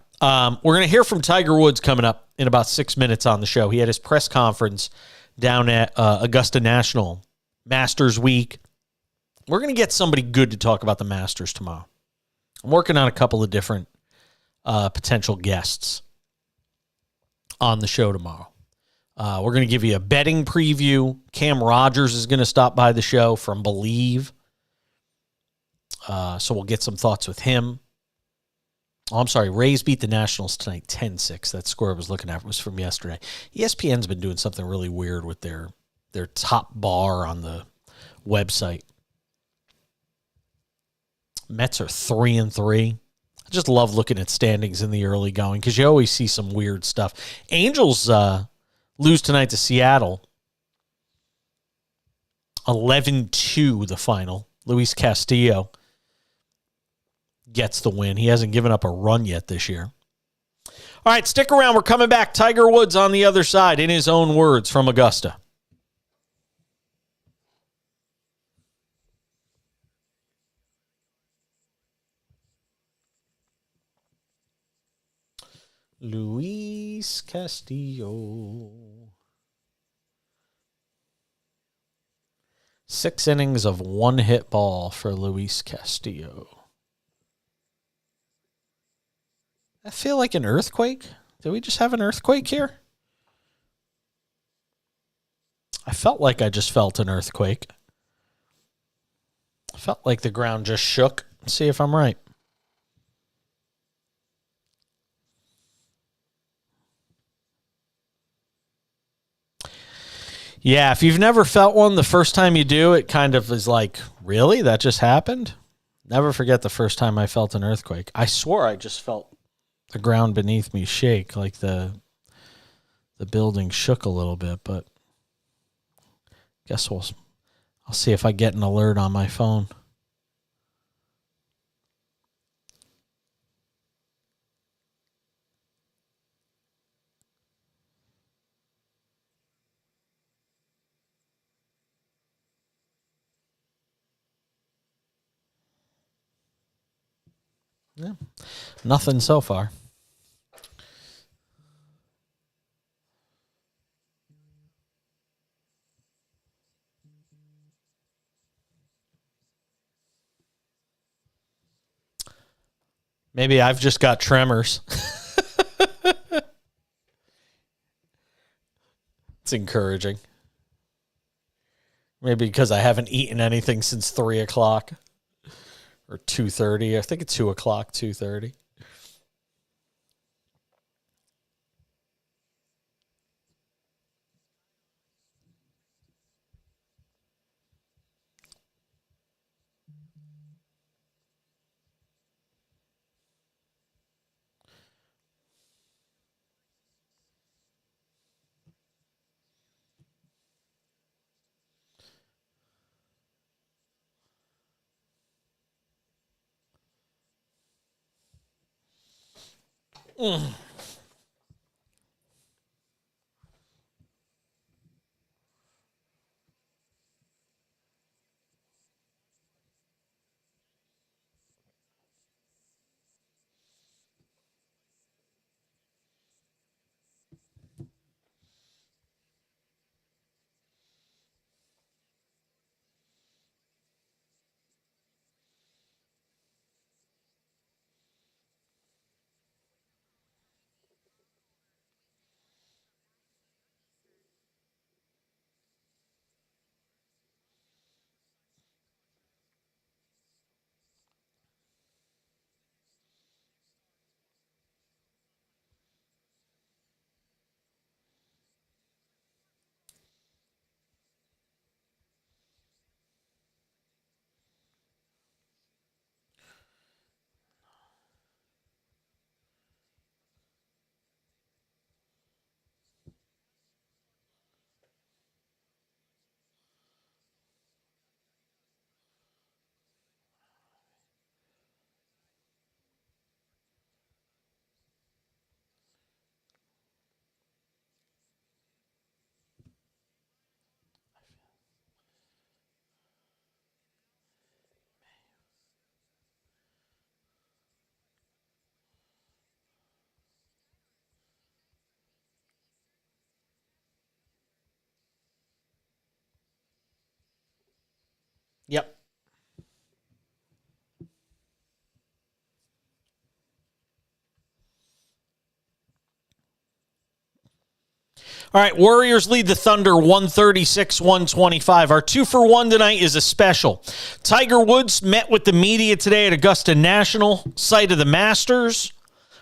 We're going to hear from Tiger Woods coming up in about 6 minutes on the show. He had his press conference down at Augusta National Masters Week. We're going to get somebody good to talk about the Masters tomorrow. I'm working on a couple of different potential guests on the show tomorrow. We're going to give you a betting preview. Cam Rogers is going to stop by the show from Believe. So we'll get some thoughts with him. Oh, I'm sorry. Rays beat the Nationals tonight 10-6. That score I was looking at was from yesterday. ESPN's been doing something really weird with their top bar on the website. Mets are 3-3. I just love looking at standings in the early going because you always see some weird stuff. Angels lose tonight to Seattle. 11-2 the final. Luis Castillo gets the win. He hasn't given up a run yet this year. All right, stick around. We're coming back. Tiger Woods on the other side in his own words from Augusta. Luis Castillo. 6 innings of one hit ball for Luis Castillo. I feel like an earthquake. Did we just have an earthquake here? I felt like I just felt an earthquake. I felt like the ground just shook. Let's see if I'm right. Yeah, if you've never felt one, the first time you do, it kind of is like, really? That just happened? Never forget the first time I felt an earthquake. I swore I just felt the ground beneath me shake, like the building shook a little bit, but guess I'll see if I get an alert on my phone. Yeah, nothing so far. Maybe I've just got tremors. It's encouraging. Maybe because I haven't eaten anything since 3 o'clock or 2:30. I think it's 2 o'clock, 2:30. Mm. Yep. All right, Warriors lead the Thunder 136-125. Our 2-for-1 tonight is a special. Tiger Woods met with the media today at Augusta National, site of the Masters,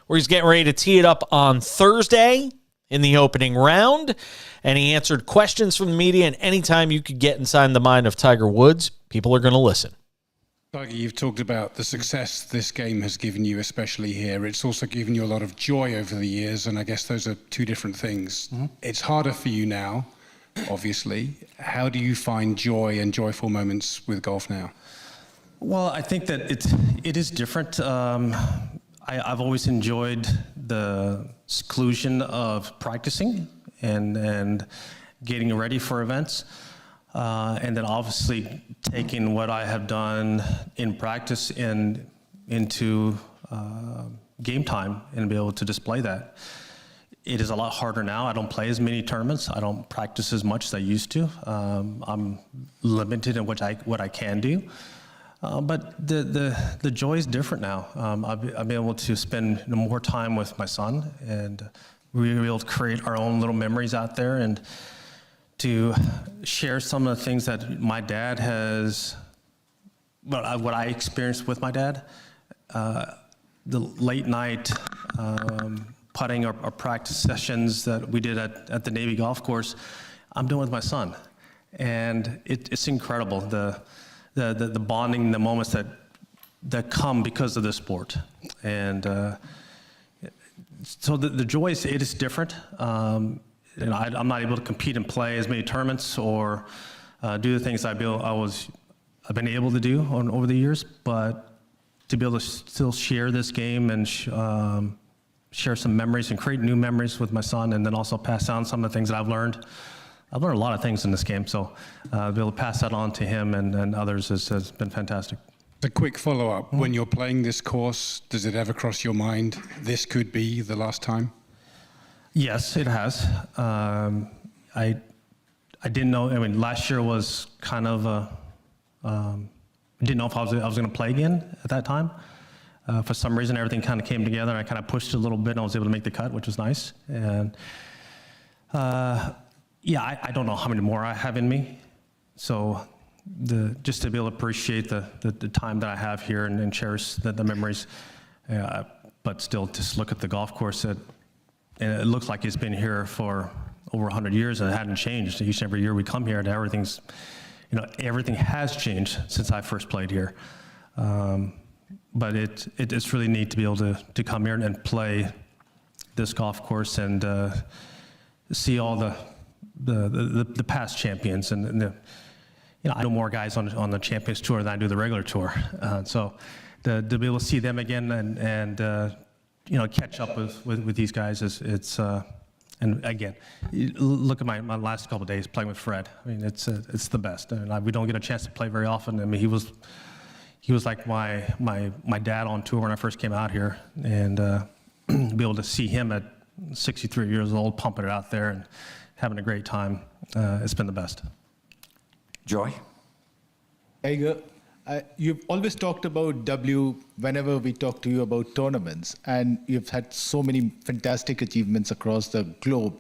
where he's getting ready to tee it up on Thursday in the opening round. And he answered questions from the media, and anytime you could get inside the mind of Tiger Woods, people are going to listen. Tiger, you've talked about the success this game has given you, especially here. It's also given you a lot of joy over the years, and I guess those are two different things. It's harder for you now, obviously. How do you find joy and joyful moments with golf now? Well, I think that it is different. I've always enjoyed the seclusion of practicing and getting ready for events. And then obviously taking what I have done in practice into game time and be able to display that. It is a lot harder now. I don't play as many tournaments. I don't practice as much as I used to. I'm limited in what I can do. But the joy is different now. I've been able to spend more time with my son, and we were able to create our own little memories out there and to share some of the things that my dad has, what I experienced with my dad. The late night putting or practice sessions that we did at the Navy golf course, I'm doing with my son. And it's incredible, the bonding, the moments that come because of the sport. And so the joy it is different. I'm not able to compete and play as many tournaments or do the things I've been able to do over the years, but to be able to still share this game and share some memories and create new memories with my son, and then also pass down some of the things that I've learned. I've learned a lot of things in this game, so to be able to pass that on to him and others has been fantastic. A quick follow-up. When you're playing this course, does it ever cross your mind this could be the last time? Yes, it has. I didn't know. I mean, last year was kind of I didn't know if I was going to play again at that time. For some reason, everything kind of came together, and I kind of pushed it a little bit, and I was able to make the cut, which was nice. And yeah, I don't know how many more I have in me. So just to be able to appreciate the time that I have here and cherish the memories, but still just look at the golf course and it looks like it's been here for over 100 years and it hadn't changed. Each and every year we come here and everything has changed since I first played here. But it's really neat to be able to come here and play this golf course and see all the past champions and I know more guys on the Champions Tour than I do the regular tour. So to be able to see them again and catch up with these guys and again, look at my last couple of days playing with Fred. I mean, it's the best. And we don't get a chance to play very often. I mean, he was like my dad on tour when I first came out here, and be able to see him at 63 years old pumping it out there and having a great time. It's been the best. Joy? Tiger, you've always talked about W whenever we talk to you about tournaments, and you've had so many fantastic achievements across the globe.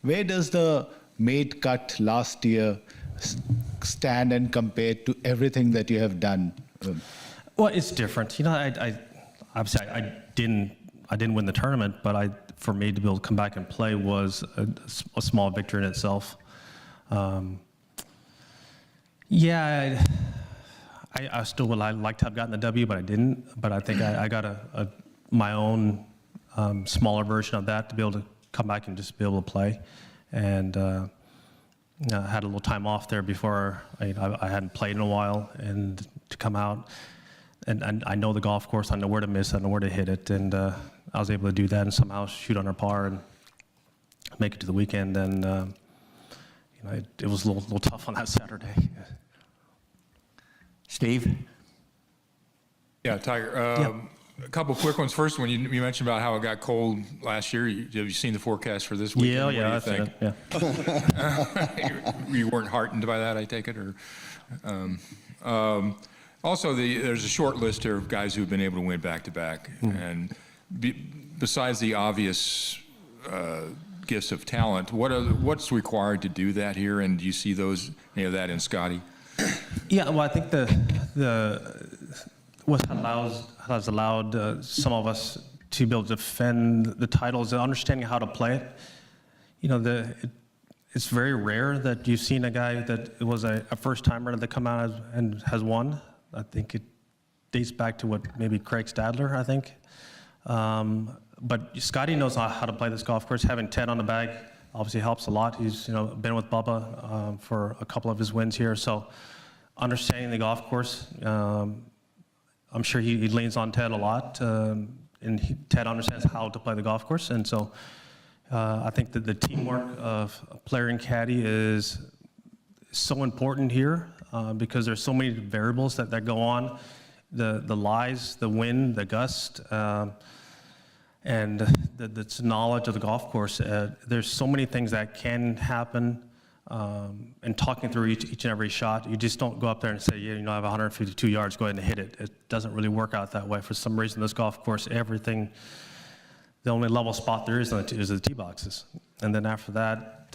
Where does the made cut last year stand and compare to everything that you have done? Well, it's different. I obviously I didn't win the tournament, but for me to be able to come back and play was a small victory in itself. Yeah, I still would like to have gotten the W, but I didn't. But I think I got my own smaller version of that to be able to come back and just be able to play. And I had a little time off there before I hadn't played in a while, and to come out. And I know the golf course. I know where to miss. I know where to hit it. And I was able to do that and somehow shoot under par and make it to the weekend. And it was a little tough on that Saturday. Steve? Yeah, Tiger. A couple quick ones. First, when you mentioned about how it got cold last year, have you seen the forecast for this weekend? Yeah, What do you think? Yeah. You weren't heartened by that, I take it, or? Also, there's a short list here of guys who've been able to win back-to-back, and besides the obvious gifts of talent, what's required to do that here? And do you see any of that in Scotty? Yeah, well, I think what has allowed some of us to be able to defend the titles and understanding how to play it. You know, it's very rare that you've seen a guy that was a first-timer that come out and has won. I think it dates back to maybe Craig Stadler, I think. But Scotty knows how to play this golf course. Having Ted on the bag obviously helps a lot. He's been with Bubba for a couple of his wins here. So understanding the golf course, I'm sure he leans on Ted a lot. And Ted understands how to play the golf course. And so I think that the teamwork of player and caddy is so important here because there's so many variables that go on. The lies, the wind, the gust, and the knowledge of the golf course. There's so many things that can happen. And talking through each and every shot, you just don't go up there and say, I have 152 yards, go ahead and hit it. It doesn't really work out that way. For some reason, this golf course, the only level spot there is the tee boxes. And then after that,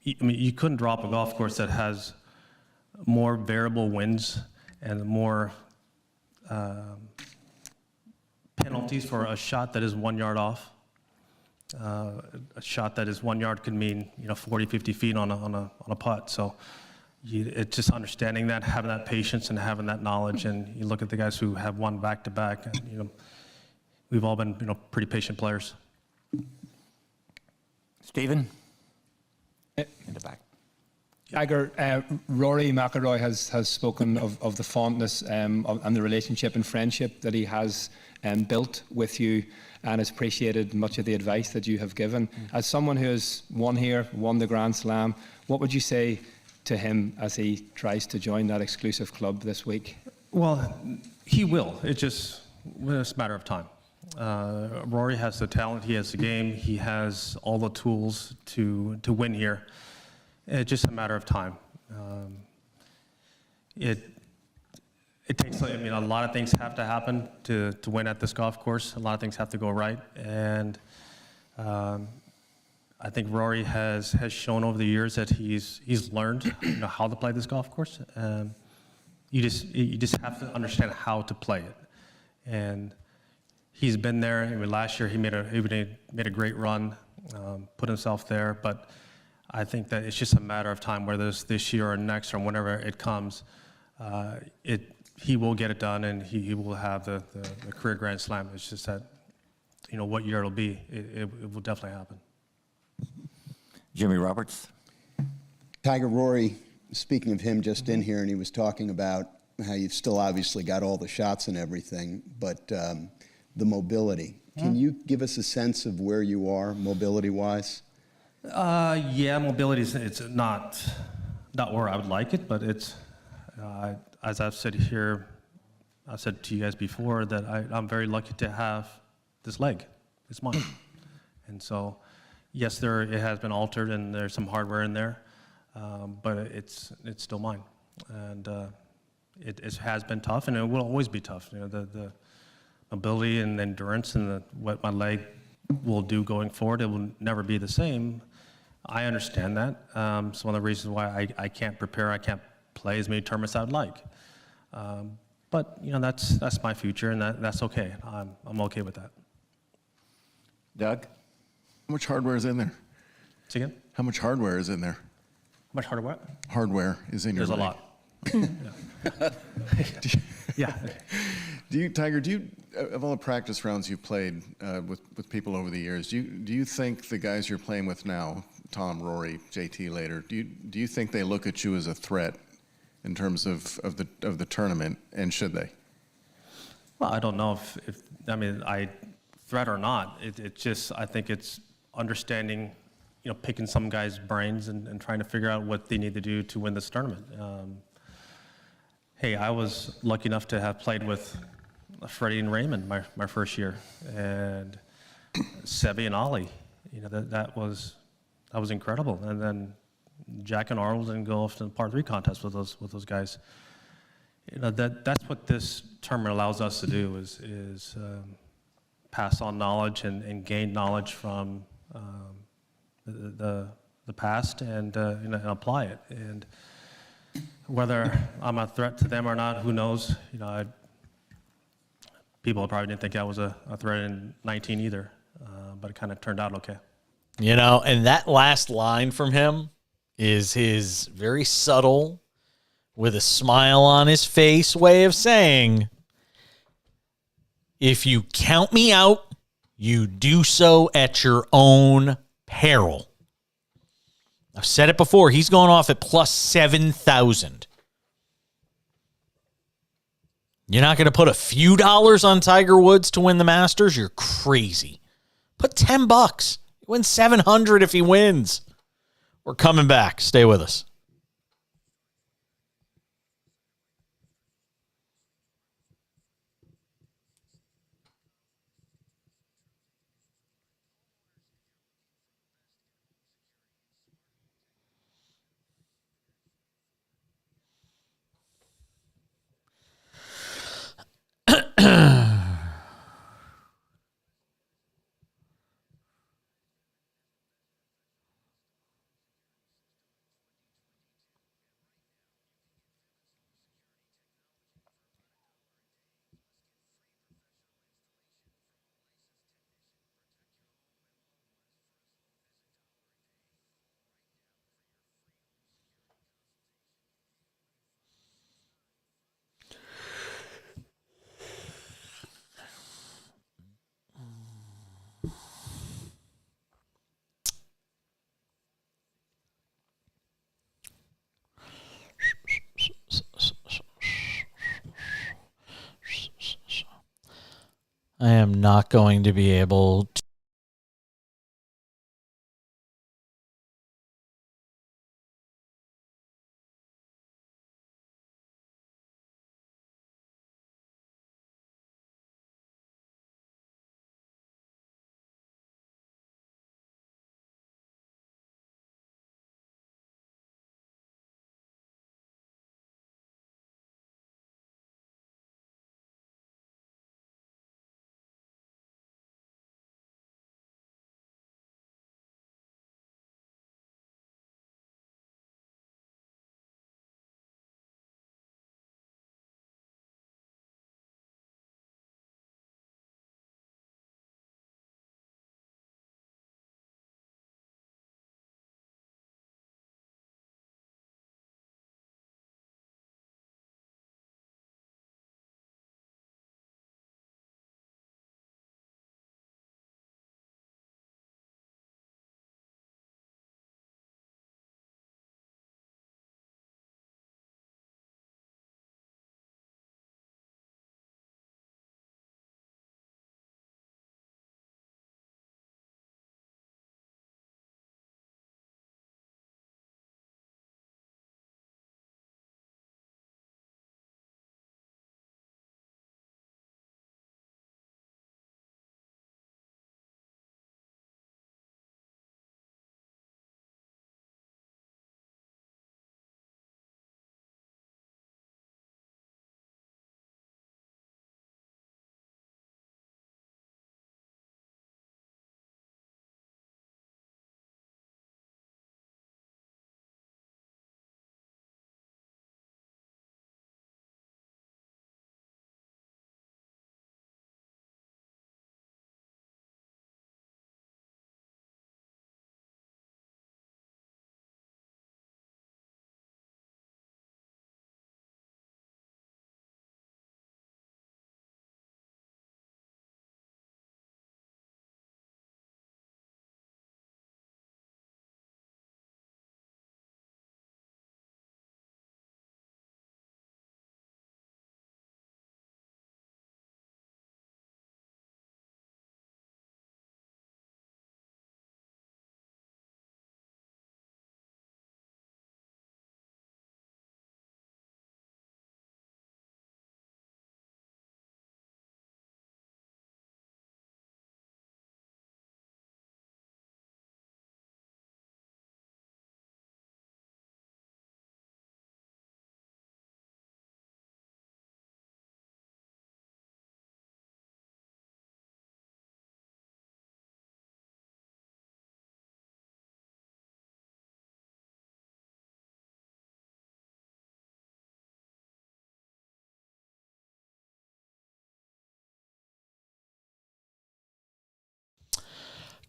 you couldn't drop a golf course that has more variable winds and more penalties for a shot that is 1 yard off. A shot that is 1 yard could mean 40, 50 feet on a putt. So it's just understanding that, having that patience, and having that knowledge. And you look at the guys who have won back to back. We've all been pretty patient players. Stephen, in the back. Tiger, Rory McIlroy has spoken of the fondness and the relationship and friendship that he has built with you, and has appreciated much of the advice that you have given. As someone who has won the Grand Slam, what would you say to him as he tries to join that exclusive club this week? Well, he will. It's just a matter of time. Rory has the talent, he has the game, he has all the tools to win here. It's just a matter of time. It takes, a lot of things have to happen to win at this golf course. A lot of things have to go right. And I think Rory has shown over the years that he's learned how to play this golf course. You just have to understand how to play it. And he's been there. Last year he made a great run, put himself there. But I think that it's just a matter of time, whether it's this year or next or whenever it comes. He will get it done, and he will have the career Grand Slam. It's just that, what year it'll be. It will definitely happen. Jimmy Roberts. Tiger, Rory, speaking of him just in here, and he was talking about how you've still obviously got all the shots and everything, but the mobility. Can you give us a sense of where you are mobility-wise? Yeah, mobility it's not where I would like it, but it's as I've said here, I've said to you guys before that I'm very lucky to have this leg. It's mine, and so yes, it has been altered and there's some hardware in there, but it's still mine, and it has been tough, and it will always be tough. The mobility and endurance and what my leg will do going forward, it will never be the same. I understand that. It's one of the reasons why I can't prepare, I can't play as many tournaments I would like. But that's my future, and that's okay. I'm okay with that. Doug, how much hardware is in there? Say again? How much hardware is in there? How much hardware? Hardware is in your There's leg. a lot. Yeah. Tiger, of all the practice rounds you've played with people over the years, do you think the guys you're playing with now, Tom, Rory, JT later, do you think they look at you as a threat in terms of the tournament, and should they? Well, I don't know if I threat or not. It's just, I think it's understanding, picking some guys' brains and trying to figure out what they need to do to win this tournament. Hey, I was lucky enough to have played with Freddie and Raymond my first year, and Sebi and Ollie. You know, that was incredible. And then Jack and Arnold didn't go off to the par 3 contest with those guys. You know, that's what this tournament allows us to do is pass on knowledge and gain knowledge from the past and you know, and apply it. And whether I'm a threat to them or not, who knows? You know, people probably didn't think I was a threat in 19 either, but it kind of turned out okay. You know, and that last line from him is his very subtle, with a smile on his face, way of saying, if you count me out, you do so at your own peril. I've said it before. He's going off at plus 7,000. You're not going to put a few dollars on Tiger Woods to win the Masters? You're crazy. Put $10. He wins 700 if he wins. We're coming back. Stay with us. I am not going to be able to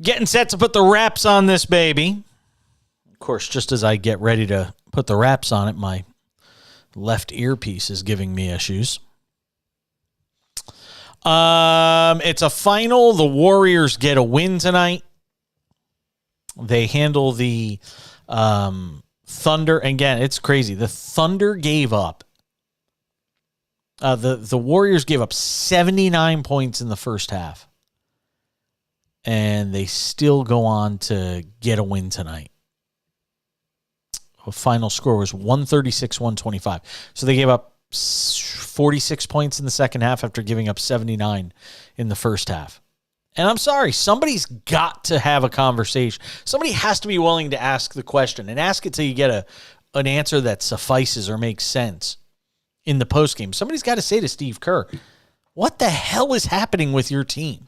Getting set to put the wraps on this baby. Of course, just as I get ready to put the wraps on it, my left earpiece is giving me issues. It's a final. The Warriors get a win tonight. They handle the Thunder. Again, it's crazy. The Thunder gave up. The Warriors gave up 79 points in the first half. And they still go on to get a win tonight. The final score was 136-125. So they gave up 46 points in the second half after giving up 79 in the first half. And I'm sorry, somebody's got to have a conversation. Somebody has to be willing to ask the question and ask it till you get an answer that suffices or makes sense in the postgame. Somebody's got to say to Steve Kerr, what the hell is happening with your team?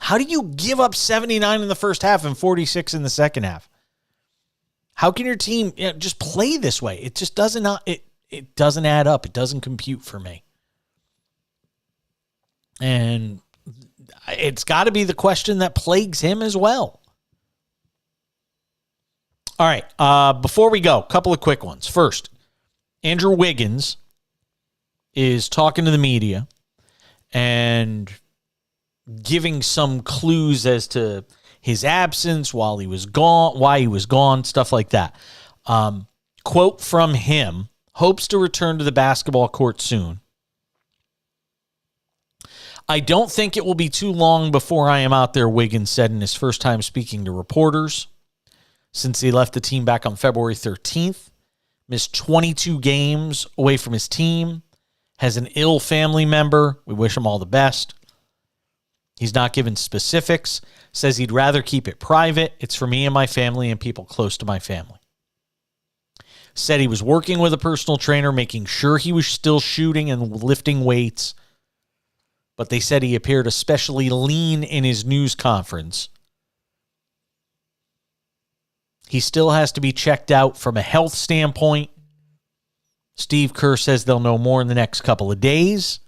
How do you give up 79 in the first half and 46 in the second half? How can your team just play this way? It just doesn't it doesn't add up. It doesn't compute for me. And it's got to be the question that plagues him as well. All right, before we go, a couple of quick ones. First, Andrew Wiggins is talking to the media and giving some clues as to his absence while he was gone, why he was gone, stuff like that. Quote from him, hopes to return to the basketball court soon. I don't think it will be too long before I am out there, Wiggins said in his first time speaking to reporters since he left the team back on February 13th. Missed 22 games away from his team, has an ill family member. We wish him all the best. He's not given specifics, says he'd rather keep it private. It's for me and my family and people close to my family. Said he was working with a personal trainer, making sure he was still shooting and lifting weights. But they said he appeared especially lean in his news conference. He still has to be checked out from a health standpoint. Steve Kerr says they'll know more in the next couple of days.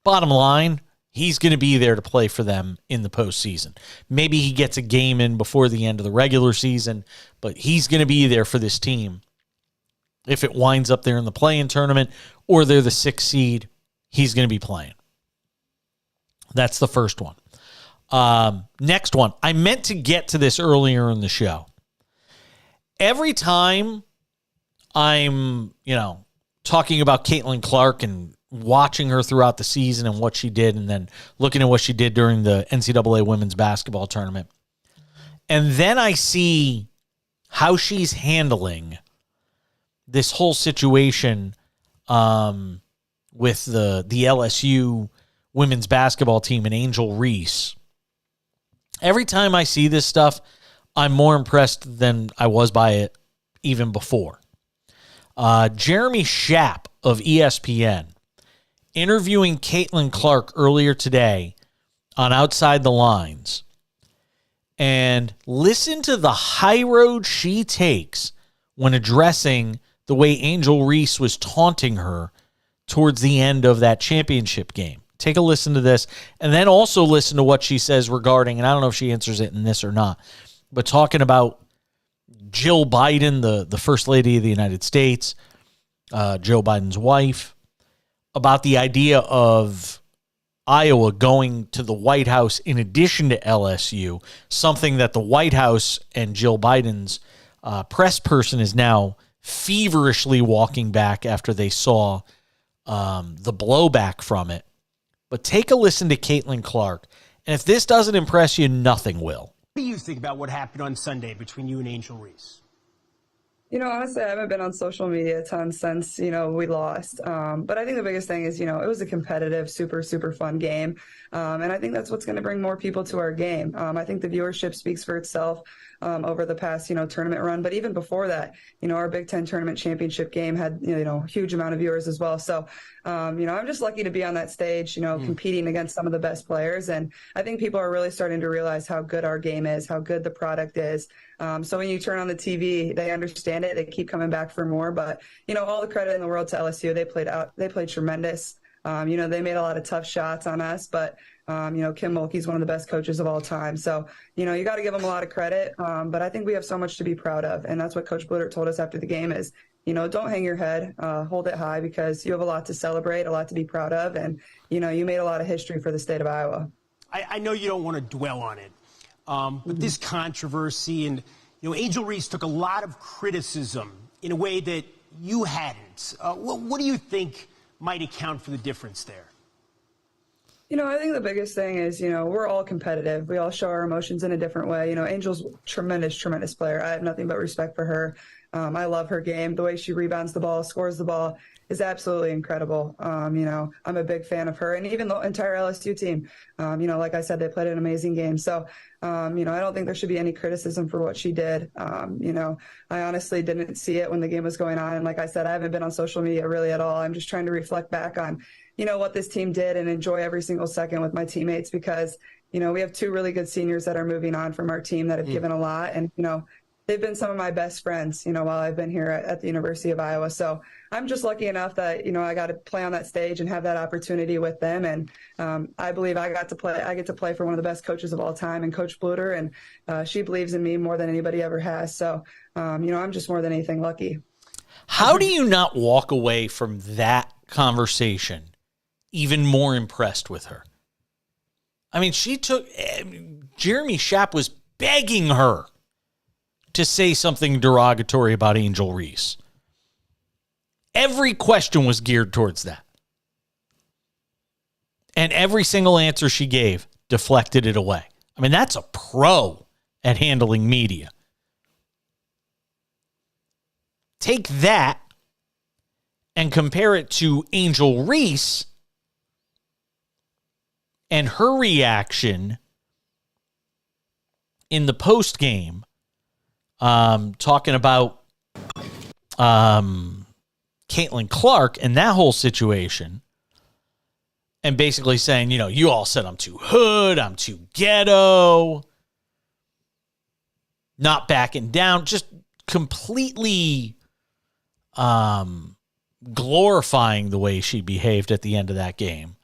Bottom line, he's going to be there to play for them in the postseason. Maybe he gets a game in before the end of the regular season, but he's going to be there for this team. If it winds up there in the play-in tournament or they're the 6th seed, he's going to be playing. That's the first one. Next one. I meant to get to this earlier in the show. Every time I'm, talking about Caitlin Clark and watching her throughout the season and what she did, and then looking at what she did during the NCAA women's basketball tournament, and then I see how she's handling this whole situation with the LSU women's basketball team and Angel Reese. Every time I see this stuff, I'm more impressed than I was by it even before. Jeremy Schaap of ESPN interviewing Caitlin Clark earlier today on Outside the Lines. And listen to the high road she takes when addressing the way Angel Reese was taunting her towards the end of that championship game. Take a listen to this, and then also listen to what she says regarding, and I don't know if she answers it in this or not, but talking about Jill Biden, the First Lady of the United States, Joe Biden's wife, about the idea of Iowa going to the White House in addition to LSU, something that the White House and Jill Biden's press person is now feverishly walking back after they saw the blowback from it. But take a listen to Caitlin Clark, and if this doesn't impress you, nothing will. What do you think about what happened on Sunday between you and Angel Reese? Honestly, I haven't been on social media a ton since, we lost. But I think the biggest thing is, it was a competitive, super, super fun game. And I think that's what's going to bring more people to our game. I think the viewership speaks for itself over the past, tournament run. But even before that, our Big Ten tournament championship game had, huge amount of viewers as well. So, I'm just lucky to be on that stage, competing against some of the best players. And I think people are really starting to realize how good our game is, how good the product is. So when you turn on the TV, they understand it. They keep coming back for more. But, all the credit in the world to LSU. They played tremendous. They made a lot of tough shots on us, but Kim Mulkey's one of the best coaches of all time. So, you got to give him a lot of credit. But I think we have so much to be proud of. And that's what Coach Bludert told us after the game is, don't hang your head, hold it high, because you have a lot to celebrate, a lot to be proud of. And, you made a lot of history for the state of Iowa. I know you don't want to dwell on it, but this controversy and, Angel Reese took a lot of criticism in a way that you hadn't. What do you think might account for the difference there? I think the biggest thing is, we're all competitive. We all show our emotions in a different way. Angel's a tremendous, tremendous player. I have nothing but respect for her. I love her game. The way she rebounds the ball, scores the ball is absolutely incredible. I'm a big fan of her and even the entire LSU team. Like I said, they played an amazing game. So, I don't think there should be any criticism for what she did. I honestly didn't see it when the game was going on. And like I said, I haven't been on social media really at all. I'm just trying to reflect back on, what this team did and enjoy every single second with my teammates because, we have two really good seniors that are moving on from our team that have given a lot. And, they've been some of my best friends, while I've been here at the University of Iowa. So I'm just lucky enough that, I got to play on that stage and have that opportunity with them. And I believe I get to play for one of the best coaches of all time and Coach Bluter. And she believes in me more than anybody ever has. So, I'm just more than anything lucky. How do you not walk away from that conversation even more impressed with her? I mean, Jeremy Schaap was begging her to say something derogatory about Angel Reese. Every question was geared towards that. And every single answer she gave deflected it away. I mean, that's a pro at handling media. Take that and compare it to Angel Reese and her reaction in the post game. Talking about Caitlin Clark and that whole situation and basically saying, you all said I'm too hood, I'm too ghetto, not backing down, just completely glorifying the way she behaved at the end of that game.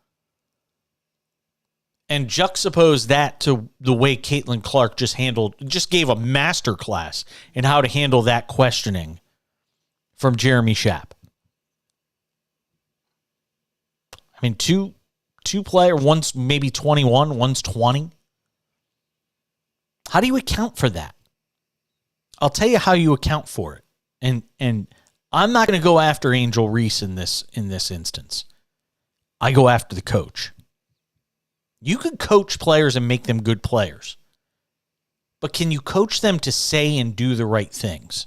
And juxtapose that to the way Caitlin Clark just gave a master class in how to handle that questioning from Jeremy Schaap. I mean, two player, one's maybe 21, one's 20. How do you account for that? I'll tell you how you account for it. And I'm not going to go after Angel Reese in this instance. I go after the coach. You can coach players and make them good players. But can you coach them to say and do the right things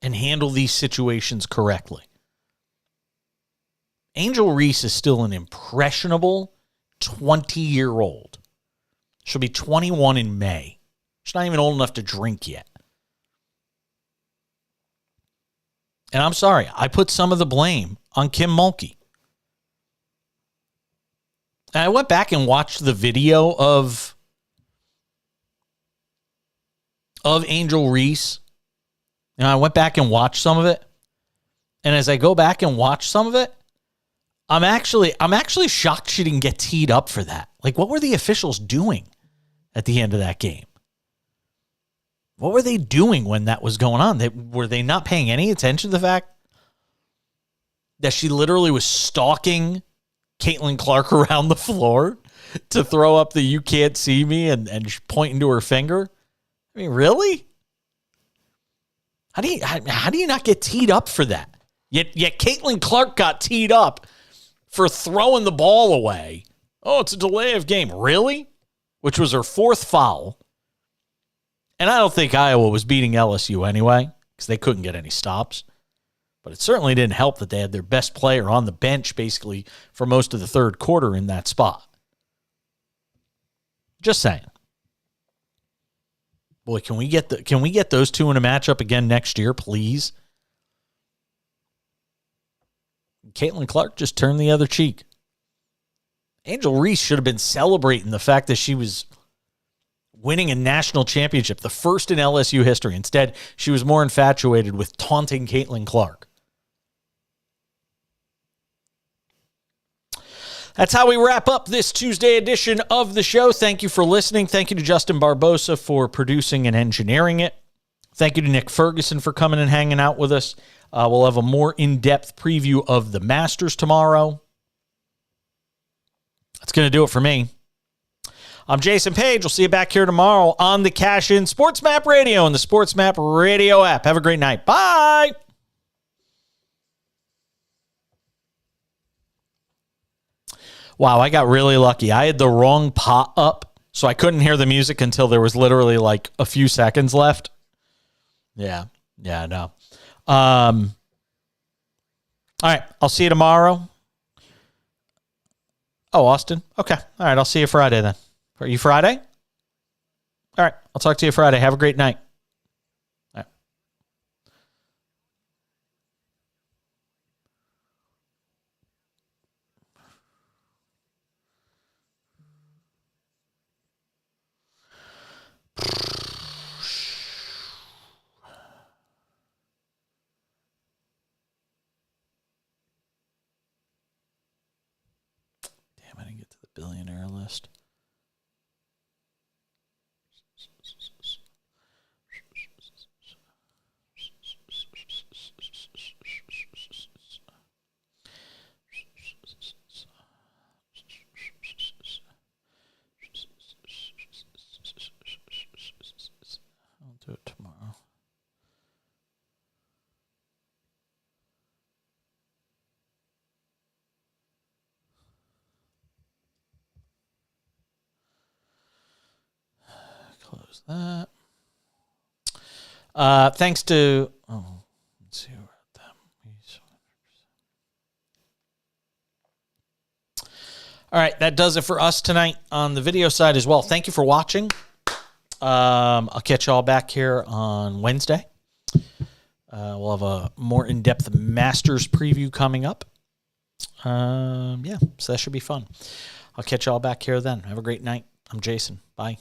and handle these situations correctly? Angel Reese is still an impressionable 20-year-old. She'll be 21 in May. She's not even old enough to drink yet. And I'm sorry, I put some of the blame on Kim Mulkey. And I went back and watched the video of Angel Reese. And I went back and watched some of it. And as I go back and watch some of it, I'm actually shocked she didn't get teed up for that. Like, what were the officials doing at the end of that game? What were they doing when that was going on? Were they not paying any attention to the fact that she literally was stalking Caitlin Clark around the floor to throw up the "you can't see me" and pointing to her finger? I mean, really? How do you not get teed up for that? Yet Caitlin Clark got teed up for throwing the ball away. Oh, it's a delay of game. Really? Which was her fourth foul. And I don't think Iowa was beating LSU anyway because they couldn't get any stops. But it certainly didn't help that they had their best player on the bench basically for most of the third quarter in that spot. Just saying. Boy, can we get those two in a matchup again next year, please? Caitlin Clark just turned the other cheek. Angel Reese should have been celebrating the fact that she was winning a national championship, the first in LSU history. Instead, she was more infatuated with taunting Caitlin Clark. That's how we wrap up this Tuesday edition of the show. Thank you for listening. Thank you to Justin Barbosa for producing and engineering it. Thank you to Nick Ferguson for coming and hanging out with us. We'll have a more in-depth preview of the Masters tomorrow. That's going to do it for me. I'm Jason Page. We'll see you back here tomorrow on the Cash In SportsMap Radio and the SportsMap Radio app. Have a great night. Bye. Wow, I got really lucky. I had the wrong pot up, so I couldn't hear the music until there was literally like a few seconds left. Yeah, I know. All right, I'll see you tomorrow. Oh, Austin? Okay. All right, I'll see you Friday then. Are you Friday? All right, I'll talk to you Friday. Have a great night. All right. Damn, I didn't get to the billionaire list. I'll do it tomorrow. Close that. Thanks to let's see who wrote them. All right, that does it for us tonight on the video side as well. Thank you for watching. I'll catch y'all back here on Wednesday. We'll have a more in-depth Masters preview coming up. So that should be fun. I'll catch y'all back here then. Have a great night. I'm Jason. Bye.